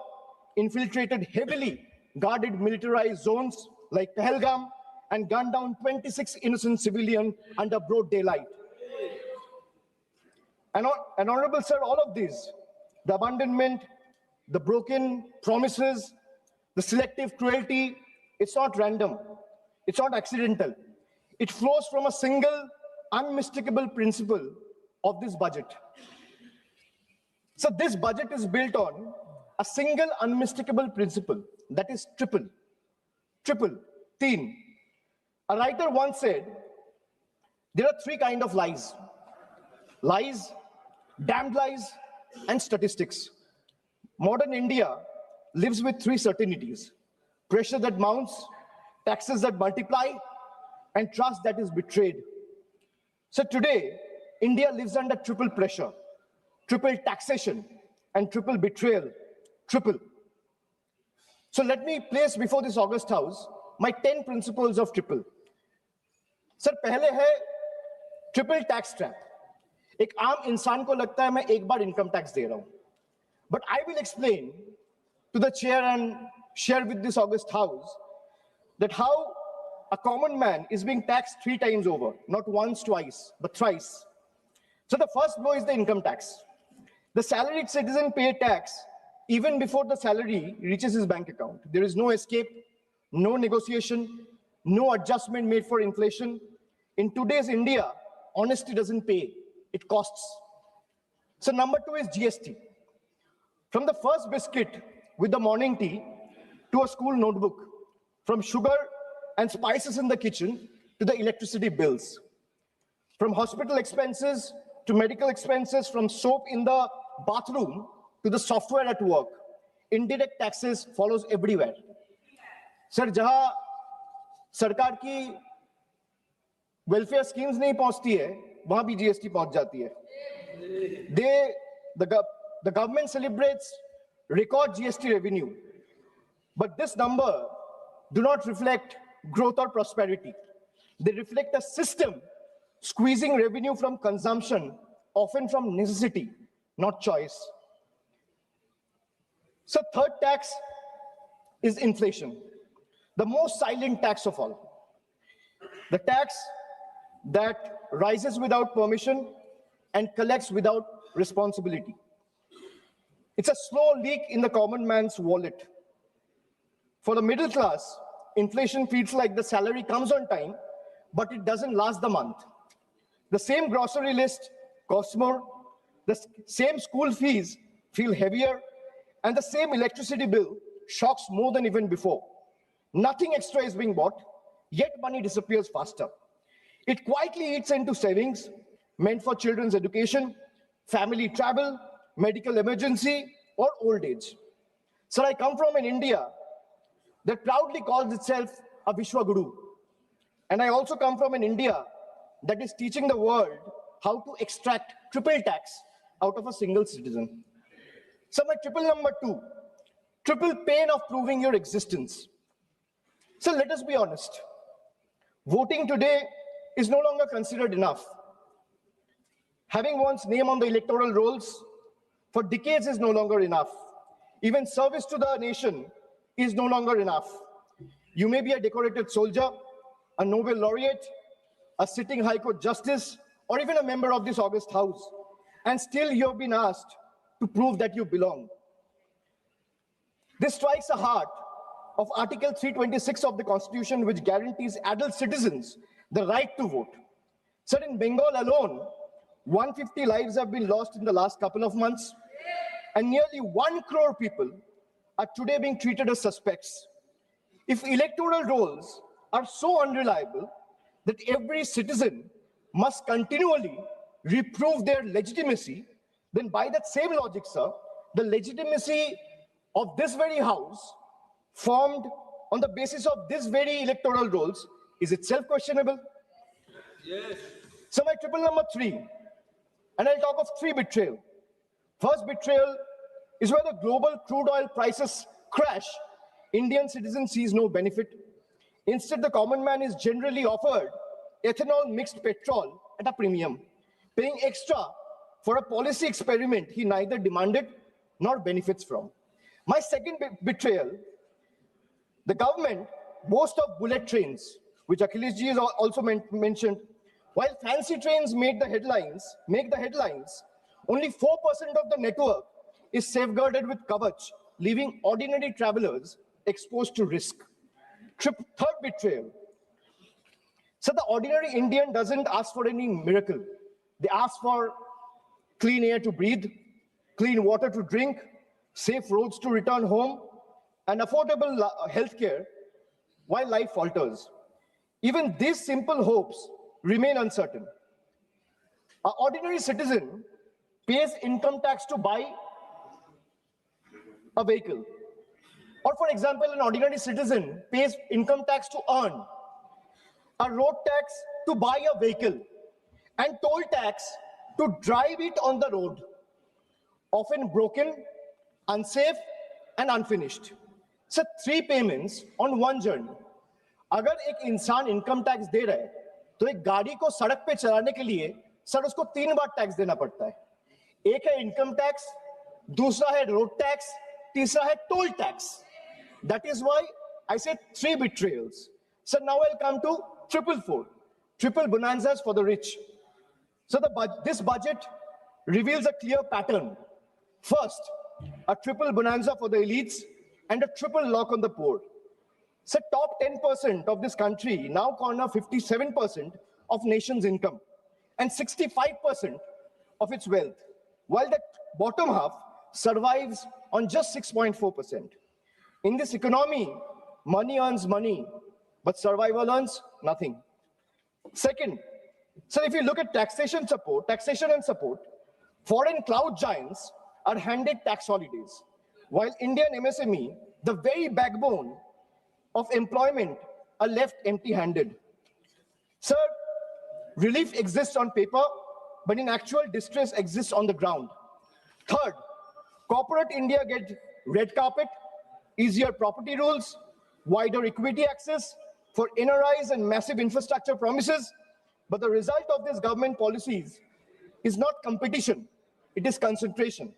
infiltrated heavily guarded militarized zones like Pahalgam, and gunned down 26 innocent civilians under broad daylight. And honorable sir, all of these, the abandonment, the broken promises, the selective cruelty, it's not random, it's not accidental. It flows from a single unmistakable principle of this budget. So this budget is built on a single unmistakable principle, that is triple, teen. A writer once said, there are three kinds of lies: lies, damned lies, and statistics. Modern India lives with three certainties: pressure that mounts, taxes that multiply, and trust that is betrayed. So today, India lives under triple pressure, triple taxation, and triple betrayal, triple. So let me place before this August House my 10 principles of triple. Sir पहले है triple tax trap. एक आम इंसान को लगता है मैं एक बार इनकम टैक्स दे रहा हूं, but I will explain to the chair and share with this august house that how a common man is being taxed 3 times over, not once, twice, but thrice. So the first blow is the income tax. The salaried citizen pays tax even before the salary reaches his bank account. There is no escape, no negotiation, no adjustment made for inflation. In today's India, honesty doesn't pay, it costs. So number 2 is GST. From the first biscuit with the morning tea to a school notebook, from sugar and spices in the kitchen to the electricity bills, from hospital expenses to medical expenses, from soap in the bathroom to the software at work, indirect taxes follows everywhere. Sir, jahan sarkar ki welfare schemes nahi pahunchti hai, wahan bhi GST pahunch jati hai. The government celebrates record GST revenue, but this number do not reflect growth or prosperity. They reflect a system squeezing revenue from consumption, often from necessity, not choice. So third tax is inflation, the most silent tax of all. The tax that rises without permission and collects without responsibility. It's a slow leak in the common man's wallet. For the middle class, inflation feels like the salary comes on time, but it doesn't last the month. The same grocery list costs more, the same school fees feel heavier, and the same electricity bill shocks more than even before. Nothing extra is being bought, yet money disappears faster. It quietly eats into savings meant for children's education, family travel, medical emergency, or old age. Sir, I come from an India that proudly calls itself a Vishwa Guru. And I also come from an India that is teaching the world how to extract triple tax out of a single citizen. So my triple number 2, triple pain of proving your existence. So let us be honest. Voting today is no longer considered enough. Having one's name on the electoral rolls for decades is no longer enough. Even service to the nation is no longer enough. You may be a decorated soldier, a Nobel laureate, a sitting High Court justice, or even a member of this august house, and still you have been asked to prove that you belong. This strikes the heart of Article 326 of the Constitution, which guarantees adult citizens the right to vote. Sir, in Bengal alone, 150 lives have been lost in the last couple of months, and nearly 1 crore people are today being treated as suspects. If electoral rolls are so unreliable that every citizen must continually reprove their legitimacy, then by that same logic, sir, the legitimacy of this very house formed on the basis of this very electoral rolls is itself questionable. Yes. So my triple number 3, and I'll talk of 3 betrayal. First betrayal is where the global crude oil prices crash. Indian citizen sees no benefit. Instead, the common man is generally offered ethanol mixed petrol at a premium, paying extra for a policy experiment he neither demanded nor benefits from. My second betrayal, the government boasts of bullet trains, which Akhilesh ji has also mentioned. While fancy trains make the headlines, only 4% of the network is safeguarded with Kavach, leaving ordinary travelers exposed to risk. Third betrayal. So the ordinary Indian doesn't ask for any miracle. They ask for clean air to breathe, clean water to drink, safe roads to return home, and affordable healthcare while life falters. Even these simple hopes remain uncertain. An ordinary citizen pays income tax to buy a vehicle. Or for example, an ordinary citizen pays income tax to earn, a road tax to buy a vehicle, and toll tax to drive it on the road, often broken, unsafe, and unfinished. So 3 payments on 1 journey. अगर एक इंसान income tax दे रहा है, तो एक गाड़ी को सड़क पे चलाने के लिए सर उसको 3 बार टैक्स देना पड़ता है. एक है इनकम टैक्स, दूसरा है रोड टैक्स, तीसरा है toll tax. That is why I said 3 betrayals. So now I'll come to triple bonanzas for the rich. So this budget reveals a clear pattern. First, a triple bonanza for the elites and a triple lock on the poor. So top 10% of this country now corner 57% of nation's income and 65% of its wealth, while the bottom half survives on just 6.4%. In this economy, money earns money, but survival earns nothing. Second, so if you look at taxation and support, foreign cloud giants are handed tax holidays, while Indian MSME, the very backbone of employment, are left empty-handed. Sir, relief exists on paper, but in actual distress exists on the ground. Third, corporate India gets red carpet, easier property rules, wider equity access for NRIs and massive infrastructure promises. But the result of these government policies is not competition, it is concentration.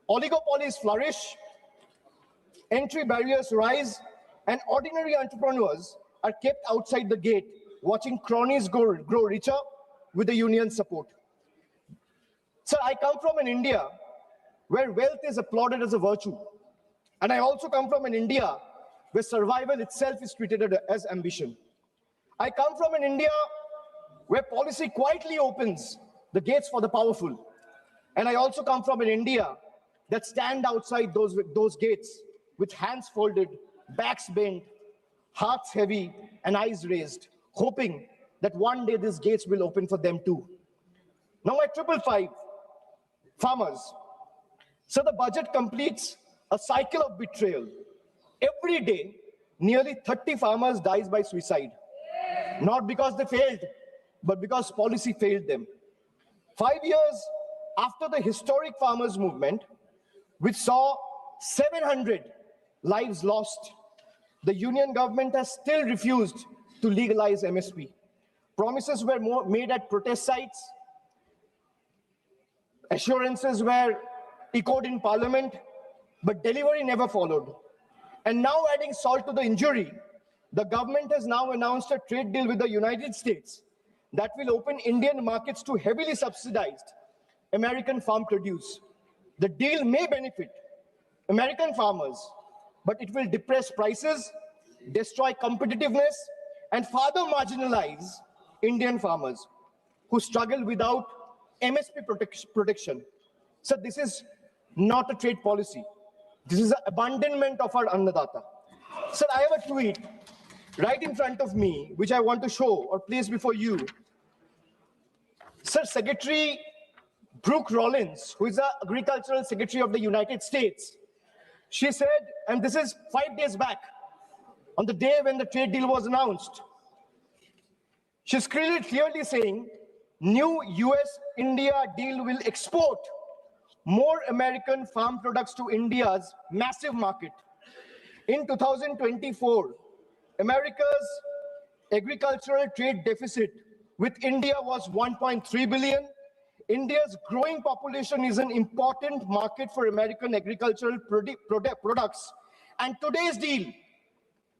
Oligopolies flourish, entry barriers rise, and ordinary entrepreneurs are kept outside the gate, watching cronies grow richer with the union support. Sir, I come from an India where wealth is applauded as a virtue. And I also come from an India where survival itself is treated as ambition. I come from an India where policy quietly opens the gates for the powerful. And I also come from an India that stand outside those gates with hands folded, backs bent, hearts heavy, and eyes raised, hoping that one day these gates will open for them too. Now my 555, farmers. So the budget completes a cycle of betrayal. Every day, nearly 30 farmers dies by suicide. Not because they failed, but because policy failed them. 5 years after the historic farmers' movement, which saw 700 lives lost, the union government has still refused to legalize MSP. Promises were made at protest sites, assurances were echoed in parliament, but delivery never followed. And now, adding salt to the injury, the government has now announced a trade deal with the United States that will open Indian markets to heavily subsidized American farm produce. The deal may benefit American farmers, but it will depress prices, destroy competitiveness, and further marginalize Indian farmers who struggle without MSP protection. So this is not a trade policy. This is an abandonment of our Annadata. Sir, I have a tweet right in front of me, which I want to show or place before you. Sir, Secretary Brooke Rollins, who is the Agricultural Secretary of the United States, she said, and this is 5 days back, on the day when the trade deal was announced, she's clearly saying, new US-India deal will export more American farm products to India's massive market. In 2024, America's agricultural trade deficit with India was 1.3 billion. India's growing population is an important market for American agricultural products. And today's deal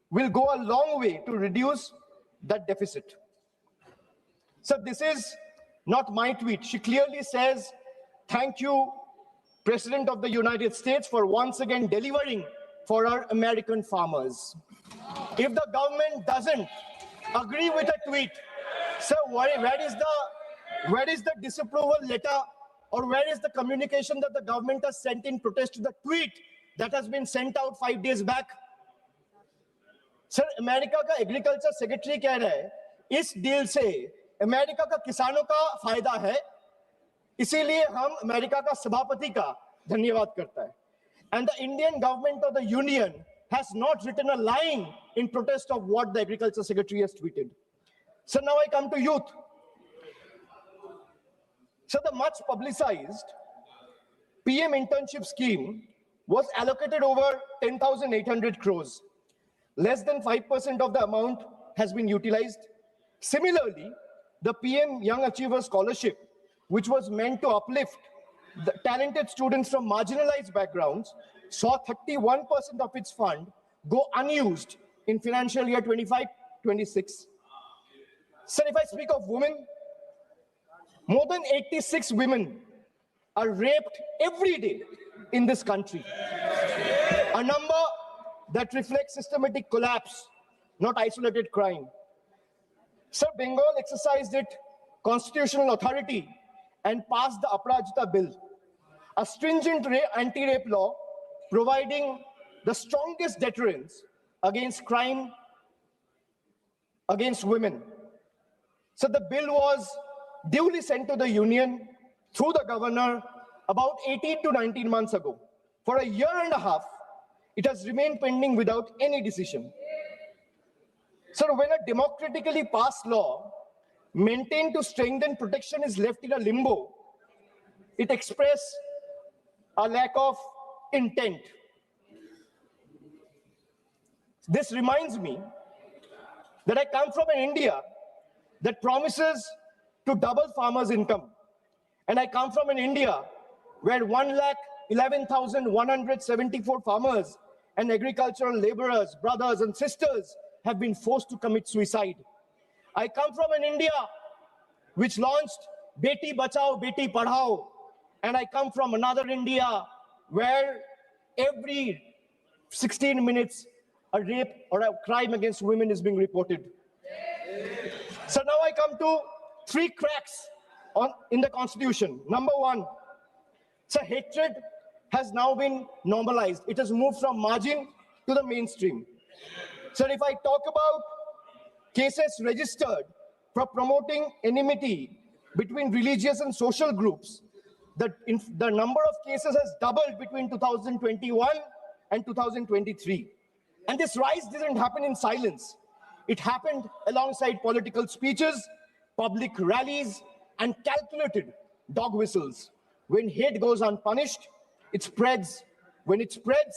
will go a long way to reduce that deficit. So this is not my tweet. She clearly says, thank you, President of the United States, for once again delivering for our American farmers. If the government doesn't agree with a tweet, so where is the disapproval letter, or where is the communication that the government has sent in protest to the tweet that has been sent out 5 days back? Sir, America का agriculture secretary कह रहा है इस deal से America का किसानों का फायदा है, इसीलिए हम अमेरिका का सभापति का धन्यवाद करता है. And the Indian government of the union has not written a line in protest of what the agriculture secretary has tweeted. So now I come to youth. So the much publicized PM internship scheme was allocated over 10,800 crores. Less than 5% of the amount has been utilized. Similarly, the PM Young Achiever Scholarship, which was meant to uplift the talented students from marginalized backgrounds, saw 31% of its fund go unused in financial year 25-26. Sir, if I speak of women, more than 86 women are raped every day in this country. A number that reflects systematic collapse, not isolated crime. Sir, Bengal exercised its constitutional authority and passed the Aparajita Bill, a stringent anti-rape law providing the strongest deterrence against crime against women. So the bill was duly sent to the union through the governor about 18 to 19 months ago. For a year and a half, it has remained pending without any decision. So when a democratically passed law maintained to strengthen protection is left in a limbo, it expresses a lack of intent. This reminds me that I come from an India that promises to double farmers' income. And I come from an India where 1,11,174 farmers and agricultural laborers, brothers and sisters have been forced to commit suicide. I come from an India which launched Beti Bachao, Beti Padhao. And I come from another India where every 16 minutes a rape or a crime against women is being reported. So now I come to 3 cracks in the constitution. Number 1, it's a hatred has now been normalized. It has moved from margin to the mainstream. Sir, if I talk about cases registered for promoting enmity between religious and social groups, the number of cases has doubled between 2021 and 2023. And this rise didn't happen in silence. It happened alongside political speeches, public rallies, and calculated dog whistles. When hate goes unpunished, it spreads. When it spreads,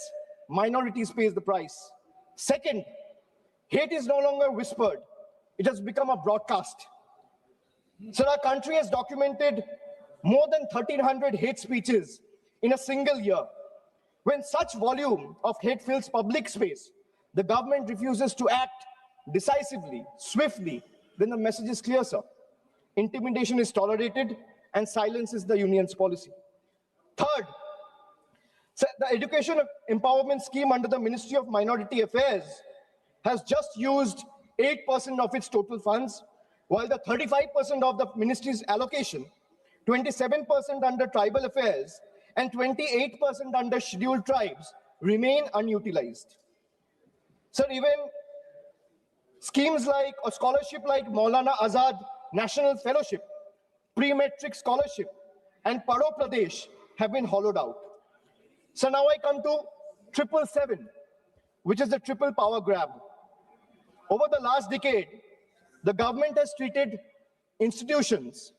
minorities pay the price. Second, hate is no longer whispered. It has become a broadcast. So our country has documented more than 1,300 hate speeches in a single year. When such volume of hate fills public space, the government refuses to act decisively, swiftly, then the message is clear, sir. Intimidation is tolerated and silence is the union's policy. Third, sir, the education empowerment scheme under the Ministry of Minority Affairs has just used 8% of its total funds, while the 35% of the ministry's allocation, 27% under tribal affairs, and 28% under scheduled tribes remain unutilized. Sir, even schemes like a scholarship like Maulana Azad National Fellowship, Pre-Metric Scholarship, and Paro Pradesh have been hollowed out. So now I come to 777, which is the triple power grab. Over the last decade, the government has treated institutions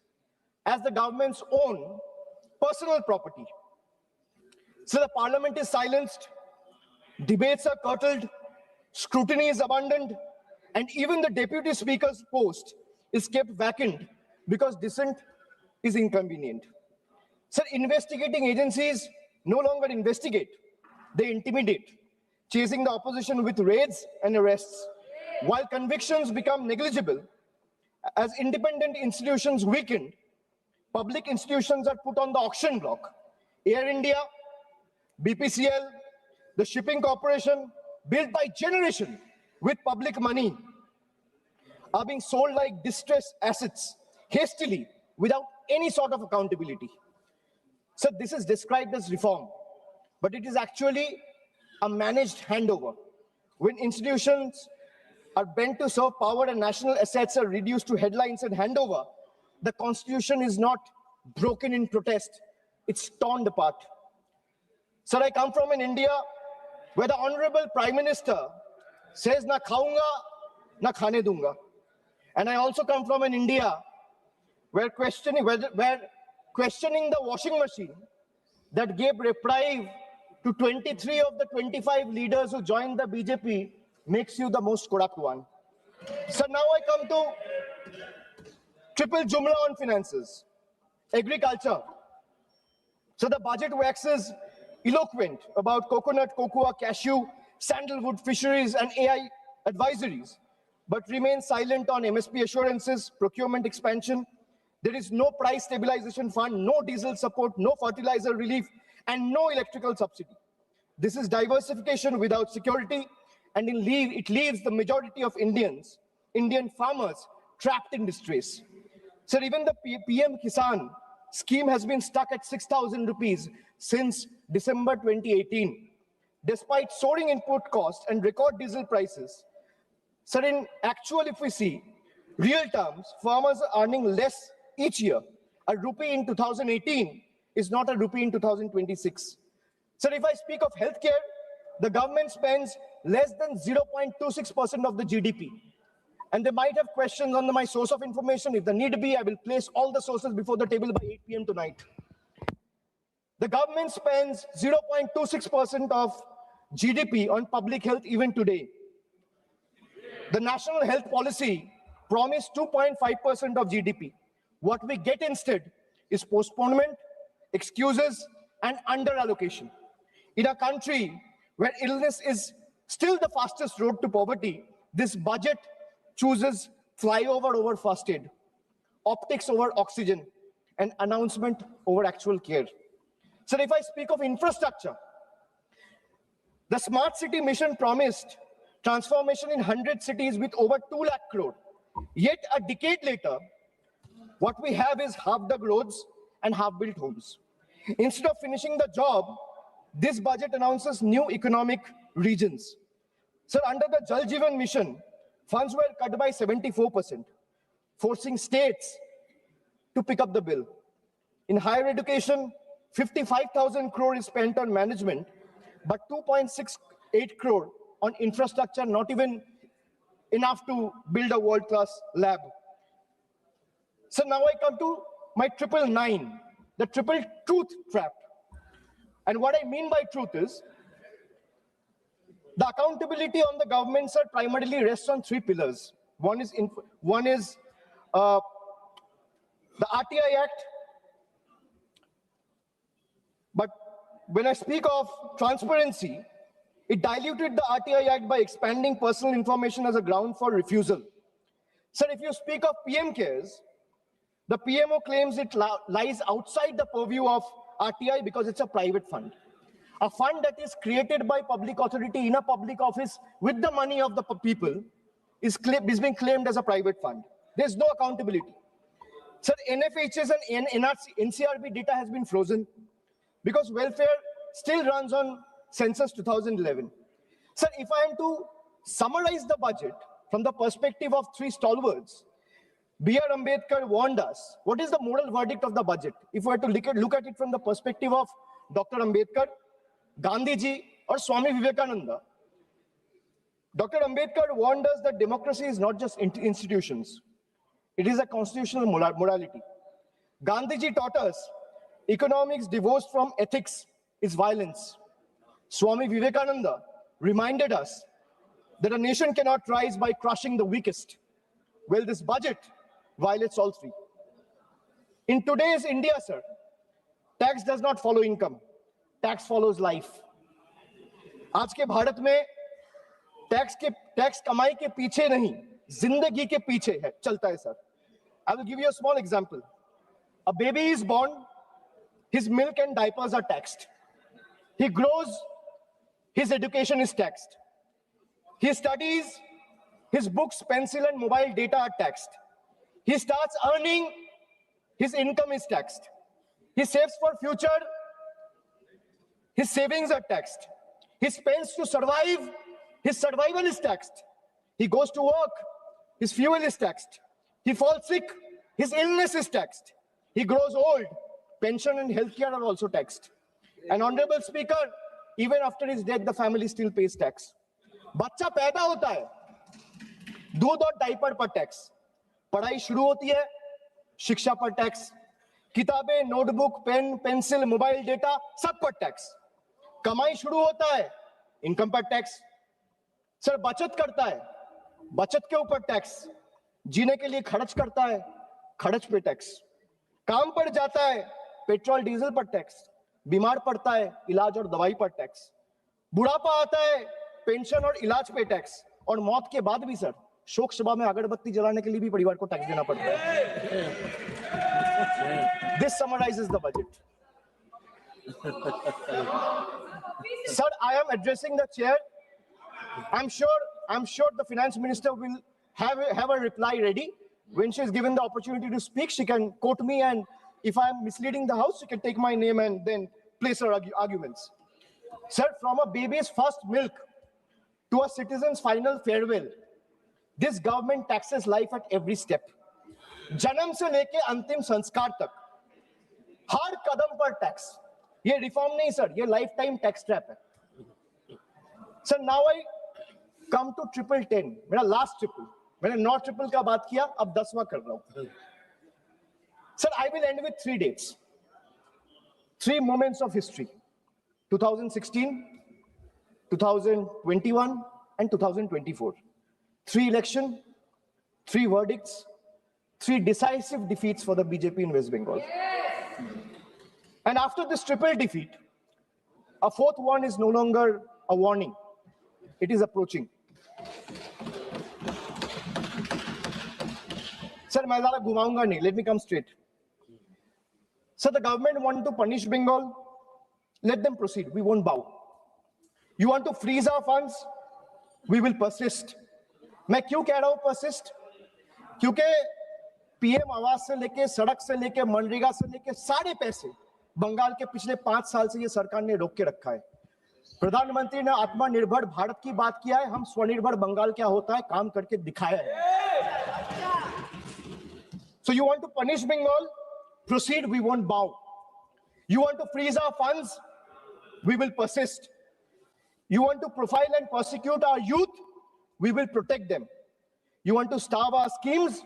as the government's own personal property. So the parliament is silenced, debates are curtailed, scrutiny is abandoned, and even the deputy speaker's post is kept vacant because dissent is inconvenient. So investigating agencies no longer investigate, they intimidate, chasing the opposition with raids and arrests. While convictions become negligible, as independent institutions weaken, public institutions are put on the auction block. Air India, BPCL, the shipping corporation, built by generation with public money, are being sold like distressed assets, hastily, without any sort of accountability. So this is described as reform, but it is actually a managed handover. When institutions are bent to serve power and national assets are reduced to headlines and handover, the constitution is not broken in protest, it's torn apart. Sir, I come from an India where the Honorable Prime Minister says, na khaunga, na khane dunga. And I also come from an India where questioning the washing machine that gave reprieve to 23 of the 25 leaders who joined the BJP makes you the most corrupt one. So now I come to triple jumla on finances. Agriculture. So the budget waxes eloquent about coconut, cocoa, cashew, sandalwood, fisheries, and AI advisories, but remains silent on MSP assurances, procurement expansion. There is no price stabilization fund, no diesel support, no fertilizer relief, and no electrical subsidy. This is diversification without security, and it leaves the majority of Indian farmers trapped in distress. So even the PM Kisan scheme has been stuck at 6,000 rupees since December 2018. Despite soaring input costs and record diesel prices, so in actual, if we see real terms, farmers are earning less each year. A rupee in 2018 is not a rupee in 2026. So if I speak of healthcare, the government spends less than 0.26% of the GDP. And they might have questions on my source of information. If the need be, I will place all the sources before the table by 8 p.m. tonight. The government spends 0.26% of GDP on public health even today. The national health policy promised 2.5% of GDP. What we get instead is postponement, excuses, and under-allocation. In a country where illness is still the fastest road to poverty, this budget chooses flyover over first aid, optics over oxygen, and announcement over actual care. So if I speak of infrastructure, the smart city mission promised transformation in 100 cities with over 2 lakh crore. Yet a decade later, what we have is half-dug roads and half-built homes. Instead of finishing the job, this budget announces new economic regions. Sir, under the Jal Jeevan Mission, funds were cut by 74%, forcing states to pick up the bill. In higher education, 55,000 crore is spent on management, but 2.68 crore on infrastructure, not even enough to build a world-class lab. So now I come to my 999, the triple truth trap. And what I mean by truth is, the accountability on the government, sir, primarily rests on three pillars. One is the RTI Act. But when I speak of transparency, it diluted the RTI Act by expanding personal information as a ground for refusal. Sir, if you speak of PM cares, the PMO claims it lies outside the purview of RTI because it's a private fund. A fund that is created by public authority in a public office with the money of the people is being claimed as a private fund. There's no accountability. Sir, NFHS and NCRB data has been frozen because welfare still runs on census 2011. Sir, if I am to summarize the budget from the perspective of three stalwarts, B.R. Ambedkar warned us. What is the moral verdict of the budget? If we were to look at it from the perspective of Dr. Ambedkar, Gandhi ji, or Swami Vivekananda, Dr. Ambedkar warned us that democracy is not just institutions. It is a constitutional morality. Gandhi ji taught us economics divorced from ethics is violence. Swami Vivekananda reminded us that a nation cannot rise by crushing the weakest. Well, this budget violates all three. In today's India, sir, tax does not follow income. Tax follows life. आज के भारत में tax कमाई के पीछे नहीं, जिंदगी के पीछे है, चलता है sir. I will give you a small example. A baby is born, his milk and diapers are taxed. He grows, his education is taxed. He studies, his books, pencil, and mobile data are taxed. He starts earning, his income is taxed. He saves for future, his savings are taxed. He spends to survive, his survival is taxed. He goes to work, his fuel is taxed. He falls sick, his illness is taxed. He grows old, pension and healthcare are also taxed. And Honorable Speaker, even after his death, the family still pays tax. बच्चा पैदा होता है, दूध और diaper पर tax, पढ़ाई शुरू होती है, शिक्षा पर टैक्स, किताबें, notebook, pen, pencil, mobile data, सब पर टैक्स. कमाई शुरू होता है, इनकम पर टैक्स. सर, बचत करता है, बचत के ऊपर टैक्स. जीने के लिए खर्च करता है, खर्च पे टैक्स. काम पर जाता है, पेट्रोल डीजल पर टैक्स. बीमार पड़ता है, इलाज और दवाई पर टैक्स. बुढ़ापा आता है, पेंशन और इलाज पे टैक्स. और मौत के बाद भी सर, शोक सभा में अगरबत्ती जलाने के लिए भी परिवार को टैक्स देना पड़ता है. This summarizes the budget. Sir, I am addressing the chair. I'm sure the finance minister will have a reply ready. When she is given the opportunity to speak, she can quote me, and if I am misleading the house, she can take my name and then place her arguments. Sir, from a baby's first milk to a citizen's final farewell, this government taxes life at every step. जन्म से लेके अंतिम संस्कार तक हर कदम पर tax. ये reform नहीं sir, ये लाइफ टाइम टैक्स ट्रैप है. Sir, now I come to 1010, मेरा लास्ट ट्रिपल. मैंने 9 ट्रिपल का बात किया, अब 10वां कर रहा हूं. Sir, I will and with 3 dates, 3 moments of history: 2016, 2021, and 2024. 3 elections, 3 verdicts, 3 decisive defeats for the BJP in West Bengal. And after this triple defeat, a 4th one is no longer a warning. It is approaching. Sir, मैं ज़्यादा घुमाऊंगा नहीं. Let me come straight. So the government want to punish Bengal. Let them proceed. We won't bow. You want to freeze our funds? We will persist. मैं क्यों कह रहा हूं persist? क्योंकि पीएम आवास से लेके, सड़क से लेके, मनरेगा से लेके सारे पैसे बंगाल के पिछले 5 साल से ये सरकार ने रोक के रखा है। प्रधानमंत्री ने आत्मनिर्भर भारत की बात किया है, हम स्वनिर्भर बंगाल क्या होता है काम करके दिखाया है। So you want to punish Bengal? Proceed, we won't bow. You want to freeze our funds? We will persist. You want to profile and persecute our youth? We will protect them. You want to starve our schemes?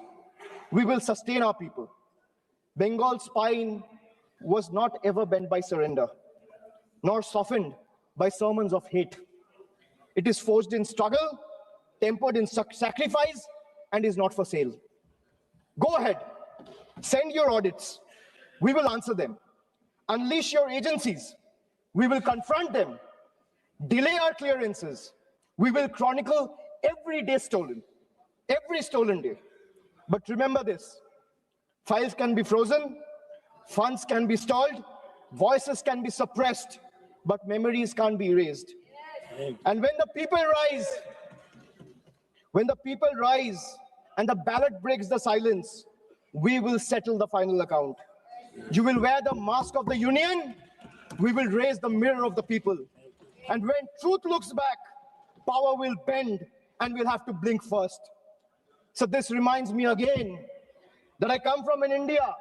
We will sustain our people. Bengal's spine was not ever bent by surrender, nor softened by sermons of hate. It is forged in struggle, tempered in sacrifice, and is not for sale. Go ahead, send your audits. We will answer them. Unleash your agencies. We will confront them. Delay our clearances. We will chronicle every day stolen, every stolen day. But remember this, files can be frozen, funds can be stalled, voices can be suppressed, but memories can't be erased. And when the people rise and the ballot breaks the silence, we will settle the final account. You will wear the mask of the union, we will raise the mirror of the people. And when truth looks back, power will bend and we'll have to blink first. So this reminds me again that I come from an India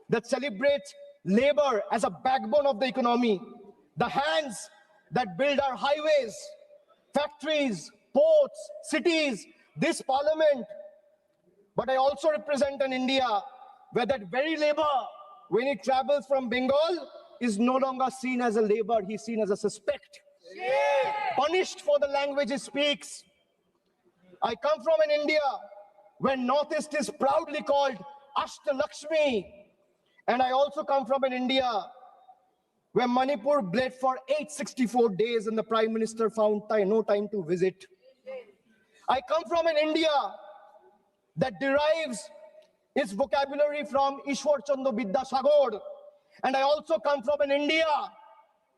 that celebrates labor as a backbone of the economy, the hands that build our highways, factories, ports, cities, this parliament. But I also represent an India where that very labor, when it travels from Bengal, is no longer seen as a labor, he's seen as a suspect. Punished for the language he speaks. I come from an India where Northeast is proudly called Ashtalakshmi. And I also come from an India where Manipur bled for 864 days and the Prime Minister found no time to visit. I come from an India that derives its vocabulary from Ishwar Chandra Vidyasagar. And I also come from an India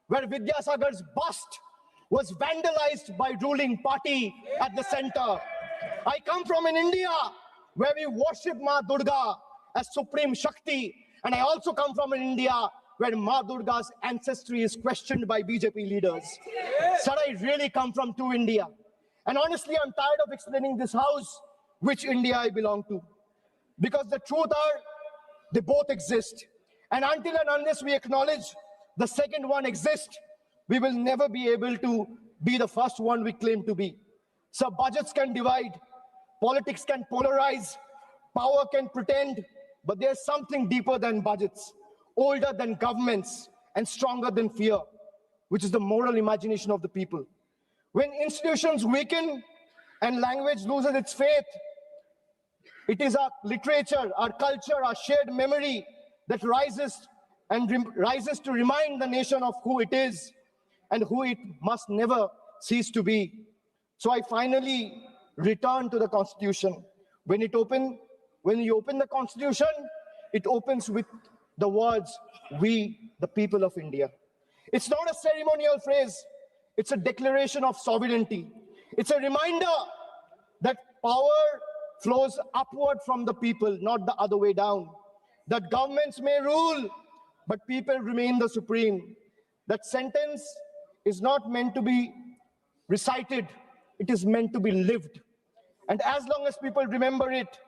where Vidyasagar's bust was vandalized by ruling party at the center. I come from an India where we worship Ma Durga as Supreme Shakti. And I also come from an India where Ma Durga's ancestry is questioned by BJP leaders. So I really come from two India. And honestly, I'm tired of explaining this house which India I belong to. Because the truth are, they both exist. And until and unless we acknowledge the second one exists, we will never be able to be the first one we claim to be. So budgets can divide, politics can polarize, power can pretend, but there's something deeper than budgets, older than governments, and stronger than fear, which is the moral imagination of the people. When institutions weaken and language loses its faith, it is our literature, our culture, our shared memory that rises to remind the nation of who it is and who it must never cease to be. So I finally return to the Constitution. When you open the Constitution, it opens with the words, "We, the people of India." It's not a ceremonial phrase. It's a declaration of sovereignty. It's a reminder that power flows upward from the people, not the other way down. That governments may rule, but people remain the supreme. That sentence is not meant to be recited. It is meant to be lived. And as long as people remember it,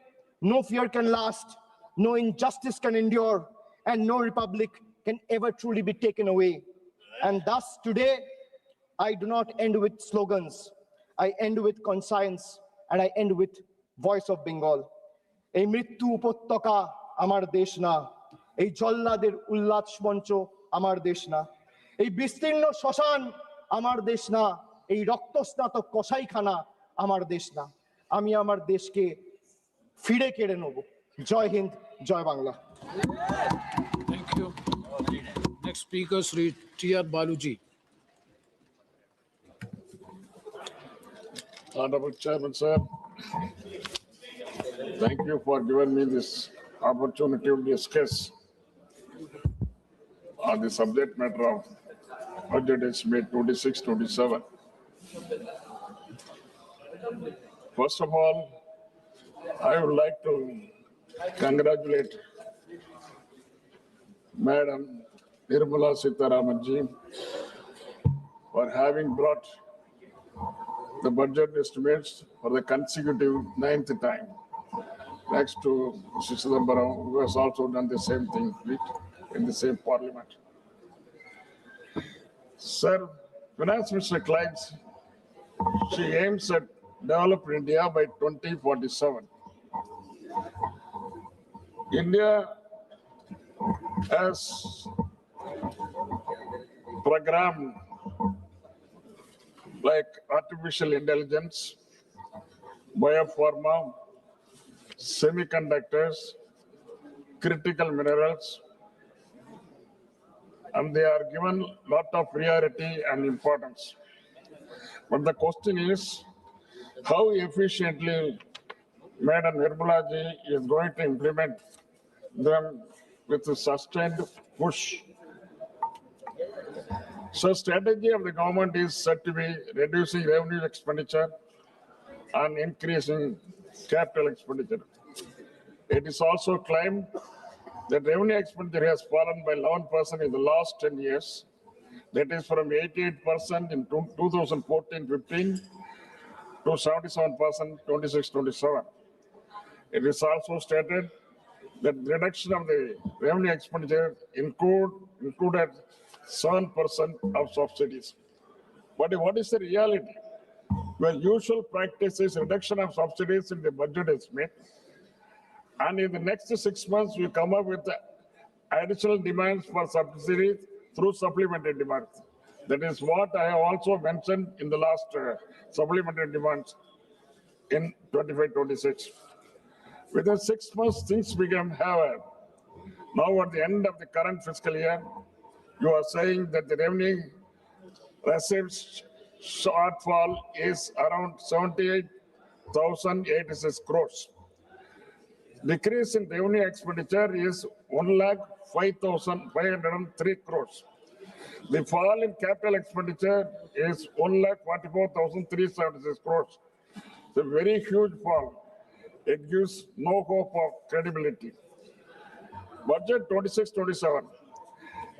no fear can last, no injustice can endure, and no republic can ever truly be taken away. And thus today, I do not end with slogans. I end with conscience, and I end with voice of Bengal. এই মৃত্যু উপত্যকা আমার দেশ না, এই জল্লাদের উল্লাস মঞ্চ আমার দেশ না, এই বিস্তীর্ণ শ্মশান আমার দেশ না, এই রক্তস্নাত কসাইখানা আমার দেশ না। আমি আমার দেশকে ফিরে কেড়ে নেব। জয় হিন্দ, জয় Bangla. Thank you. Next speaker, Sri T.R. Baluji. Honorable Chairman, sir, thank you for giving me this opportunity to discuss on the subject matter of budget estimate 26-27. First of all, I would like to congratulate Madam Nirmala Sitharamanji for having brought the budget estimates for the consecutive ninth time. Next to Mr. Chidambaram, who has also done the same thing in the same parliament. Sir, Finance Minister claims she aims at developed India by 2047. India has programmed like artificial intelligence, biopharma, semiconductors, critical minerals, and they are given a lot of priority and importance. But the question is, how efficiently Madam Nirmala ji is going to implement them with a sustained push. So strategy of the government is said to be reducing revenue expenditure and increasing capital expenditure. It is also claimed that revenue expenditure has fallen by 11% in the last 10 years. That is from 88% in 2014-15 to 77% 26-27. It is also stated that the reduction of the revenue expenditure included 7% of subsidies. But what is the reality? Well, usual practice is reduction of subsidies in the budget is made. And in the next 6 months, we come up with additional demands for subsidies through supplementary demands. That is what I have also mentioned in the last supplementary demands in 25-26. Within 6 months, things become haywire. Now at the end of the current fiscal year, you are saying that the revenue receipts shortfall is around 78,086 crores. Decrease in revenue expenditure is 1,05,503 crores. The fall in capital expenditure is 1,44,376 crores. It's a very huge fall. It gives no hope of credibility. Budget 26-27.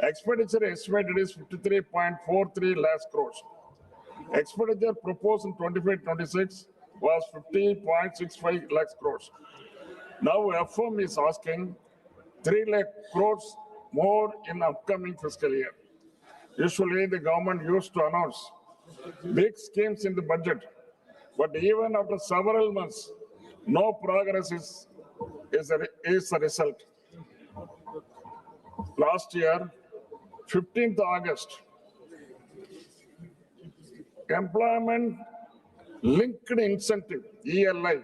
Expenditure estimated is 53.43 lakhs crores. Expenditure proposed in 25-26 was 50.65 lakhs crores. Now FM is asking 3 lakh crores more in upcoming fiscal year. Usually the government used to announce big schemes in the budget, but even after several months, no progress is the result. Last year, 15th August, employment linked incentive ELI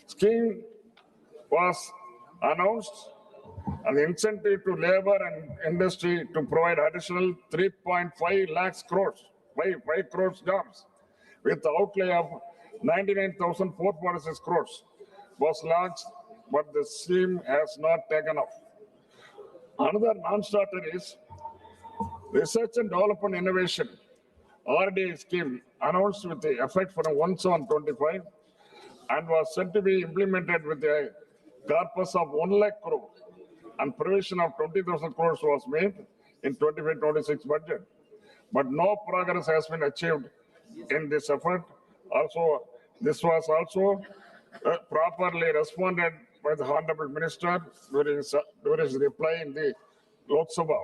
scheme was announced, and the incentive to labor and industry to provide additional 3.5 lakhs crores, 5 crores jobs with the outlay of 99,446 crores was launched, but the scheme has not taken off. Another non-starter is Research and Development Innovation RDI scheme announced with the effect from 1/7/25 and was said to be implemented with a corpus of 1 lakh crore, and provision of 20,000 crores was made in 25-26 budget. But no progress has been achieved in this effort. Also, this was also properly responded by the Honorable Minister during his reply in the Lok Sabha.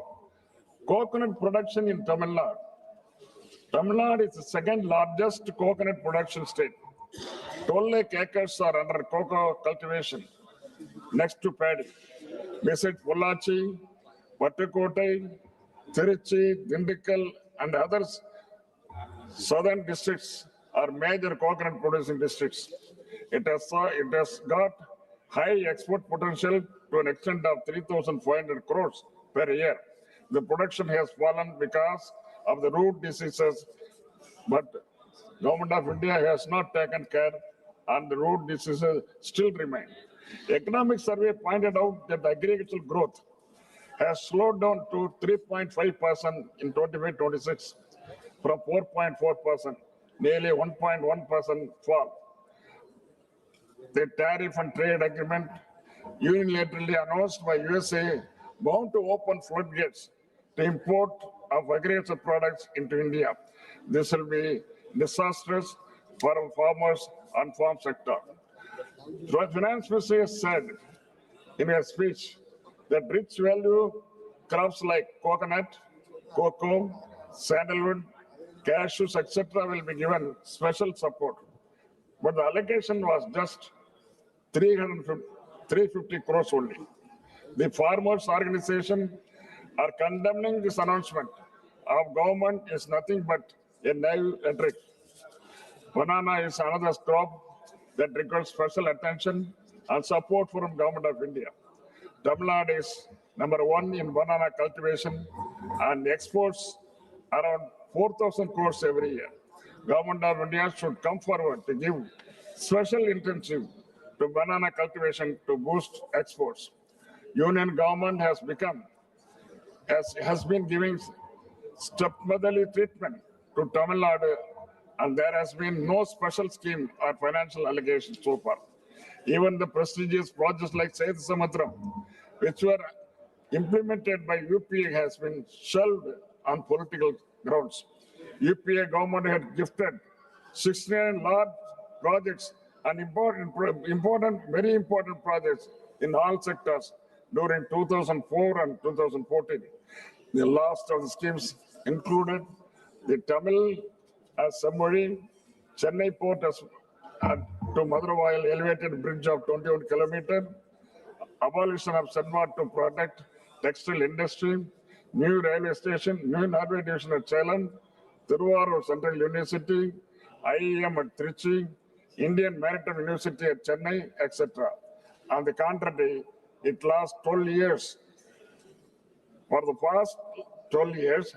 Coconut production in Tamil Nadu. Tamil Nadu is the second largest coconut production state. 12 lakh acres are under cocoa cultivation next to paddy. Visit Pollachi, Pattukottai, Tiruchi, Dindigul, and others southern districts are major coconut producing districts. It has got high export potential to an extent of 3,500 crores per year. The production has fallen because of the root diseases, but Government of India has not taken care and the root diseases still remain. The economic survey pointed out that the agricultural growth has slowed down to 3.5% in 25-26 from 4.4%, nearly 1.1% fall. The tariff and trade agreement unilaterally announced by USA bound to open floodgates to import of agricultural products into India. This will be disastrous for our farmers and farm sector. The finance minister said in her speech that rich value crops like coconut, cocoa, sandalwood, cashews, etc. will be given special support. But the allocation was just 350 crores only. The farmers' organization are condemning this announcement of government is nothing but a naive rhetoric. Banana is another crop that requires special attention and support from Government of India. Tamil Nadu is #1 in banana cultivation and exports around 4,000 crores every year. Government of India should come forward to give special intensive to banana cultivation to boost exports. Union government has been giving stepmotherly treatment to Tamil Nadu, and there has been no special scheme or financial allocation so far. Even the prestigious projects like Seth Samuddram, which were implemented by UPA, has been shelved on political grounds. UPA government had gifted 69 large projects and very important projects in all sectors during 2004 and 2014. The last of the schemes included the Tamil Sammuri, Chennai Port to Madurai elevated bridge of 21 kilometers, abolition of SEDMA to protect textile industry, new railway station, new Navy division at Salem, Thiruvarur Central University, IEM at Trichy, Indian Maritime University at Chennai, etc. On the contrary, it lasts 12 years. For the past 12 years,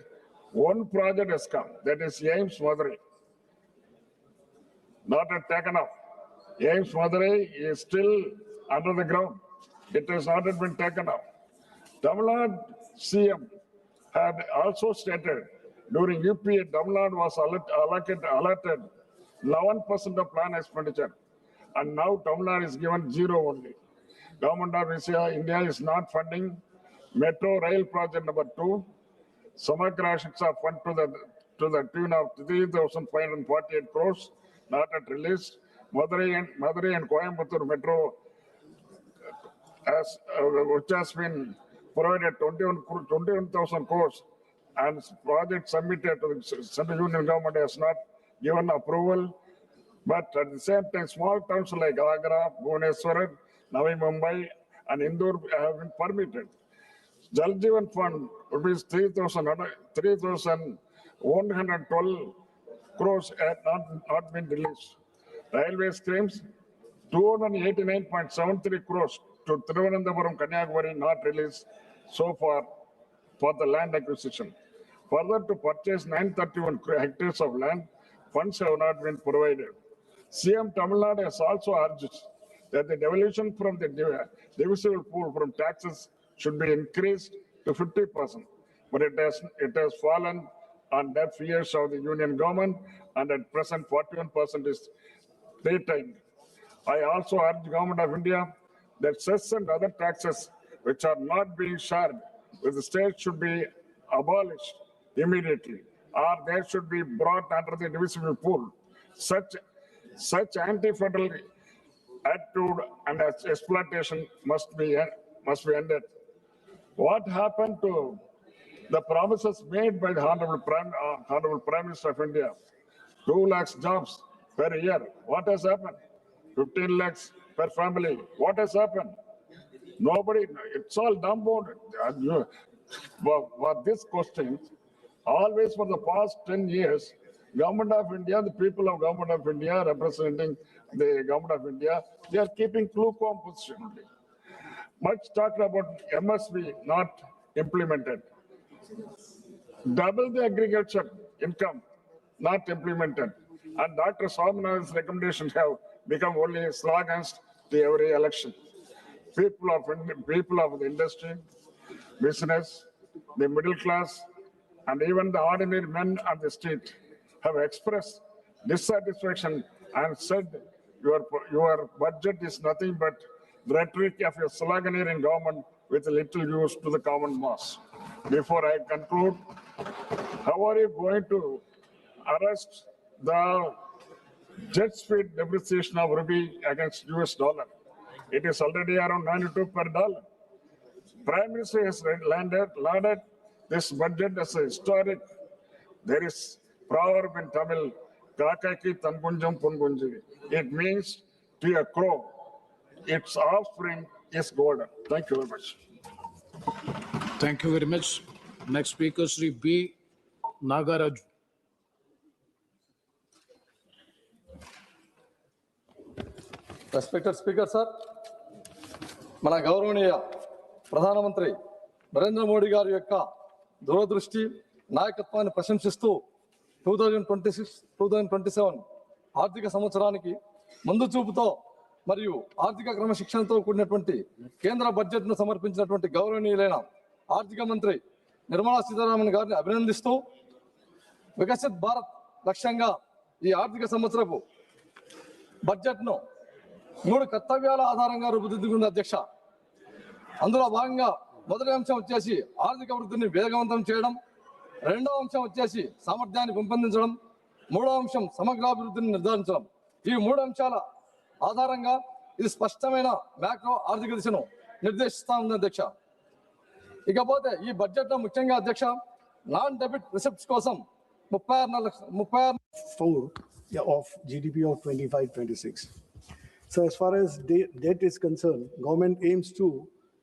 one project has come, that is AIMS Madurai. Not yet taken up. AIMS Madurai is still under the ground. It has not yet been taken up. Tamil Nadu CM had also stated during UPA, Tamil Nadu was allotted 11% of plan expenditure, and now Tamil Nadu is given 0 only. Government of India is not funding Metro Rail Project #2, Samagra Shiksha Fund to the tune of 3,548 crores, not yet released. Madurai and Coimbatore Metro, which has been provided 21,000 crores, and project submitted to the Central Union Government has not given approval. But at the same time, small towns like Agra, Bhubaneswar, Navi Mumbai, and Indore have been permitted. Jal Jeevan Fund, rupees 3,112 crores had not been released. Railway schemes, 289.73 crores to Thiruvananthapuram, Kanyakumari not released so far for the land acquisition. Further, to purchase 931 hectares of land, funds have not been provided. CM Tamil Nadu has also urged that the devolution from the divisible pool from taxes should be increased to 50%, but it has fallen on deaf ears of the union government, and at present 41% is retained. I also urge Government of India that cess and other taxes which are not being shared with the state should be abolished immediately, or they should be brought under the divisible pool. Such anti-federal attitude and exploitation must be ended. What happened to the promises made by the Honorable Prime Minister of India? 2 lakhs jobs per year. What has happened? 15 lakhs per family. What has happened? Nobody, it's all dumbfounded. For this question, always for the past 10 years, Government of India, the people of Government of India representing the Government of India, they are keeping lukewarm position only. Much talked about MSP not implemented. Double the agriculture income not implemented. And Dr. Swaminathan's recommendations have become only slogans to every election. People of the industry, business, the middle class, and even the ordinary men on the street have expressed dissatisfaction and said your budget is nothing but rhetoric of a sloganeering government with little use to the common mass. before I conclude, how are you going to arrest the jet speed depreciation of rupee against US dollar? It is already around 92 per dollar. Prime Minister has lauded this budget as a historic. There is proverb in Tamil, Kakaki Tanpunjam Pungunji. It means to a crow, its offspring is golden. Thank you very much. Thank you very much. Next speaker, Sri B. Nagaraj. Respected Speaker, sir, మన గౌరవనీయ ప్రధానమంత్రి నరేంద్ర మోడీ గారి యొక్క దూరదృష్టి నాయకత్వాన్ని ప్రశంసిస్తూ 2026-2027 ఆర్థిక సంవత్సరానికి ముందు చూపుతో మరియు ఆర్థిక క్రమశిక్షణతో కూడినటువంటి కేంద్ర బడ్జెట్ను సమర్పించినటువంటి గౌరవనీయులైన ఆర్థిక మంత్రి నిర్మలా సీతారామన్ గారిని అభినందిస్తూ వికసిత్ భారత్ లక్ష్యంగా ఈ ఆర్థిక సంవత్సరపు బడ్జెట్ను 3 కర్తవ్యాల ఆధారంగా రూపుదిద్దుకుంది అధ్యక్ష. అందులో భాగంగా మొదటి అంశం వచ్చేసి ఆర్థిక వృద్ధిని వేగవంతం చేయడం, రెండవ అంశం వచ్చేసి సామర్థ్యాన్ని పెంపొందించడం, మూడవ అంశం సమగ్రాభివృద్ధిని నిర్ధారించడం. ఈ 3 అంశాల ఆధారంగా ఇది స్పష్టమైన మ్యాక్రో ఆర్థిక దిశను నిర్దేశిస్తా ఉంది అధ్యక్ష. ఇకపోతే ఈ బడ్జెట్లో ముఖ్యంగా అధ్యక్ష నాన్ డెబిట్ రిసిప్ట్స్ కోసం 36 of GDP of 25-26. So as far as debt is concerned, government aims to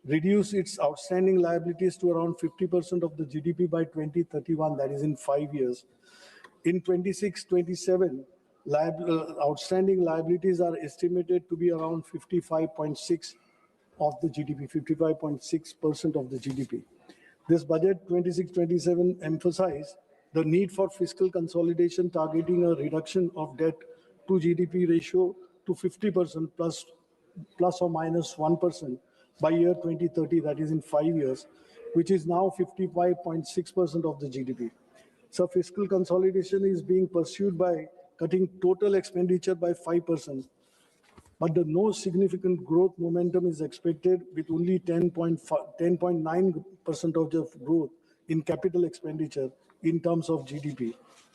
reduce its outstanding liabilities to around 50% of the GDP by 2031, that is in 5 years. In 26-27, outstanding liabilities are estimated to be around 55.6 of the GDP, 55.6% of the GDP. This budget 26-27 emphasized the need for fiscal consolidation, targeting a reduction of debt to GDP ratio to 50% plus or minus 1% by year 2030, that is in 5 years, which is now 55.6% of the GDP. So fiscal consolidation is being pursued by cutting total expenditure by 5%, but no significant growth momentum is expected, with only 10.9% of the growth in capital expenditure in terms of GDP.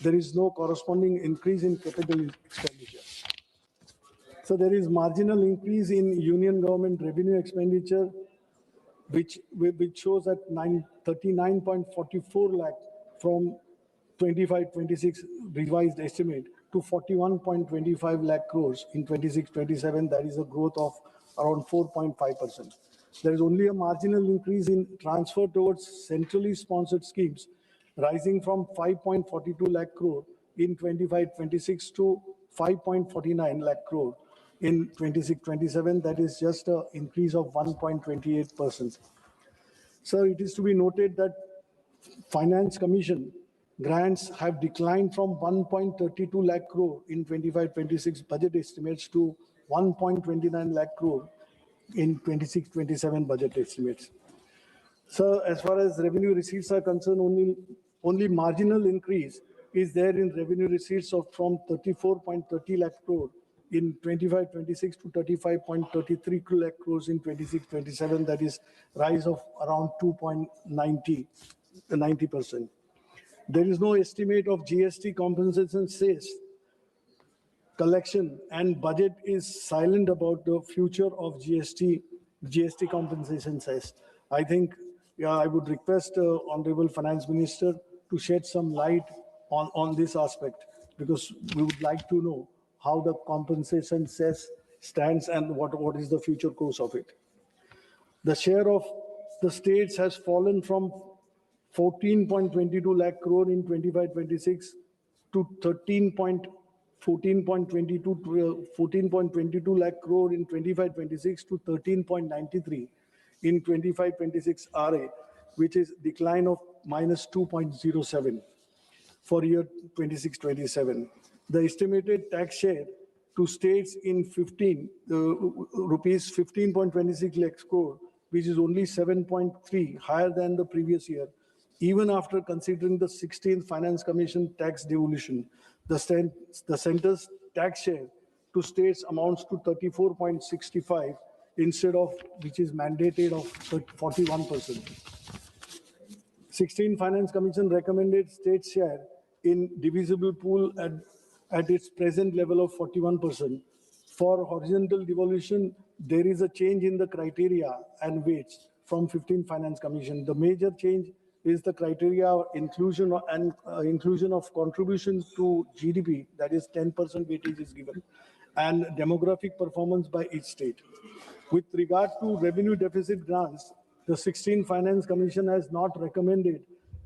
There is no corresponding increase in capital expenditure. So there is marginal increase in union government revenue expenditure, which shows at 39.44 lakh from 25-26 revised estimate to 41.25 lakh crores in 26-27. That is a growth of around 4.5%. There is only a marginal increase in transfer towards centrally sponsored schemes, rising from 5.42 lakh crore in 25-26 to 5.49 lakh crore in 26-27. That is just an increase of 1.28%. So it is to be noted that Finance Commission grants have declined from 1.32 lakh crore in 25-26 budget estimates to 1.29 lakh crore in 26-27 budget estimates. So as far as revenue receipts are concerned, only marginal increase is there in revenue receipts from 34.30 lakh crore in 25-26 to 35.33 lakh crores in 26-27. That is rise of around 2.90%. There is no estimate of GST compensation cess collection, and budget is silent about the future of GST compensation cess. I think I would request Honorable Finance Minister to shed some light on this aspect, because we would like to know how the compensation cess stands and what is the future course of it. The share of the states has fallen from 14.22 lakh crore in 25-26 to 14.22 lakh crore in 25-26 to 13.93 in 25-26 RA, which is decline of minus 2.07 for year 26-27. The estimated tax share to states in rupees 15.26 lakhs crore, which is only 7.3 higher than the previous year. Even after considering the 16th Finance Commission tax devolution, the center's tax share to states amounts to 34.65 instead of, which is mandated, of 41%. 16 Finance Commission recommended state share in divisible pool at its present level of 41%. For horizontal devolution, there is a change in the criteria and weights from 15 Finance Commission. The major change is the criteria inclusion of contribution to GDP, that is 10% weightage is given, and demographic performance by each state. With regard to revenue deficit grants, the 16 Finance Commission has not recommended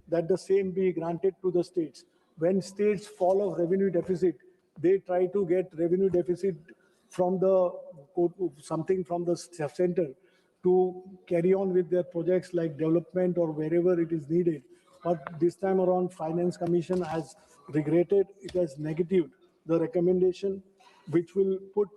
that the same be granted to the states. When states fall of revenue deficit, they try to get revenue deficit from the something from the center to carry on with their projects like development or wherever it is needed. But this time around, Finance Commission has regretted, it has negatived the recommendation, which will put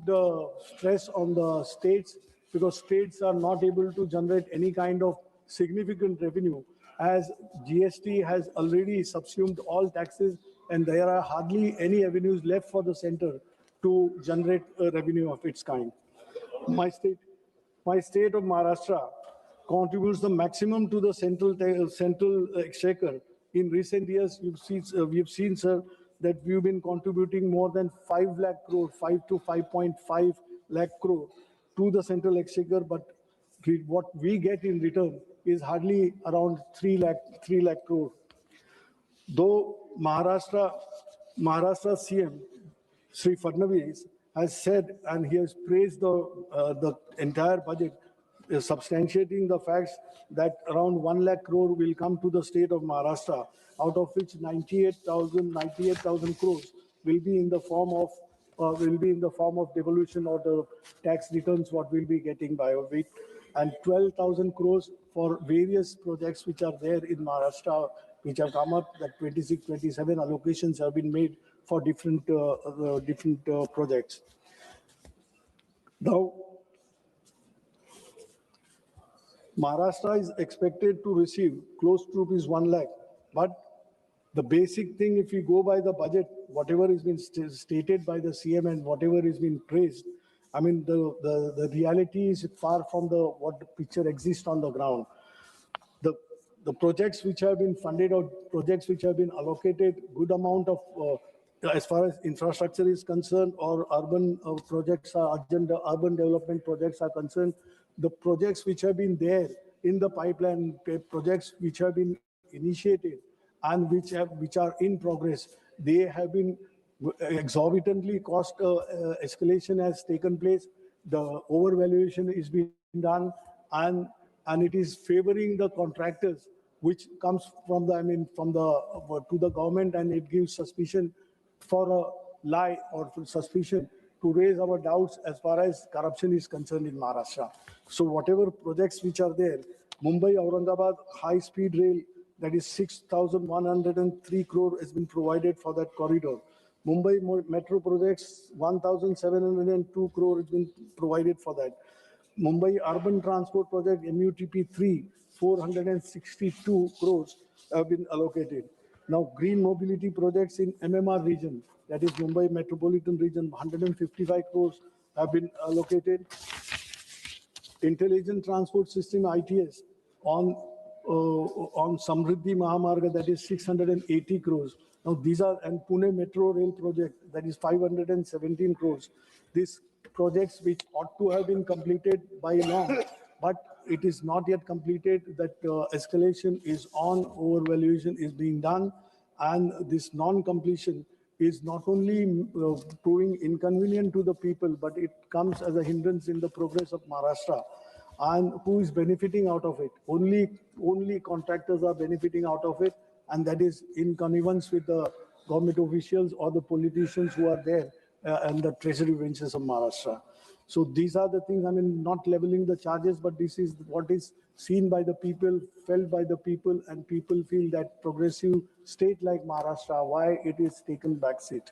the stress on the states, because states are not able to generate any kind of significant revenue, as GST has already subsumed all taxes and there are hardly any avenues left for the center to generate a revenue of its kind. My state of Maharashtra contributes the maximum to the central exchequer. In recent years, we've seen, sir, that we've been contributing more than 5 lakh crore, 5 to 5.5 lakh crore to the central exchequer, but what we get in return is hardly around 3 lakh crore. Though Maharashtra CM, Sri Fadnavis, has said, and he has praised the entire budget, substantiating the facts that around 1 lakh crore will come to the state of Maharashtra, out of which 98,000 crores will be in the form of devolution or the tax returns what we'll be getting by it, and 12,000 crores for various projects which are there in Maharashtra, which have come up, that 26, 27 allocations have been made for different projects. Now, Maharashtra is expected to receive close to ₹1 lakh, but the basic thing, if you go by the budget, whatever has been stated by the CM and whatever has been praised, I mean, the reality is far from what the picture exists on the ground. The projects which have been funded or projects which have been allocated good amount of, as far as infrastructure is concerned, or urban projects are urban development projects are concerned, the projects which have been there in the pipeline, projects which have been initiated and which are in progress, they have been exorbitantly cost escalation has taken place. The overvaluation is being done, and it is favoring the contractors, which comes from to the government, and it gives suspicion for a lie or for suspicion to raise our doubts as far as corruption is concerned in Maharashtra. So whatever projects which are there, Mumbai-Aurangabad high-speed rail, that is 6,103 crore has been provided for that corridor. Mumbai metro projects, 1,702 crore has been provided for that. Mumbai urban transport project, MUTP 3, 462 crores have been allocated. Now, green mobility projects in MMR region, that is Mumbai metropolitan region, 155 crores have been allocated. Intelligent transport system, ITS, on Samriddhi Mahamarga, that is 680 crores. Now these are, and Pune Metro Rail project, that is 517 crores. These projects which ought to have been completed by long, but it is not yet completed, that escalation is on, overvaluation is being done, and this non-completion is not only proving inconvenient to the people, but it comes as a hindrance in the progress of Maharashtra. And who is benefiting out of it? Only contractors are benefiting out of it, and that is in connivance with the government officials or the politicians who are there and the treasury benches of Maharashtra. So these are the things, I mean, not leveling the charges, but this is what is seen by the people, felt by the people, and people feel that progressive state like Maharashtra, why it is taken backseat.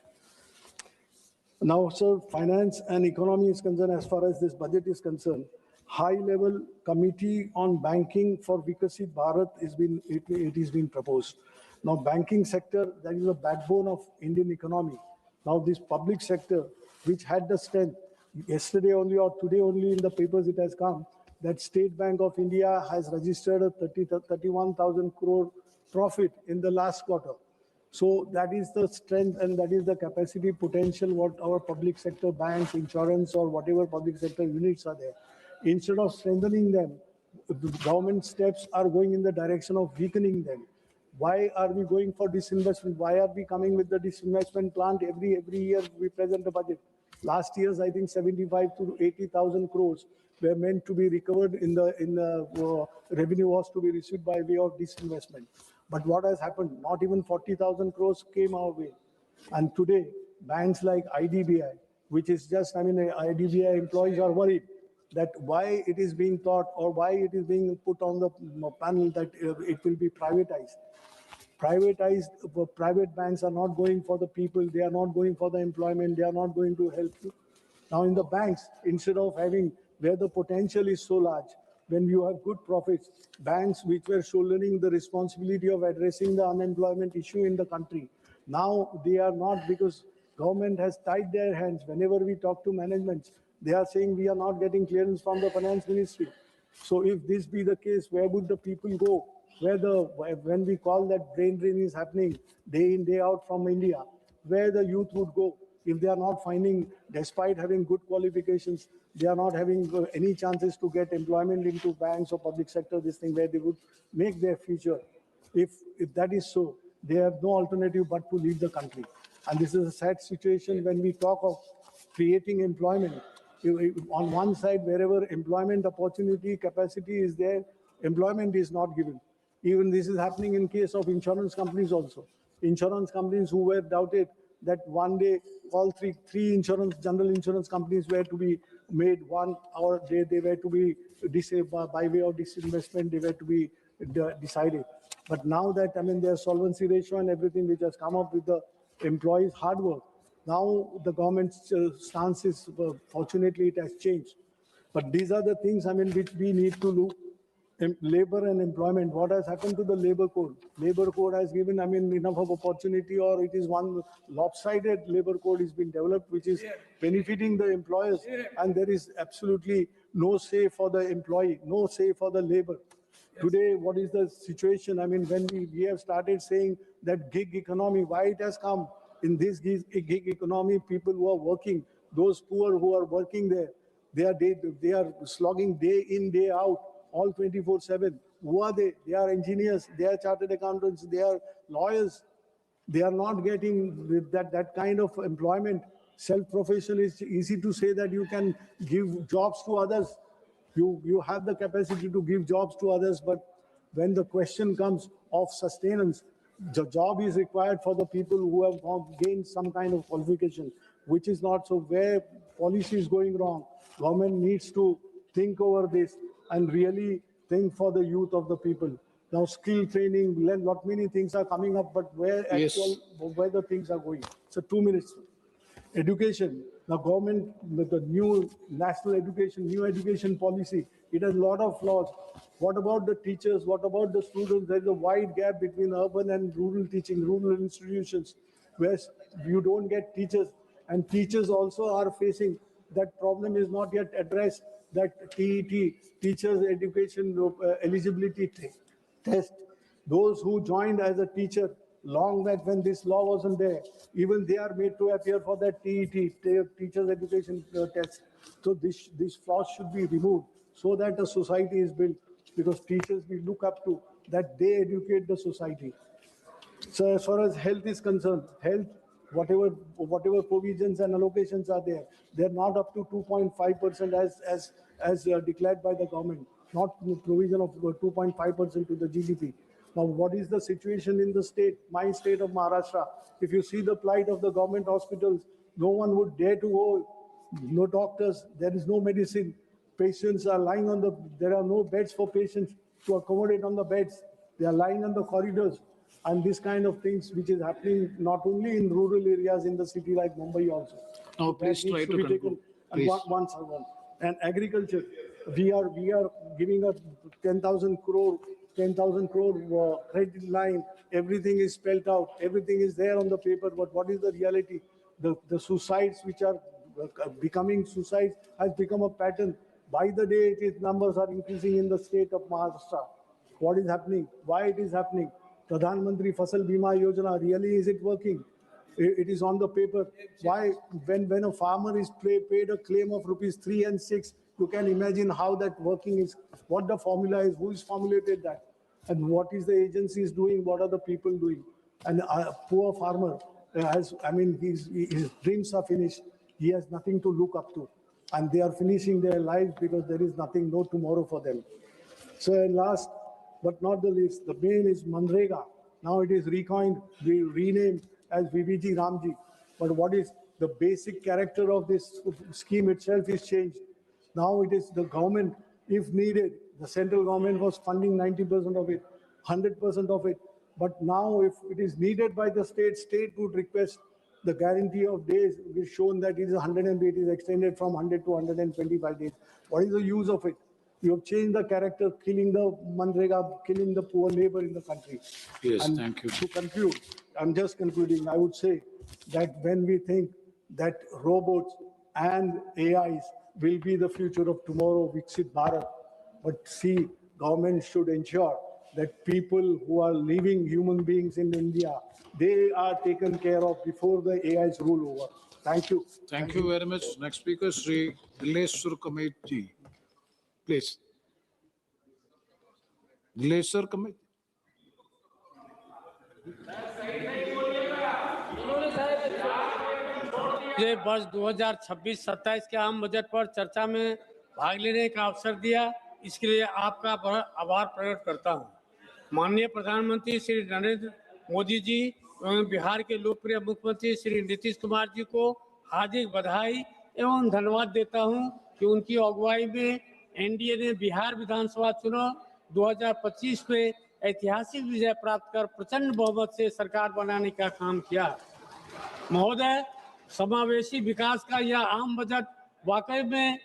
Now, sir, finance and economy is concerned, as far as this budget is concerned, high-level committee on banking for Vikasit Bharat it is being proposed. Now, banking sector, that is the backbone of Indian economy. Now, this public sector, which had the strength, yesterday only or today only in the papers it has come, that State Bank of India has registered a 31,000 crore profit in the last quarter. So that is the strength and that is the capacity potential what our public sector banks, insurance or whatever public sector units are there. Instead of strengthening them, the government steps are going in the direction of weakening them. Why are we going for disinvestment? Why are we coming with the disinvestment plan? Every year we present a budget. Last year's, I think 75 to 80,000 crores were meant to be recovered in the revenue was to be received by way of disinvestment. But what has happened? Not even 40,000 crores came our way. And today, banks like IDBI, which is just, IDBI employees are worried that why it is being thought or why it is being put on the panel that it will be privatized. Private banks are not going for the people, they are not going for the employment, they are not going to help you. Now in the banks, instead of having where the potential is so large, when you have good profits, banks which were shouldering the responsibility of addressing the unemployment issue in the country, now they are not, because government has tied their hands. Whenever we talk to management, they are saying we are not getting clearance from the finance ministry. So if this be the case, where would the people go? When we call that brain drain is happening day in, day out from India, where the youth would go if they are not finding, despite having good qualifications, they are not having any chances to get employment into banks or public sector, this thing where they would make their future. If that is so, they have no alternative but to leave the country. And this is a sad situation when we talk of creating employment. On one side, wherever employment opportunity capacity is there, employment is not given. Even this is happening in case of insurance companies also. Insurance companies who were doubted that one day all three general insurance companies were to be made one, or they were to be by way of disinvestment, they were to be decided. But now that, their solvency ratio and everything which has come up with the employees' hard work, now the government's stance is, fortunately, it has changed. But these are the things, which we need to look. Labor and employment, what has happened to the labor code? Labor code has given, enough of opportunity, or it is one lopsided labor code is being developed, which is benefiting the employers, and there is absolutely no say for the employee, no say for the labor. Today, what is the situation? When we have started saying that gig economy, why it has come in this gig economy, people who are working, those poor who are working there, they are slogging day in, day out, all 24/7. Who are they? They are engineers, they are chartered accountants, they are lawyers. They are not getting that kind of employment. Self-profession is easy to say that you can give jobs to others. You have the capacity to give jobs to others, but when the question comes of sustenance, the job is required for the people who have gained some kind of qualification, which is not so. Where policy is going wrong, government needs to think over this and really think for the youth of the people. Now, skill training, many things are coming up, but where the things are going. So 2 minutes. Education. The government, with the new national education, new education policy, it has a lot of flaws. What about the teachers? What about the students? There's a wide gap between urban and rural teaching, rural institutions, where you don't get teachers. And teachers also are facing that problem is not yet addressed, that TET, Teachers Education Eligibility Test. Those who joined as a teacher long back when this law wasn't there, even they are made to appear for that TET, Teachers Education Test. So this flaw should be removed so that a society is built, because teachers we look up to, that they educate the society. So as far as health is concerned, health, whatever provisions and allocations are there, they're not up to 2.5% as declared by the government, not provision of 2.5% to the GDP. Now, what is the situation in the state, my state of Maharashtra? If you see the plight of the government hospitals, no one would dare to go, no doctors, there is no medicine. Patients are lying there are no beds for patients to accommodate on the beds. They are lying on the corridors. And this kind of things which is happening not only in rural areas in the city like Mumbai also. Now, please try to conclude. And agriculture, we are giving a 10,000 crore credit line. Everything is spelled out. Everything is there on the paper. But what is the reality? The suicides which are becoming suicides has become a pattern. By the day, numbers are increasing in the state of Maharashtra. What is happening? Why it is happening? Pradhan Mantri Fasal Bima Yojana, really is it working? It is on the paper. Why, when a farmer is paid a claim of rupees 3 and 6, you can imagine how that working is, what the formula is, who is formulated that, and what is the agency is doing, what are the people doing. And a poor farmer has, his dreams are finished. He has nothing to look up to. And they are finishing their lives because there is nothing, no tomorrow for them. So last but not the least, the main is Manrega. Now it is renamed as VBG Ramji. But what is the basic character of this scheme itself is changed. Now it is the government, if needed, the central government was funding 90% of it, 100% of it. But now if it is needed by the state would request the guarantee of days. It is shown that it is 100 it is extended from 100 to 125 days. What is the use of it? You have changed the character, killing the Manrega, killing the poor labor in the country. Yes, And thank you. to conclude, I'm just concluding, I would say that when we think that robots and AIs will be the future of tomorrow, Viksit Bharat, but see, government should ensure that people who are living human beings in India, they are taken care of before the AIs rule over. Thank you. Thank you very much. Next speaker, Sri Akhilesh Yadav. Please. Akhilesh Yadav. ये वर्ष 2026-27 के आम budget पर चर्चा में भाग लेने का अवसर दिया, इसके लिए आपका बहुत आभार प्रकट करता हूं। माननीय प्रधानमंत्री श्री नरेंद्र मोदी जी एवं बिहार के लोकप्रिय मुख्यमंत्री श्री नीतीश कुमार जी को हार्दिक बधाई एवं धन्यवाद देता हूं कि उनकी अगुवाई में एनडीए ने बिहार विधानसभा चुनाव 2025 में ऐतिहासिक विजय प्राप्त कर प्रचंड बहुमत से सरकार बनाने का काम किया। महोदय, समावेशी विकास का यह आम बजट वाकई में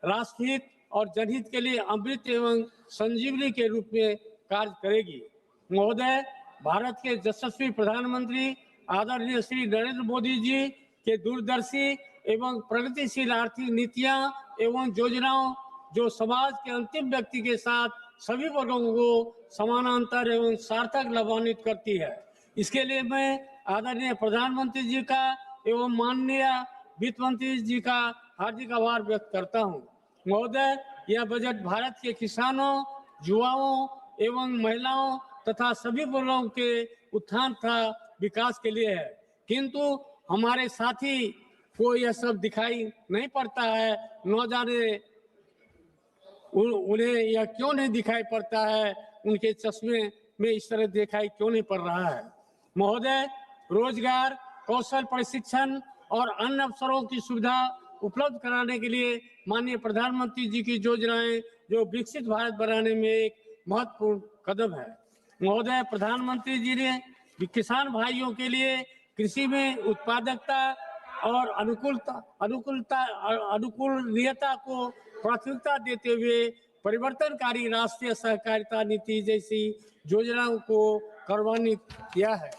राष्ट्रहित और जनहित के लिए अमृत एवं संजीवनी के रूप में कार्य करेगी। महोदय, भारत के यशस्वी प्रधानमंत्री आदरणीय श्री नरेंद्र मोदी जी के दूरदर्शी एवं प्रगतिशील आर्थिक नीतियां एवं योजनाओं जो समाज के अंतिम व्यक्ति के साथ सभी वर्गों को समानांतर एवं सार्थक लाभान्वित करती है। इसके लिए मैं आदरणीय प्रधानमंत्री जी का एवं माननीय वित्त मंत्री जी का हार्दिक आभार व्यक्त करता हूं। महोदय, यह बजट भारत के किसानों, युवाओं एवं महिलाओं तथा सभी वर्गों के उत्थान तथा विकास के लिए है, किंतु हमारे साथी को यह सब दिखाई नहीं पड़ता है। न जाने उन्हें यह क्यों नहीं दिखाई पड़ता है, उनके चश्मे में इस तरह दिखाई क्यों नहीं पड़ रहा है। महोदय, रोजगार, कौशल प्रशिक्षण और अन्य अवसरों की सुविधा उपलब्ध कराने के लिए माननीय प्रधानमंत्री जी की योजनाएं जो विकसित भारत बनाने में एक महत्वपूर्ण कदम है। महोदय, प्रधानमंत्री जी ने किसान भाइयों के लिए कृषि में उत्पादकता और अनुकूलनीयता को प्राथमिकता देते हुए परिवर्तनकारी राष्ट्रीय सहकारिता नीति जैसी योजनाओं को कार्यान्वित किया है।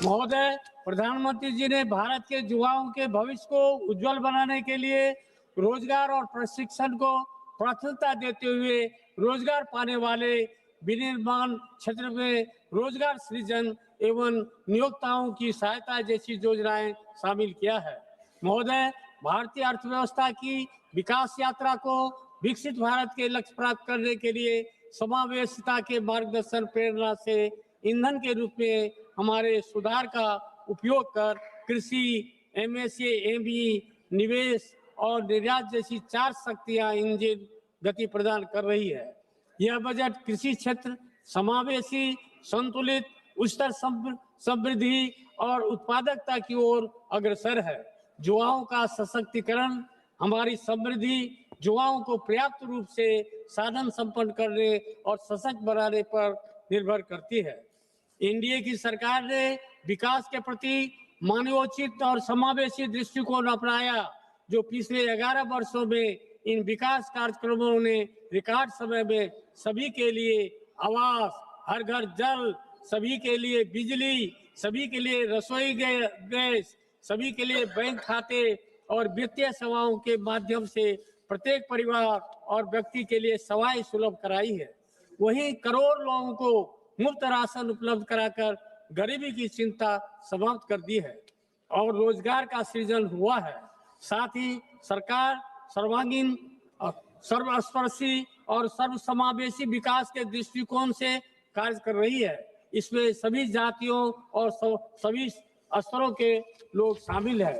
महोदय, प्रधानमंत्री जी ने भारत के युवाओं के भविष्य को उज्जवल बनाने के लिए रोजगार और प्रशिक्षण को प्राथमिकता देते हुए रोजगार पाने वाले विनिर्माण क्षेत्र में रोजगार सृजन एवं नियोक्ताओं की सहायता जैसी योजनाएं शामिल किया है। महोदय, भारतीय अर्थव्यवस्था की विकास यात्रा को विकसित भारत के लक्ष्य प्राप्त करने के लिए समावेशिता के मार्गदर्शन प्रेरणा से ईंधन के रूप में हमारे सुधार का उपयोग कर कृषि, एमएसए, एमई, निवेश और निर्यात जैसी 4 शक्तियां इंजन गति प्रदान कर रही है। यह बजट कृषि क्षेत्र समावेशी, संतुलित, उच्चतर समृद्धि और उत्पादकता की ओर अग्रसर है। युवाओं का सशक्तिकरण हमारी समृद्धि युवाओं को पर्याप्त रूप से साधन संपन्न करने और सशक्त बनाने पर निर्भर करती है। एनडीए की सरकार ने विकास के प्रति मानवोचित और समावेशी दृष्टिकोण अपनाया, जो पिछले 11 वर्षों में इन विकास कार्यक्रमों ने रिकॉर्ड समय में सभी के लिए आवास, हर घर जल, सभी के लिए बिजली, सभी के लिए रसोई गैस, सभी के लिए बैंक खाते और वित्तीय सेवाओं के माध्यम से प्रत्येक परिवार और व्यक्ति के लिए सेवाएं सुलभ कराई है। वहीं करोड़ लोगों को मुफ्त राशन उपलब्ध कराकर गरीबी की चिंता समाप्त कर दी है और रोजगार का सृजन हुआ है। साथ ही सरकार सर्वांगीण, सर्वस्पर्शी और सर्वसमावेशी विकास के दृष्टिकोण से कार्य कर रही है। इसमें सभी जातियों और सभी स्तरों के लोग शामिल हैं।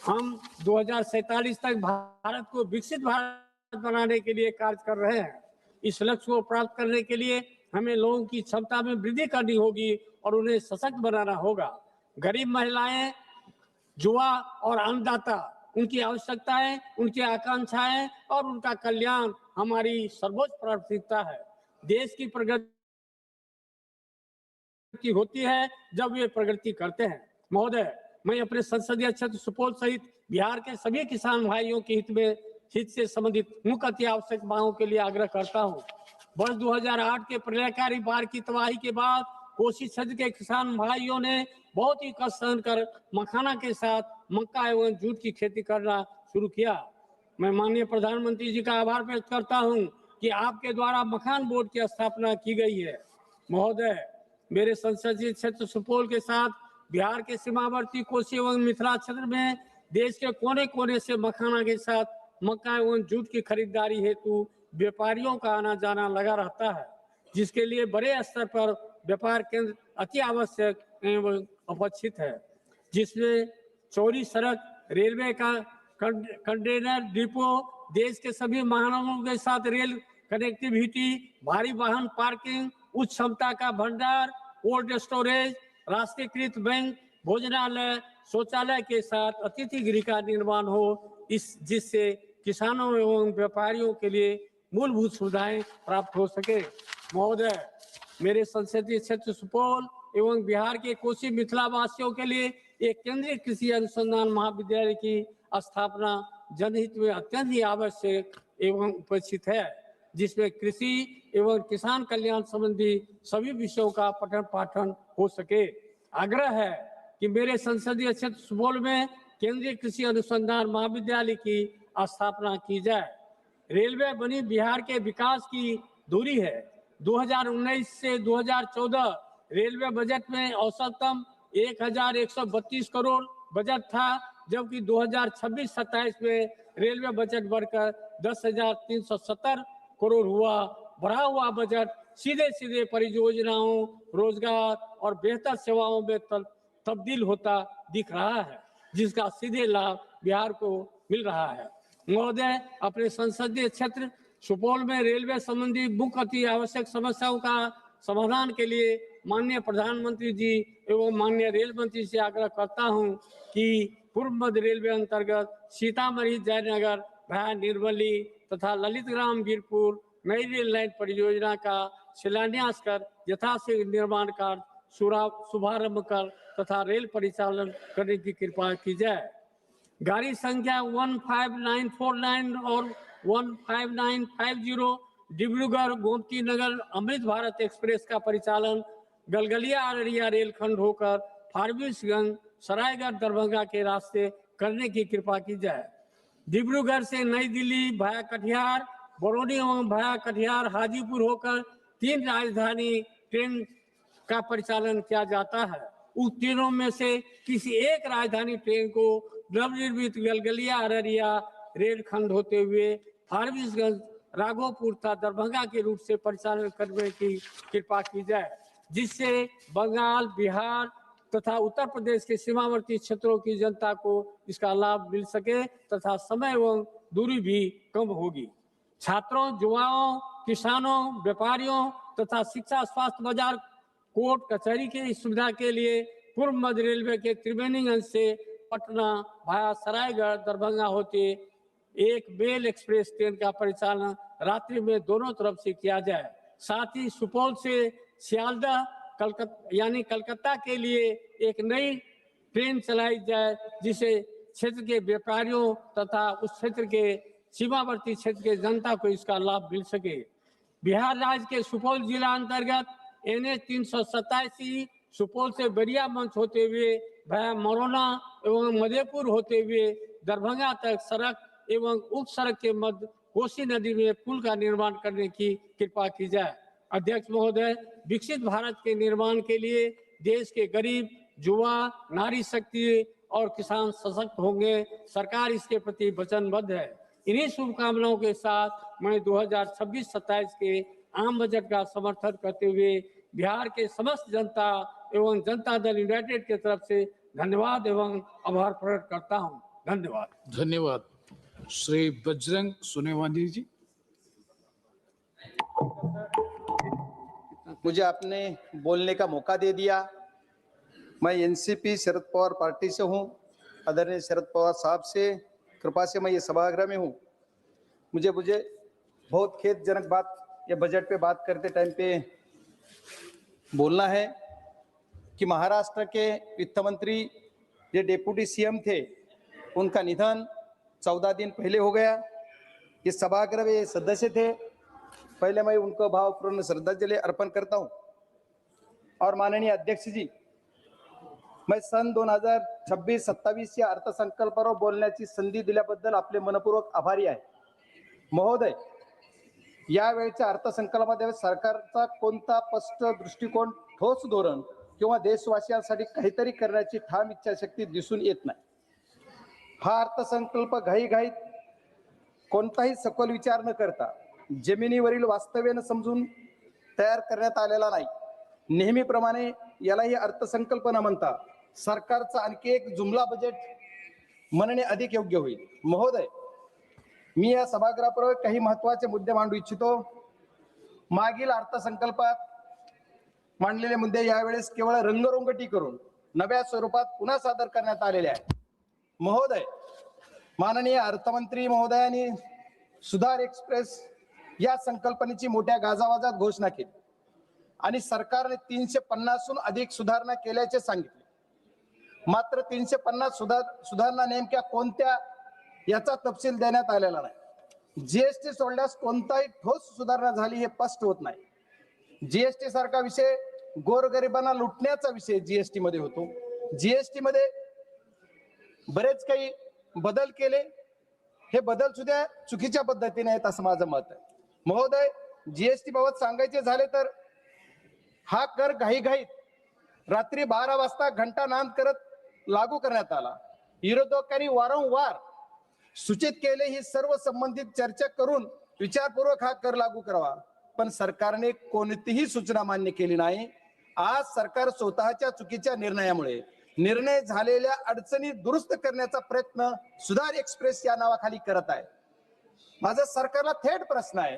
हम 2047 तक भारत को विकसित भारत बनाने के लिए कार्य कर रहे हैं। इस लक्ष्य को प्राप्त करने के लिए हमें लोगों की क्षमता में वृद्धि करनी होगी और उन्हें सशक्त बनाना होगा। गरीब महिलाएं, युवा और अन्नदाता, उनकी आवश्यकताएं, उनकी आकांक्षाएं और उनका कल्याण हमारी सर्वोच्च प्राथमिकता है। देश की प्रगति होती है जब वे प्रगति करते हैं। महोदय, मैं अपने संसदीय क्षेत्र सुपौल सहित बिहार के सभी किसान भाइयों के हित से संबंधित मुख्य अति आवश्यक मांगों के लिए आग्रह करता हूं। वर्ष 2008 के प्रलयकारी बाढ़ की तबाही के बाद कोसी क्षेत्र के किसान भाइयों ने बहुत ही कष्ट सहन कर मखाना के साथ मक्का एवं जूट की खेती करना शुरू किया। मैं माननीय प्रधानमंत्री जी का आभार व्यक्त करता हूं कि आपके द्वारा मखान बोर्ड की स्थापना की गई है। महोदय, मेरे संसदीय क्षेत्र सुपौल के साथ बिहार के सीमावर्ती कोसी एवं मिथिला क्षेत्र में देश के कोने कोने से मखाना के साथ मक्का एवं जूट की खरीदारी हेतु व्यापारियों का आना जाना लगा रहता है, जिसके लिए बड़े स्तर पर व्यापार केंद्र अति आवश्यक एवं अपेक्षित है, जिसमें चौड़ी सड़क, रेलवे का कंटेनर डिपो, देश के सभी महानगरों के साथ रेल कनेक्टिविटी, भारी वाहन पार्किंग, उच्च क्षमता का भंडार, कोल्ड स्टोरेज, राष्ट्रीयकृत बैंक, भोजनालय, शौचालय के साथ अतिथि गृह का निर्माण हो, जिससे किसानों एवं व्यापारियों के लिए मूलभूत सुविधाएं प्राप्त हो सके। महोदय, मेरे संसदीय क्षेत्र सुपौल एवं बिहार के कोसी मिथिला वासियों के लिए एक केंद्रीय कृषि अनुसंधान महाविद्यालय की स्थापना जनहित में अत्यंत ही आवश्यक एवं उपेक्षित है, जिसमें कृषि एवं किसान कल्याण संबंधी सभी विषयों का पठन पाठन हो सके। आग्रह है कि मेरे संसदीय क्षेत्र सुपौल में केंद्रीय कृषि अनुसंधान महाविद्यालय की स्थापना की जाए। रेलवे बनी बिहार के विकास की धुरी है। 2019 से 2014 रेलवे बजट में औसतम 1132 करोड़ बजट था, जबकि 2026-27 में रेलवे बजट बढ़कर 10,370 करोड़ हुआ। बढ़ा हुआ बजट सीधे सीधे परियोजनाओं, रोजगार और बेहतर सेवाओं में तब्दील होता दिख रहा है, जिसका सीधे लाभ बिहार को मिल रहा है। महोदय, अपने संसदीय क्षेत्र सुपौल में रेलवे संबंधी मुख्य अति आवश्यक समस्याओं का समाधान के लिए माननीय प्रधानमंत्री जी एवं माननीय रेल मंत्री से आग्रह करता हूं कि पूर्व मध्य रेलवे अंतर्गत सीतामढ़ी जयनगर भाया निर्मली तथा ललितग्राम वीरपुर नई रेल लाइन परियोजना का शिलान्यास कर यथाशीघ्र निर्माण कार्य शुभारंभ कर तथा रेल परिचालन करने की कृपा की जाए। गाड़ी संख्या 15949 और 15950 डिब्रूगढ़ गोमती नगर अमृत भारत एक्सप्रेस का परिचालन गलगलिया अररिया रेलखंड होकर फारबिसगंज सरायगढ़ दरभंगा के रास्ते करने की कृपा की जाए। डिब्रूगढ़ से नई दिल्ली भाया कटिहार, बरौनी एवं भाया कटिहार हाजीपुर होकर 3 राजधानी ट्रेन का परिचालन किया जाता है। उस तीनों में से किसी एक राजधानी ट्रेन को नवनिर्मित गलगलिया अररिया रेलखंड होते हुए फारबिसगंज राघोपुर तथा दरभंगा के रूट से परिचालन करने की कृपा की जाए, जिससे बंगाल, बिहार तथा उत्तर प्रदेश के सीमावर्ती क्षेत्रों की जनता को इसका लाभ मिल सके तथा समय एवं दूरी भी कम होगी। छात्रों, युवाओं, किसानों, व्यापारियों तथा शिक्षा, स्वास्थ्य, बाजार, कोर्ट कचहरी की सुविधा के लिए पूर्व मध्य रेलवे के त्रिवेणीगंज से पटना भाया सरायगढ़ दरभंगा होते एक मेल एक्सप्रेस ट्रेन का परिचालन रात्रि में दोनों तरफ से किया जाए। साथ ही सुपौल से सियालदह कलकत्ता के लिए एक नई ट्रेन चलाई जाए, जिसे क्षेत्र के व्यापारियों तथा उस क्षेत्र के सीमावर्ती क्षेत्र के जनता को इसका लाभ मिल सके। बिहार राज्य के सुपौल जिला अंतर्गत NH 387 सुपौल से बरिया मंच होते हुए भाया मरौना एवं मधेपुर होते हुए दरभंगा तक सड़क एवं उक्त सड़क के मध्य कोसी नदी में पुल का निर्माण करने की कृपा की जाए। अध्यक्ष महोदय, विकसित भारत के निर्माण के लिए देश के गरीब, युवा, नारी शक्ति और किसान सशक्त होंगे। सरकार इसके प्रति वचनबद्ध है। इन्हीं शुभकामनाओं के साथ मैं 2026-27 के आम बजट का समर्थन करते हुए बिहार के समस्त जनता एवं जनता दल यूनाइटेड की तरफ से धन्यवाद एवं आभार प्रकट करता हूं। धन्यवाद। धन्यवाद। श्री बजरंग सोनेवानी जी। मुझे आपने बोलने का मौका दे दिया। मैं एनसीपी शरद पवार पार्टी से हूं। आदरणीय शरद पवार साहब से कृपा से मैं ये सभागृह में हूं। मुझे बहुत खेदजनक बात ये बजट पे बात करते टाइम पे बोलना है कि महाराष्ट्र के वित्त मंत्री जो डेप्यूटी सीएम थे, उनका निधन 14 दिन पहले हो गया। इस सभागृह में सदस्य थे। पहले मैं उनको भावपूर्ण श्रद्धांजलि अर्पण करता हूं। और माननीय अध्यक्ष जी, मैं सन 2026-27 या अर्थसंकल्पावर बोलण्याची संधी दिल्याबद्दल आपले मनपूर्वक आभारी आहे। महोदय, यावेळच्या अर्थसंकल्पामध्ये सरकारचा कोणता स्पष्ट दृष्टिकोन, ठोस धोरण किंवा देशवासियांसाठी काहीतरी करण्याची ठाम इच्छाशक्ती दिसून येत नाही। हा अर्थसंकल्प घाईघाईत कोणताही सखोल विचार न करता जमिनीवरील वास्तव्याने समजून तयार करण्यात आलेला नाही। नेहमीप्रमाणे यालाही अर्थसंकल्प न म्हणता सरकारचा आणखी एक जुमला बजेट म्हणणे अधिक योग्य होईल। महोदय, मी या सभागृहापूर्वी काही महत्त्वाचे मुद्दे मांडू इच्छितो। मागील अर्थसंकल्पात मांडलेले मुद्दे यावेळेस केवळ रंगरंगटी करून नव्या स्वरूपात पुन्हा सादर करण्यात आलेले आहेत। महोदय, माननीय अर्थमंत्री महोदयांनी सुधार एक्सप्रेस या संकल्पनेची मोठ्या गाजावाजात घोषणा केली आणि सरकारने 350हून अधिक सुधारणा केल्याचे सांगितले। मात्र 350 सुधारणा नेमक्या कोणत्या याचा तपशील देण्यात आलेला नाही। जीएसटी सोडल्यास कोणताही ठोस सुधारणा झाली हे स्पष्ट होत नाही। जीएसटी सारखा विषय गोरगरिबांना लुटण्याचा विषय जीएसटी मध्ये होतो। जीएसटी मध्ये बरेच काही बदल केले, हे बदल सुद्धा चुकीच्या पद्धतीने आहेत असं माझं मत आहे। महोदय, जीएसटी बाबत सांगायचे झाले तर हा कर घाईघाईत रात्री 12 वाजता घंटा नाद करत लागू करण्यात आला। विरोधकांनी वारंवार सूचित केले ही सर्व संबंधित चर्चा करून विचारपूर्वक हा कर लागू करावा, पण सरकारने कोणतीही सूचना मान्य केली नाही। आज सरकार स्वतःच्या चुकीच्या निर्णयामुळे निर्णय झालेल्या अडचणी दुरुस्त करण्याचा प्रयत्न सुधार एक्सप्रेस या नावाखाली करत आहे। माझा सरकारला थेट प्रश्न आहे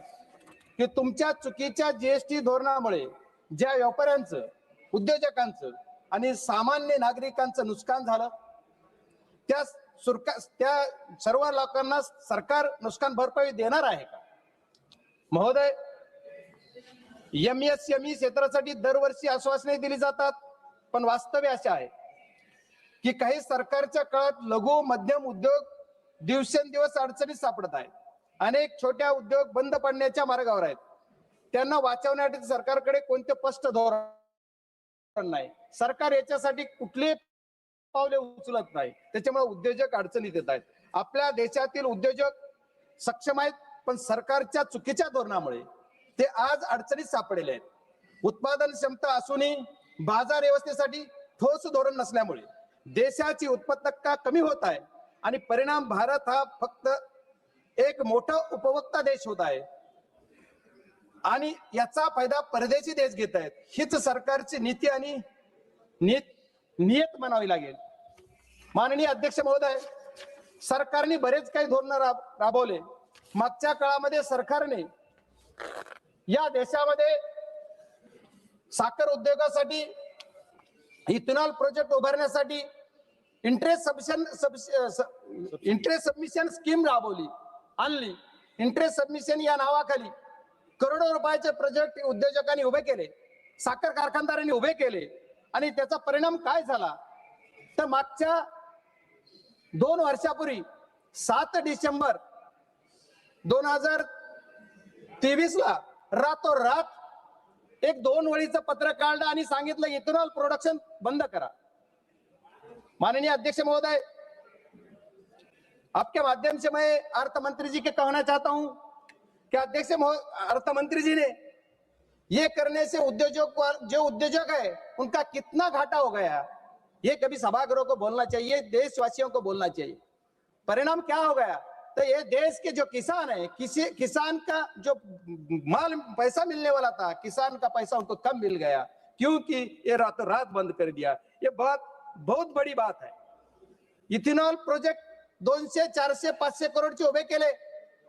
की तुमच्या चुकीच्या जीएसटी धोरणामुळे ज्या व्यापाऱ्यांचं, उद्योजकांचं आणि सामान्य नागरिकांचं नुकसान झालं, त्या सर्व लोकांना सरकार नुकसान भरपाई देणार आहे का? महोदय, एमएसएमई क्षेत्रासाठी दरवर्षी आश्वासने दिली जातात, पण वास्तव असे आहे की काही सरकारच्या काळात लघु मध्यम उद्योग दिवसेंदिवस अडचणीत सापडत आहेत। अनेक छोट्या उद्योग बंद पडण्याच्या मार्गावर आहेत। त्यांना वाचवण्यासाठी सरकारकडे कोणते स्पष्ट धोरण नाही। सरकार याच्यासाठी कुठले पावले उचलत नाही, त्याच्यामुळे उद्योजक अडचणीत येत आहेत। आपल्या देशातील उद्योजक सक्षम आहेत, पण सरकारच्या चुकीच्या धोरणामुळे ते आज अडचणीत सापडलेले आहेत। उत्पादन क्षमता असूनही बाजार व्यवस्थेसाठी ठोस धोरण नसल्यामुळे देशाची उत्पादकता कमी होत आहे आणि परिणाम भारत हा फक्त एक मोठा उपभोक्ता देश होत आहे आणि याचा फायदा परदेशी देश घेत आहेत। हीच सरकारची नीती आणि नियत म्हणावी लागेल। माननीय अध्यक्ष महोदय, सरकारने बरेच काही धोरण राबवले। मागच्या काळामध्ये सरकारने या देशामध्ये साखर उद्योगासाठी इथेनॉल प्रोजेक्ट उभारण्यासाठी इंटरेस्ट सबमिशन स्कीम राबवली आणली। इंटरेस्ट सबमिशन या नावाखाली करोडो रुपयाचे प्रोजेक्ट उद्योजकांनी उभे केले, साखर कारखानदारांनी उभे केले आणि त्याचा परिणाम काय झाला तर मागच्या 2 वर्षापूर्वी 7 डिसेंबर 2023 ला रातोरात एक 2 वळीचं पत्र काढलं आणि सांगितलं इथेनॉल प्रोडक्शन बंद करा। माननीय अध्यक्ष महोदय, आपके माध्यम से मैं अर्थ मंत्री जी के कहना चाहता हूं कि अध्यक्ष अर्थ मंत्री जी ने ये करने से जो उद्योजक है उनका कितना घाटा हो गया, ये कभी सभागृह को बोलना चाहिए, देशवासियों को बोलना चाहिए। परिणाम क्या हो गया, तो ये देश के जो किसान है, किसान का जो माल पैसा मिलने वाला था, किसान का पैसा उनको कम मिल गया, क्योंकि ये रातों रात बंद कर दिया। ये बहुत बड़ी बात है। इथेनॉल प्रोजेक्ट 200, 400, 500 करोडचे उभे केले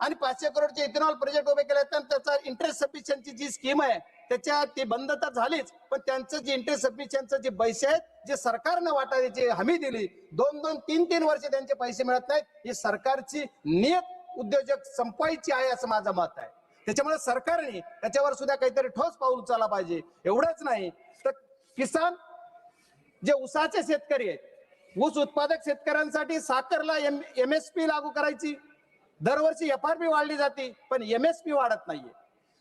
आणि 500 करोडचे इथेनॉल प्रोजेक्ट उभे केले, तर त्याचा इंटरेस्ट सबमिशनची जी स्कीम आहे त्याच्या ती बंद तर झालीच, पण त्यांचं जे इंटरेस्ट सबमिशनचं जे पैसे आहेत जे सरकारने वाटायची हमी दिली, 2-2, 3-3 वर्ष त्यांचे पैसे मिळत नाहीत, ही सरकारची नियत उद्योजक संपवायची आहे असं माझं मत आहे। त्याच्यामुळे सरकारने त्याच्यावर सुद्धा काहीतरी ठोस पाऊल उचलला पाहिजे। एवढंच नाही तर किसान जे ऊसाचे शेतकरी आहेत, ऊस उत्पादक शेतकऱ्यांसाठी साखरला MSP लागू करायची, दरवर्षी FRP वाढली जाते पण MSP वाढत नाहीये।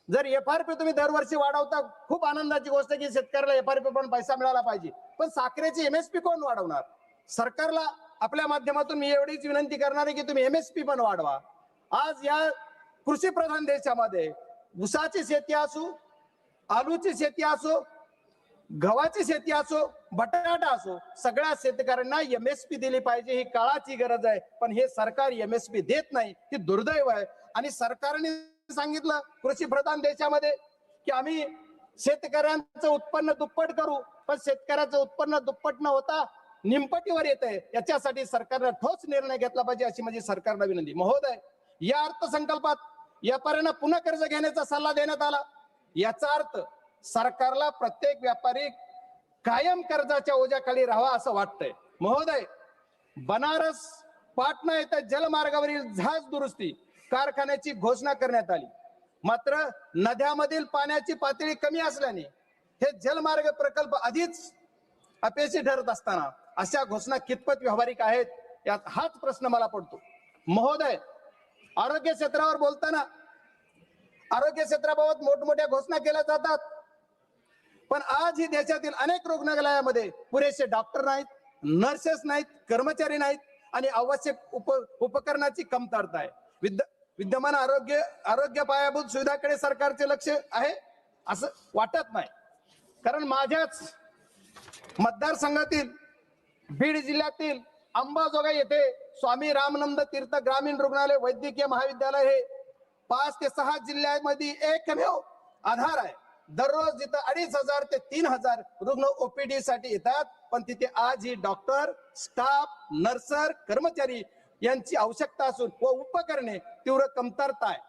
जर FRP तुम्ही दरवर्षी वाढवता, खूप आनंदाची गोष्ट की शेतकऱ्याला FRP पण पैसा मिळाला पाहिजे, पण साखरेची MSP कोण वाढवणार? सरकारला आपल्या माध्यमातून मी एवढीच विनंती करणार आहे की तुम्ही MSP पण वाढवा। आज या कृषी प्रधान देशामध्ये ऊसाची शेती असो, आलूची शेती असो, गव्हाची शेती असो, बटाटा असो, सगळ्या शेतकऱ्यांना MSP दिली पाहिजे, ही काळाची गरज आहे। पण हे सरकार MSP देत नाही, ही दुर्दैव आहे। आणि सरकारने सांगितलं कृषी प्रधान देशामध्ये की आम्ही शेतकऱ्यांचं उत्पन्न दुप्पट करू, पण शेतकऱ्याचं उत्पन्न दुप्पट न होता निमपटीवर येत आहे। याच्यासाठी सरकारने ठोस निर्णय घेतला पाहिजे अशी माझी सरकारला विनंती। महोदय, या अर्थसंकल्पात व्यापाऱ्यांना पुन्हा कर्ज घेण्याचा सल्ला देण्यात आला। याचा अर्थ सरकारला प्रत्येक व्यापारी कायम कर्जाच्या ओझ्याखाली राहावा असं वाटतंय। महोदय, बनारस पाटणा येथे जलमार्गावरील जहाज दुरुस्ती कारखान्याची घोषणा करण्यात आली, मात्र नद्यामधील पाण्याची पातळी कमी असल्याने हे जलमार्ग प्रकल्प आधीच अपयशी ठरत असताना अशा घोषणा कितपत व्यावहारिक आहेत, यात हाच प्रश्न मला पडतो। महोदय, आरोग्य क्षेत्रावर बोलताना आरोग्य क्षेत्राबाबत मोठमोठ्या घोषणा केल्या जातात, पण आजही देशातील अनेक रुग्णालयामध्ये पुरेसे डॉक्टर नाहीत, नर्सेस नाहीत, कर्मचारी नाहीत आणि आवश्यक उपकरणाची कमतरता आहे। विद्यमान आरोग्य पायाभूत सुविधाकडे सरकारचे लक्ष आहे असं वाटत नाही, कारण माझ्याच मतदारसंघातील बीड जिल्ह्यातील अंबाजोगाई येथे स्वामी रामानंद तीर्थ ग्रामीण रुग्णालय वैद्यकीय महाविद्यालय हे 5 ते 6 जिल्ह्यांमध्ये एकमेव आधार आहे। दररोज जिथं 2,500 ते 3,000 रुग्ण OPD साठी येतात, पण तिथे आजही डॉक्टर, स्टाफ, नर्सर, कर्मचारी यांची आवश्यकता असून व उपकरणे तीव्र कमतरता आहे।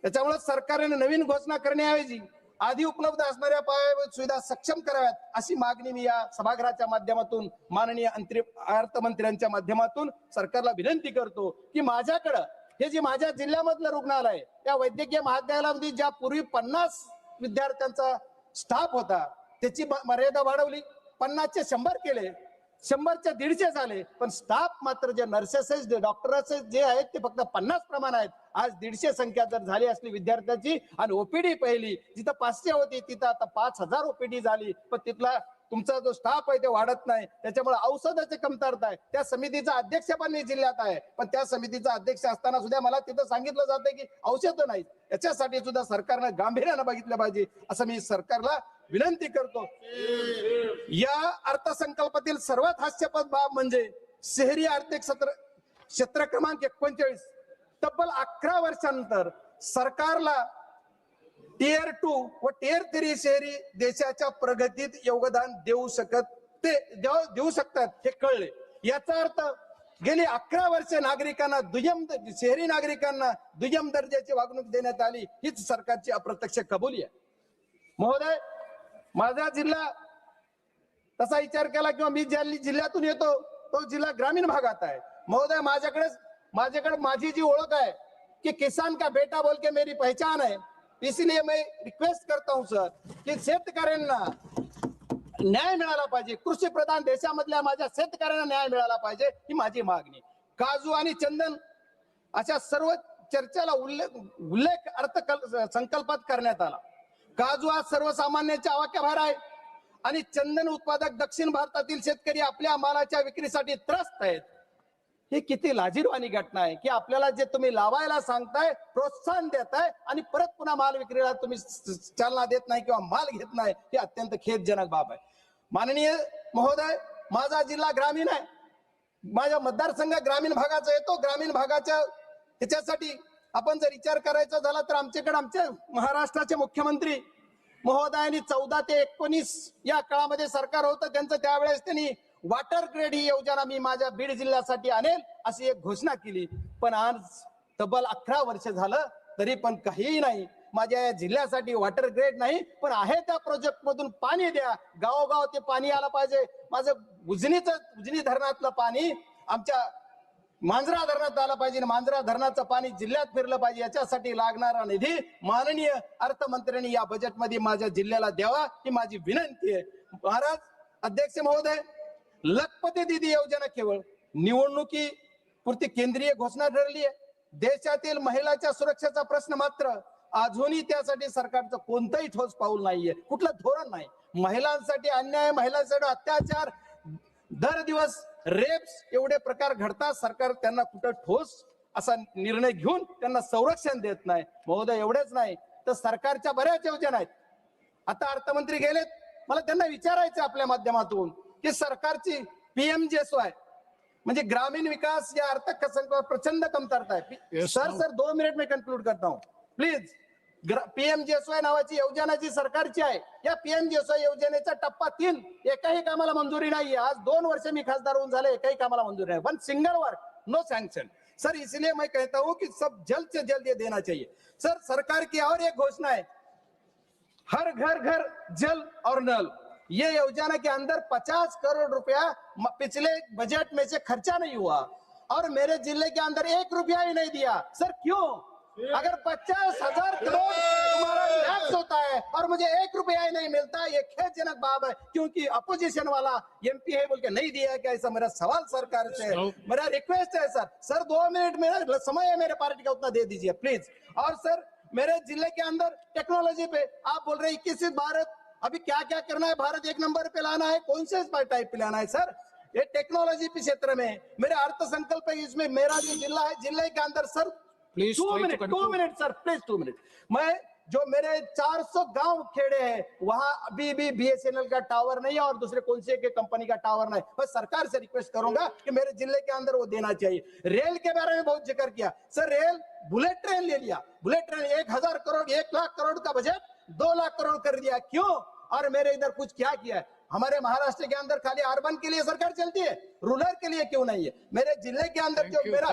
त्याच्यामुळे सरकारने नवीन घोषणा करण्याऐवजी आधी उपलब्ध असणाऱ्या पायाभूत सुविधा सक्षम कराव्यात अशी मागणी मी या सभागृहाच्या माध्यमातून माननीय अर्थमंत्र्यांच्या माध्यमातून सरकारला विनंती करतो की माझ्याकडे हे जे माझ्या जिल्ह्यामधलं रुग्णालय आहे, त्या वैद्यकीय महाविद्यालयामध्ये ज्या पूर्वी 50 विद्यार्थ्यांचा स्टाफ होता त्याची मर्यादा वाढवली, 50 चे 100 केले, 100 चे 150 झाले, पण स्टाफ मात्र जे नर्सेस डॉक्टर्स जे आहेत ते फक्त 50 प्रमाण आहेत। आज 150 संख्या जर झाली असली विद्यार्थ्यांची आणि OPD पहिली जिथं 500 होती तिथं आता 5,000 OPD झाली, पण तिथला तुमचा जो स्टाफ आहे ते वाढत नाही, त्याच्यामुळे औषधाची कमतरता आहे। त्या समितीचा अध्यक्ष पण मी जिल्ह्यात आहे, पण त्या समितीचा अध्यक्ष असताना सुद्धा मला तिथं सांगितलं जातं की औषधं नाहीत। याच्यासाठी सुद्धा सरकारनं गांभीर्यानं बघितलं पाहिजे असं मी सरकारला विनंती करतो। या अर्थसंकल्पातील सर्वात हास्यास्पद बाब म्हणजे शहरी आर्थिक क्षेत्र क्रमांक 41 तब्बल 11 वर्षांनंतर सरकारला Tier 2 व Tier 3 शहरी देशाच्या प्रगतीत योगदान देऊ शकतात हे कळले। याचा अर्थ गेली 11 वर्ष नागरिकांना शहरी नागरिकांना दुय्यम दर्जाची वागणूक देण्यात आली, हीच सरकारची अप्रत्यक्ष कबुली आहे। महोदय, माझा जिल्हा तसा विचार केला किंवा मी ज्या जिल्ह्यातून येतो तो जिल्हा ग्रामीण भागात आहे। महोदय, माझ्याकडे माझी जी ओळख आहे कि किसान का बेटा बोल के मेरी पहचान है, इसलिए मैं रिक्वेस्ट करता हूं सर की शेतकऱ्यांना न्याय मिळाला पाहिजे, कृषी प्रधान देशामधल्या माझ्या शेतकऱ्यांना न्याय मिळाला पाहिजे ही माझी मागणी। काजू आणि चंदन अशा सर्व चर्चेला उल्लेख अर्थसंकल्पात करण्यात आला। काजू हा सर्वसामान्यांच्या आवाक्याबाहेर आहे आणि चंदन उत्पादक दक्षिण भारतातील शेतकरी आपल्या मालाच्या विक्रीसाठी त्रस्त आहेत। ही किती लाजिरवाणी घटना आहे की आपल्याला जे तुम्ही लावायला सांगताय, प्रोत्साहन देताय आणि परत पुन्हा माल विक्रीला तुम्ही चालना देत नाही किंवा माल घेत नाही, ही अत्यंत खेदजनक बाब आहे. माननीय महोदय, माझा जिल्हा ग्रामीण आहे, माझा मतदारसंघ ग्रामीण भागाचा येतो. ग्रामीण भागाच्या ह्याच्यासाठी आपण जर विचार करायचा झाला तर आमच्याकडे आमचे महाराष्ट्राचे मुख्यमंत्री महोदयांनी 14 ते 19 या काळामध्ये सरकार होतं त्यांचं, त्यावेळेस त्यांनी वॉटर ग्रेड ही योजना मी माझ्या बीड जिल्ह्यासाठी आणेल अशी एक घोषणा केली. पण आज तब्बल 11 वर्ष झालं तरी पण काहीही नाही. माझ्या या जिल्ह्यासाठी वॉटर ग्रेड नाही, पण आहे त्या प्रोजेक्ट मधून पाणी द्या. गावोगाव ते पाणी आलं पाहिजे. माझं उजनी धरणातलं पाणी आमच्या मांजरा धरणात आलं पाहिजे. मांजरा धरणाचं पाणी जिल्ह्यात फिरलं पाहिजे. याच्यासाठी लागणारा निधी माननीय अर्थमंत्र्यांनी या बजेटमध्ये माझ्या जिल्ह्याला द्यावा ही माझी विनंती आहे. महाराज अध्यक्ष महोदय, लखपती दीदी योजना केवळ निवडणुकी पुरती केंद्रीय घोषणा ठरली आहे. देशातील महिलांच्या सुरक्षेचा प्रश्न मात्र अजूनही त्यासाठी सरकारचं कोणतंही ठोस पाऊल नाहीये, कुठलं धोरण नाही. महिलांसाठी अन्याय, महिलांसाठी अत्याचार, दर दिवस रेप्स एवढे प्रकार घडतात. सरकार त्यांना कुठं ठोस असा निर्णय घेऊन त्यांना संरक्षण देत नाही. महोदय, एवढेच नाही तर सरकारच्या बऱ्याच योजना आहेत. आता अर्थमंत्री गेलेत, मला त्यांना विचारायचं आपल्या माध्यमातून की सरकारची PMGSY म्हणजे ग्रामीण विकास या अर्थसंकल्पात प्रचंड कमतरता आहे. सर 2 मिनिट में कंक्लूड करता हूं प्लीज. PMGSY नावाची योजना जी सरकारची आहे, या PMGSY योजनेचा टप्पा 3 एकाही कामाला मंजुरी नाहीये. आज 2 वर्ष मी खासदार होऊन झाले, एकाही कामाला मंजुरी नाही. One single work, no sanction. Sir इसलिए मैं कहता हूं कि सब जल्द से जल्द ये देना चाहिए. सर सरकार की और एक घोषणा है, हर घर घर जल और नल. ये योजना के अंदर 50 करोड़ रुपया पिछले बजट में से खर्चा नहीं हुआ और मेरे जिले के अंदर 1 रुपया ही नहीं दिया. सर क्यों? अगर 50,000 करोड़ तुम्हारा टैक्स होता है और मुझे 1 रुपया ही नहीं मिलता, ये खेदजनक बात है. क्योंकि अपोजिशन वाला MP है बोल के नहीं दिया क्या? ऐसा मेरा सवाल सरकार से है. मेरा रिक्वेस्ट है सर 2 मिनट मेरा समय है मेरे पार्टी का, उतना दे दीजिए प्लीज. और सर मेरे जिले के अंदर टेक्नोलॉजी पे आप बोल रहे 21 भारत, अभी क्या क्या करना है? भारत 1 नंबर पे लाना है, कौन से टाइप पे लाना है सर? ये टेक्नोलॉजी के क्षेत्र में मेरे अर्थ संकल्प है, इसमें मेरा जो जिला है, जिले के अंदर sir 2 minute sir please 2 minute. मैं जो मेरे 400 गांव खेड़े हैं वहां अभी भी BSNL का टावर नहीं है और दूसरे कौन से के कंपनी का टावर नहीं. मैं सरकार से रिक्वेस्ट करूंगा कि मेरे जिले के अंदर वो देना चाहिए. रेल के बारे में बहुत जिक्र किया सर. रेल बुलेट ट्रेन ले लिया, बुलेट ट्रेन 1000 करोड़ 1 लाख करोड़ का बजट 2 लाख करोड़ कर दिया. क्यों? और मेरे इधर कुछ क्या किया है? हमारे महाराष्ट्र के अंदर खाली अर्बन के लिए सरकार चलती है, रूरल के लिए क्यों नहीं है? मेरे जिले के अंदर जो मेरा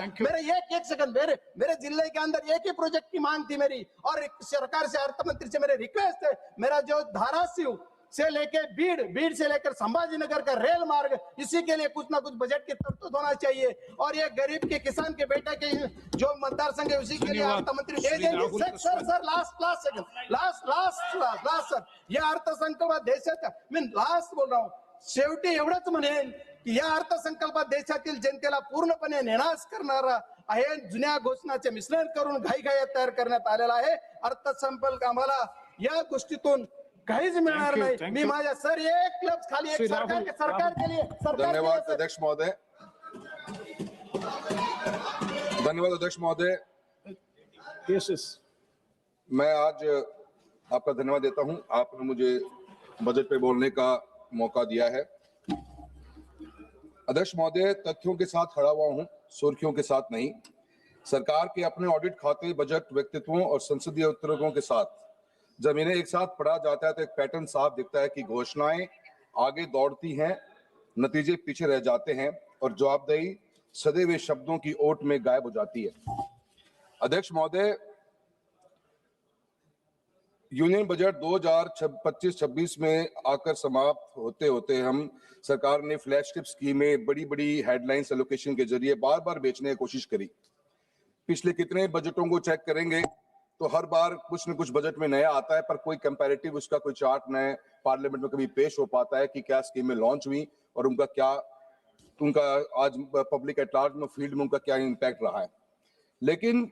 एक सेकंड, मेरे जिले के अंदर एक ही प्रोजेक्ट की मांग थी मेरी और सरकार से, अर्थमंत्री से मेरे रिक्वेस्ट है, मेरा जो धाराशिव से लेके बीड़ से लेकर संभाजीनगर का रेल मार्ग, इसी के लिए कुछ ना कुछ बजट की तरतूद होना चाहिए. और ये गरीब के किसान के बेटे के जो मतदार संघ है उसी के लिए अर्थमंत्री दे देंगे. सर लास्ट सर, ये अर्थसंकल्पात देशाच्या, मी लास्ट बोल रहा हूँ, शेवटी एवढंच म्हणेन की या अर्थसंकल्पात देशातील जनतेला पूर्णपणे निराश करणारा आहे. जुन्या घोषणाचे मिश्रण करून घाईघाईत तयार करण्यात आलेला आहे. अर्थसंकल्प आम्हाला या गोष्टीतून काहीच मिळणार नाही. मी माझ्या सर एक क्लब खाली एक सरकार के लिए. धन्यवाद अध्यक्ष महोदय. धन्यवाद अध्यक्ष महोदय. मैं आज आपका धन्यवाद देता हूं, आपने मुझे बजट पे बोलने का मौका दिया है. अध्यक्ष महोदय, तथ्यों के साथ खड़ा हुआ हूं, सुर्खियों के साथ नहीं. सरकार के अपने ऑडिट खाते, बजट, व्यक्तित्वों और संसदीय उत्तरों के साथ जब इन्हें एक साथ पढ़ा जाता है तो एक पैटर्न साफ दिखता है कि घोषणाएं आगे दौड़ती हैं, नतीजे पीछे रह जाते हैं और जवाबदेही सदे हुए शब्दों की ओट में गायब हो जाती है. अध्यक्ष महोदय, यूनियन बजट 2025-26 में आकर समाप्त होते होते हम सरकार ने फ्लैगशिप स्कीमें, बड़ी बड़ी हेडलाइंस एलोकेशन के जरिए बार बार बेचने की कोशिश करी. पिछले कितने बजटों को चेक करेंगे तो हर बार कुछ न कुछ बजट में नया आता है, पर कोई कंपैरेटिव उसका कोई चार्ट नए पार्लियामेंट में कभी पेश हो पाता है कि क्या स्कीमें लॉन्च हुई और उनका आज पब्लिक एट लार्ज में, फील्ड में उनका क्या इम्पैक्ट रहा है. लेकिन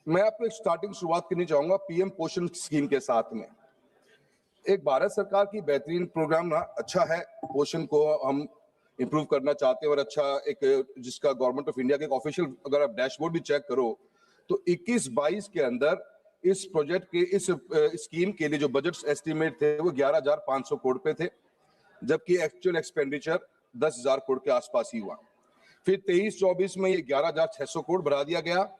मैं आपको एक स्टार्टिंग शुरुआत करनी चाहूंगा PM पोषण स्कीम के साथ में. एक भारत सरकार की बेहतरीन प्रोग्राम ना, अच्छा है, पोषण को हम इंप्रूव करना चाहते हैं और अच्छा एक जिसका गवर्नमेंट ऑफ इंडिया के ऑफिशियल अगर आप डैशबोर्ड भी चेक करो तो 21-22 के अंदर इस प्रोजेक्ट के इस स्कीम के लिए जो बजट एस्टिमेट थे वो 11,500 करोड़ पे थे, जबकि एक्चुअल एक्सपेंडिचर 10,000 करोड़ के आसपास ही हुआ। फिर 23-24 में ये 11,600 करोड़ बढ़ा दिया गया,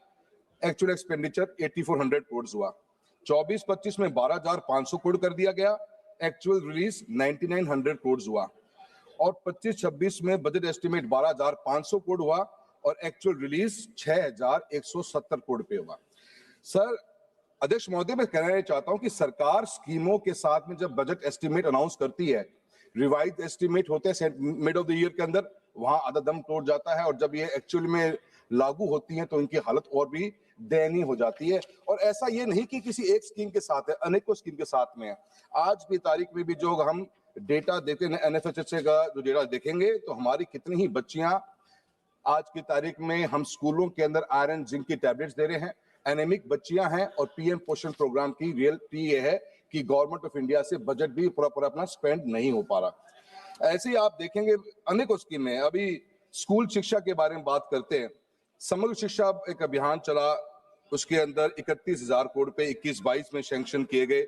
एक्चुअल एक्सपेंडिचर 8,400 करोड़ हुआ। 24-25 में 12,500 करोड़ कर दिया गया, एक्चुअल रिलीज 9,900 करोड़ हुआ। और 25-26 में बजट एस्टिमेट 12,500 करोड़ हुआ और एक्चुअल रिलीज 6,170 करोड़ पे हुआ। सर अध्यक्ष महोदय, मैं कहना चाहता हूं कि सरकार स्कीमों के साथ में जब बजट एस्टिमेट अनाउंस करती है, रिवाइज एस्टिमेट होते हैं मिड ऑफ द ईयर के अंदर, वहां आधा दम तोड़ जाता है और जब ये एक्चुअल में लागू होती हैं तो इनकी हालत और भी दयनीय हो जाती है। और ऐसा ये नहीं कि किसी एक स्कीम के साथ है, अनेकों स्कीम के साथ में है। आज की तारीख में भी जो हम डेटा देखते हैं NFHSA का जो डेटा देखेंगे तो हमारी कितनी ही बच्चियां आज की तारीख में हम स्कूलों के अंदर आयरन जिंक की टैबलेट्स दे रहे हैं, एनेमिक बच्चियां हैं। और PM पोषण प्रोग्राम की रियलिटी ये है कि गवर्नमेंट ऑफ इंडिया से बजट भी पूरा अपना स्पेंड नहीं हो पा रहा। ऐसे ही आप देखेंगे अनेकों स्कीमें। अभी स्कूल शिक्षा के बारे में बात करते हैं, समग्र शिक्षा एक अभियान चला, उसके अंदर 31,000 करोड़ पे 21-22 में सैंक्शन किए गए,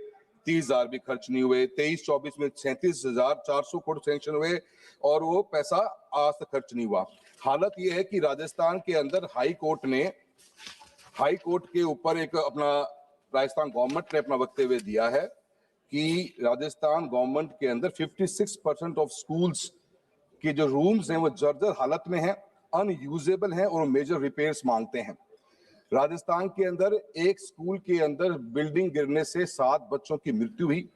30,000 भी खर्च नहीं हुए। 23-24 में 37,400 करोड़ सैंक्शन हुए और वो पैसा आज तक खर्च नहीं हुआ। हालत ये है कि राजस्थान के अंदर हाई कोर्ट के ऊपर एक अपना राजस्थान गवर्नमेंट ने अपना वक्तव्य दिया है कि राजस्थान गवर्नमेंट के अंदर 56% ऑफ स्कूल्स के जो रूम्स हैं वो जर्जर हालत में हैं, अनयूजेबल हैं और मेजर रिपेयर्स मांगते हैं। राजस्थान के अंदर एक स्कूल के अंदर बिल्डिंग गिरने से 7 बच्चों की मृत्यु हुई।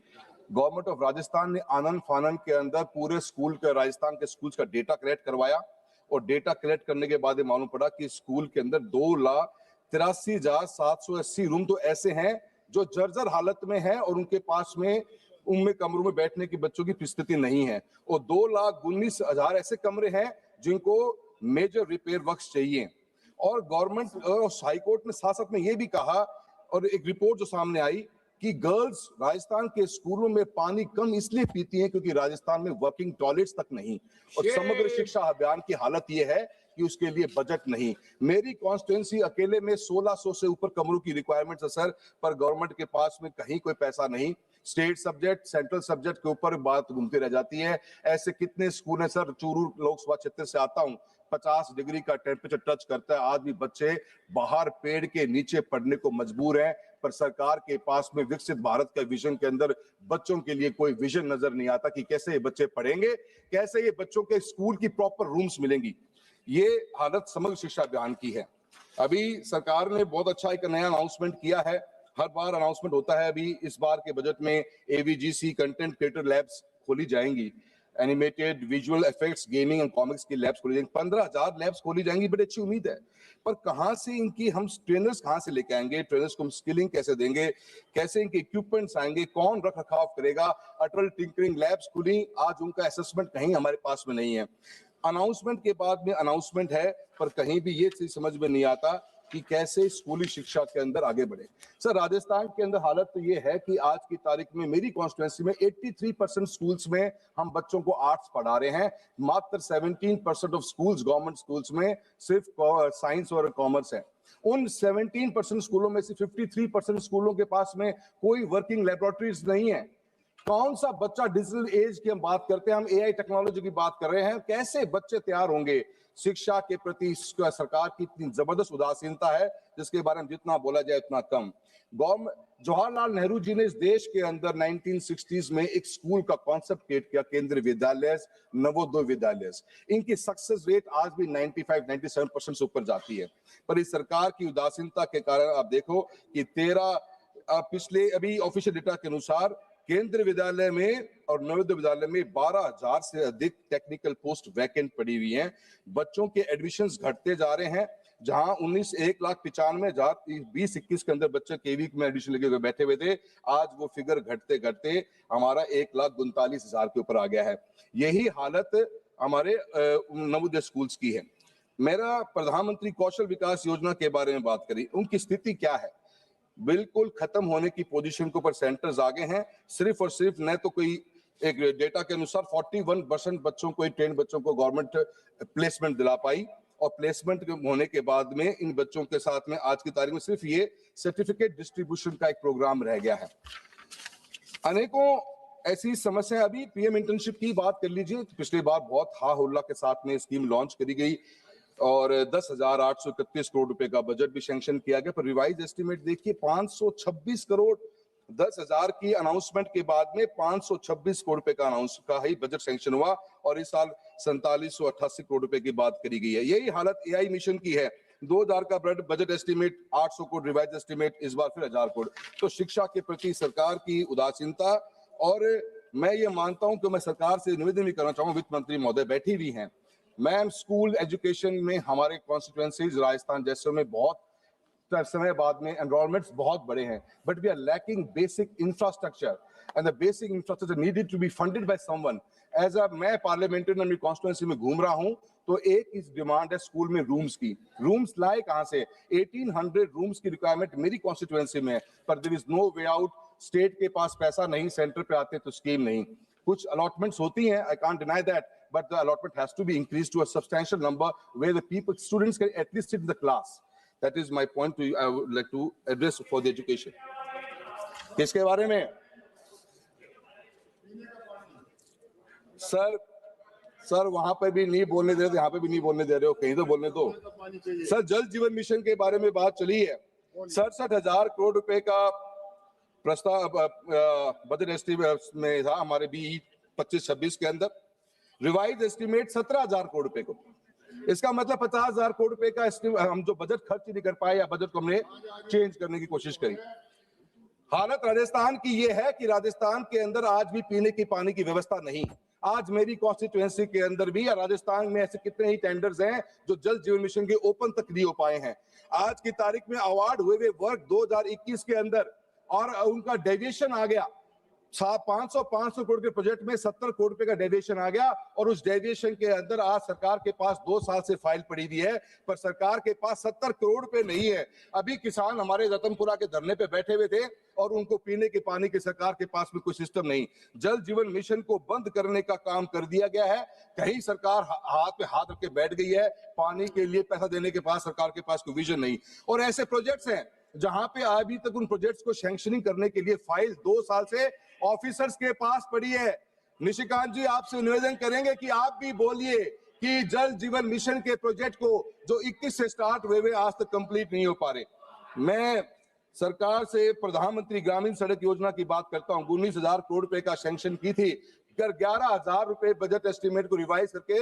गवर्नमेंट ऑफ राजस्थान ने आनंद फानन के अंदर पूरे स्कूल का राजस्थान के स्कूल्स का डेटा कलेक्ट करवाया और डेटा कलेक्ट करने के बाद मालूम पड़ा कि स्कूल के अंदर 2,83,780 रूम तो ऐसे हैं जो जर्जर हालत में है और उनके पास में उनमें कमरों में बैठने की बच्चों की स्थिति नहीं है। और 2,19,000 ऐसे कमरे हैं जिनको मेजर रिपेयर वर्क्स चाहिए। और गवर्नमेंट और हाई कोर्ट ने साथ साथ में ये भी कहा और एक रिपोर्ट जो सामने आई कि गर्ल्स राजस्थान के स्कूलों में पानी कम इसलिए पीती हैं क्योंकि राजस्थान में वर्किंग टॉयलेट्स तक नहीं। और समग्र शिक्षा अभियान की हालत ये है कि उसके लिए बजट नहीं। मेरी कॉन्स्टिट्यूंसी अकेले में 1,600 से ऊपर कमरों की रिक्वायरमेंट है सर, पर गवर्नमेंट के पास में कहीं कोई पैसा नहीं। स्टेट सब्जेक्ट सेंट्रल सब्जेक्ट के ऊपर बात घूमती रह जाती है। ऐसे कितने स्कूल हैं सर, चूरू लोकसभा क्षेत्र से आता हूं, 50 डिग्री का टेम्परेचर टच करता है, आज भी बच्चे बाहर पेड़ के नीचे पढ़ने को मजबूर हैं। पर सरकार के पास में विकसित भारत का विजन के अंदर बच्चों के लिए कोई विजन नजर नहीं आता कि कैसे ये बच्चे पढ़ेंगे, कैसे ये बच्चों के स्कूल की प्रॉपर रूम्स मिलेंगी। ये हालत समग्र शिक्षा अभियान की है। अभी सरकार ने बहुत अच्छा एक नया अनाउंसमेंट किया है, हर बार अनाउंसमेंट होता है। अभी इस बार के बजट में AVGC कंटेंट क्रिएटर लैब्स खोली जाएंगी, animated visual effects gaming and comics की लैब्स खोली जाएंगी, 15,000 लैब्स खोली जाएंगी। बड़ी अच्छी उम्मीद है, पर कहां से इनकी हम ट्रेनर्स कहां से लेके आएंगे, ट्रेनर्स को हम स्किलिंग कैसे देंगे, कैसे इनके इक्विपमेंट्स आएंगे, कौन रख रखाव करेगा। अटल टिंकरिंग लैब्स खुली, आज उनका असेसमेंट कहीं हमारे पास में नहीं है। अनाउंसमेंट के बाद में अनाउंसमेंट है, पर कहीं भी ये चीज समझ में नहीं आता कि कैसे स्कूली शिक्षा के अंदर आगे बढ़े। सर राजस्थान के अंदर हालत तो ये है कि आज की तारीख में मेरी कॉन्स्टिट्यूंसी में 83% स्कूल्स में हम बच्चों को आर्ट्स पढ़ा रहे हैं, मात्र 17% ऑफ स्कूल्स गवर्नमेंट स्कूल्स में सिर्फ साइंस और कॉमर्स है। उन 17% स्कूलों में से 53% स्कूलों के पास में कोई वर्किंग लेबोरेटरीज नहीं है। कौन सा बच्चा डिजिटल एज की हम बात करते हैं, हम AI टेक्नोलॉजी की बात कर रहे हैं, कैसे बच्चे तैयार होंगे। शिक्षा के प्रति सरकार की इतनी जबरदस्त उदासीनता है जिसके बारे में जितना बोला जाए उतना कम। जवाहरलाल नेहरू जी ने इस देश के अंदर 1960s में एक स्कूल का कॉन्सेप्ट क्रिएट किया, केंद्रीय विद्यालय, नवोदय विद्यालय। इनकी सक्सेस रेट आज भी 95-97% से ऊपर जाती है। पर इस सरकार की उदासीनता के कारण आप देखो कि पिछले अभी ऑफिशियल डेटा के अनुसार केंद्रीय विद्यालय में और नवोदय विद्यालय में 12,000 से अधिक टेक्निकल पोस्ट वैकेंट पड़ी हुई हैं। बच्चों के एडमिशंस घटते जा रहे हैं, जहां 1,95,000 20-21 के अंदर बच्चे केवी में एडमिशन लेके बैठे हुए थे, आज वो फिगर घटते घटते हमारा 1,39,000 के ऊपर आ गया है। यही हालत हमारे नवोदय स्कूल्स की है। मेरा प्रधानमंत्री कौशल विकास योजना के बारे में बात करी, उनकी स्थिति क्या है? बिल्कुल खत्म होने की पोजीशन के ऊपर सेंटर्स आगे हैं। सिर्फ और सिर्फ न तो कोई एक डेटा के अनुसार 41% बच्चों को, ट्रेन बच्चों को गवर्नमेंट प्लेसमेंट दिला पाई, और प्लेसमेंट होने के बाद में इन बच्चों के साथ में आज की तारीख में सिर्फ ये सर्टिफिकेट डिस्ट्रीब्यूशन का एक प्रोग्राम रह गया है। अनेकों ऐसी समस्या, अभी पीएम इंटर्नशिप की बात कर लीजिए, तो पिछली बार बहुत हा हुल्ला के साथ में स्कीम लॉन्च करी गई और 10,831 करोड़ रुपए का बजट भी सैंक्शन किया गया, पर रिवाइज एस्टिमेट देखिए 526 करोड़, 10,000 की अनाउंसमेंट के बाद में 526 करोड़ रुपए का ही बजट सैंक्शन हुआ, और इस साल 4788 करोड़ रुपए की बात करी गई है। यही हालत एआई मिशन की है। 2000 का budget estimate, 800 crore revise estimate, इस बार फिर 1000 करोड़। तो शिक्षा के प्रति सरकार की उदासीनता, और मैं ये मानता हूं कि मैं सरकार से निवेदन भी करना चाहूंगा, वित्त मंत्री महोदय बैठी हुई हैं, मैम, स्कूल एजुकेशन में हमारे कॉन्स्टिट्यूएंसीज राजस्थान जैसे में बहुत समय बाद में एनरोलमेंट्स बहुत बड़े हैं, but we are lacking basic infrastructure, and the basic infrastructure needed to be funded by someone. As a मैं पार्लियामेंट्री अपनी कॉन्स्टिट्यूएंसी में घूम रहा हूं, तो एक इस डिमांड है स्कूल में रूम्स की। रूम्स लाए कहां से? 1800 रूम्स की रिक्वायरमेंट मेरी कॉन्स्टिट्यूएंसी में है, पर there is no way out. State के पास पैसा नहीं, सेंटर पे आते तो स्कीम नहीं। कुछ अलॉटमेंट्स होती हैं, I can't deny that, but the allotment has to be increased to a substantial number where the students can at least sit in the class. That is my point to you. I would like to address for the education. किसके बारे में? Sir वहां पे भी नहीं बोलने दे रहे, यहाँ पे भी नहीं बोलने दे रहे हो, कहीं तो बोलने दो। सर, जल जीवन मिशन के बारे में बात चली है। 67,000 करोड़ रुपए का प्रस्ताव बजट एस्टिमेट में था हमारे बी 25-26 के अंदर। रिवाइज एस्टिमेट 17,000 करोड़ रुपए को, इसका मतलब 50,000 करोड़ रुपए का हम जो बजट खर्च नहीं कर पाए, या बजट को हमने चेंज करने की कोशिश करी। हालत राजस्थान की ये है कि राजस्थान के अंदर आज भी पीने की पानी की व्यवस्था नहीं। आज मेरी कॉन्स्टिट्यूएंसी के अंदर भी, या राजस्थान में ऐसे कितने ही टेंडर्स हैं जो जल जीवन मिशन के ओपन तक नहीं हो पाए हैं। आज की तारीख में अवार्ड हुए वर्क 2021 के अंदर, और उनका डेविएशन आ गया 500 करोड़ के प्रोजेक्ट में 70 करोड़ रुपए का डेविएशन आ गया, और उस डेविएशन के अंदर आज सरकार के पास 2 साल से फाइल पड़ी हुई है, पर सरकार के पास 70 करोड़ रुपए नहीं है। अभी किसान हमारे रतनपुरा के धरने पे बैठे हुए थे, और उनको पीने के पानी की सरकार के पास में कोई सिस्टम नहीं। जल जीवन मिशन को बंद करने का काम कर दिया गया है। कहीं सरकार हाथ पे हाथ रख के बैठ गई है, पानी के लिए पैसा देने के पास सरकार के पास कोई विजन नहीं। और ऐसे प्रोजेक्ट्स हैं जहां पे अभी तक उन प्रोजेक्ट्स को सैंक्शनिंग करने के लिए फाइल 2 साल से ऑफिसर्स के पास पड़ी है। निशिकांत जी, आपसे निवेदन करेंगे कि आप भी बोलिए कि जल जीवन मिशन के प्रोजेक्ट को जो 21 से स्टार्ट हुए आज तक कंप्लीट नहीं हो पा रहे। मैं सरकार से प्रधानमंत्री ग्रामीण सड़क योजना की बात करता हूं। 19,000 करोड़ रुपए का सैंक्शन की थी, 11,000 रुपए बजट एस्टिमेट को रिवाइज करके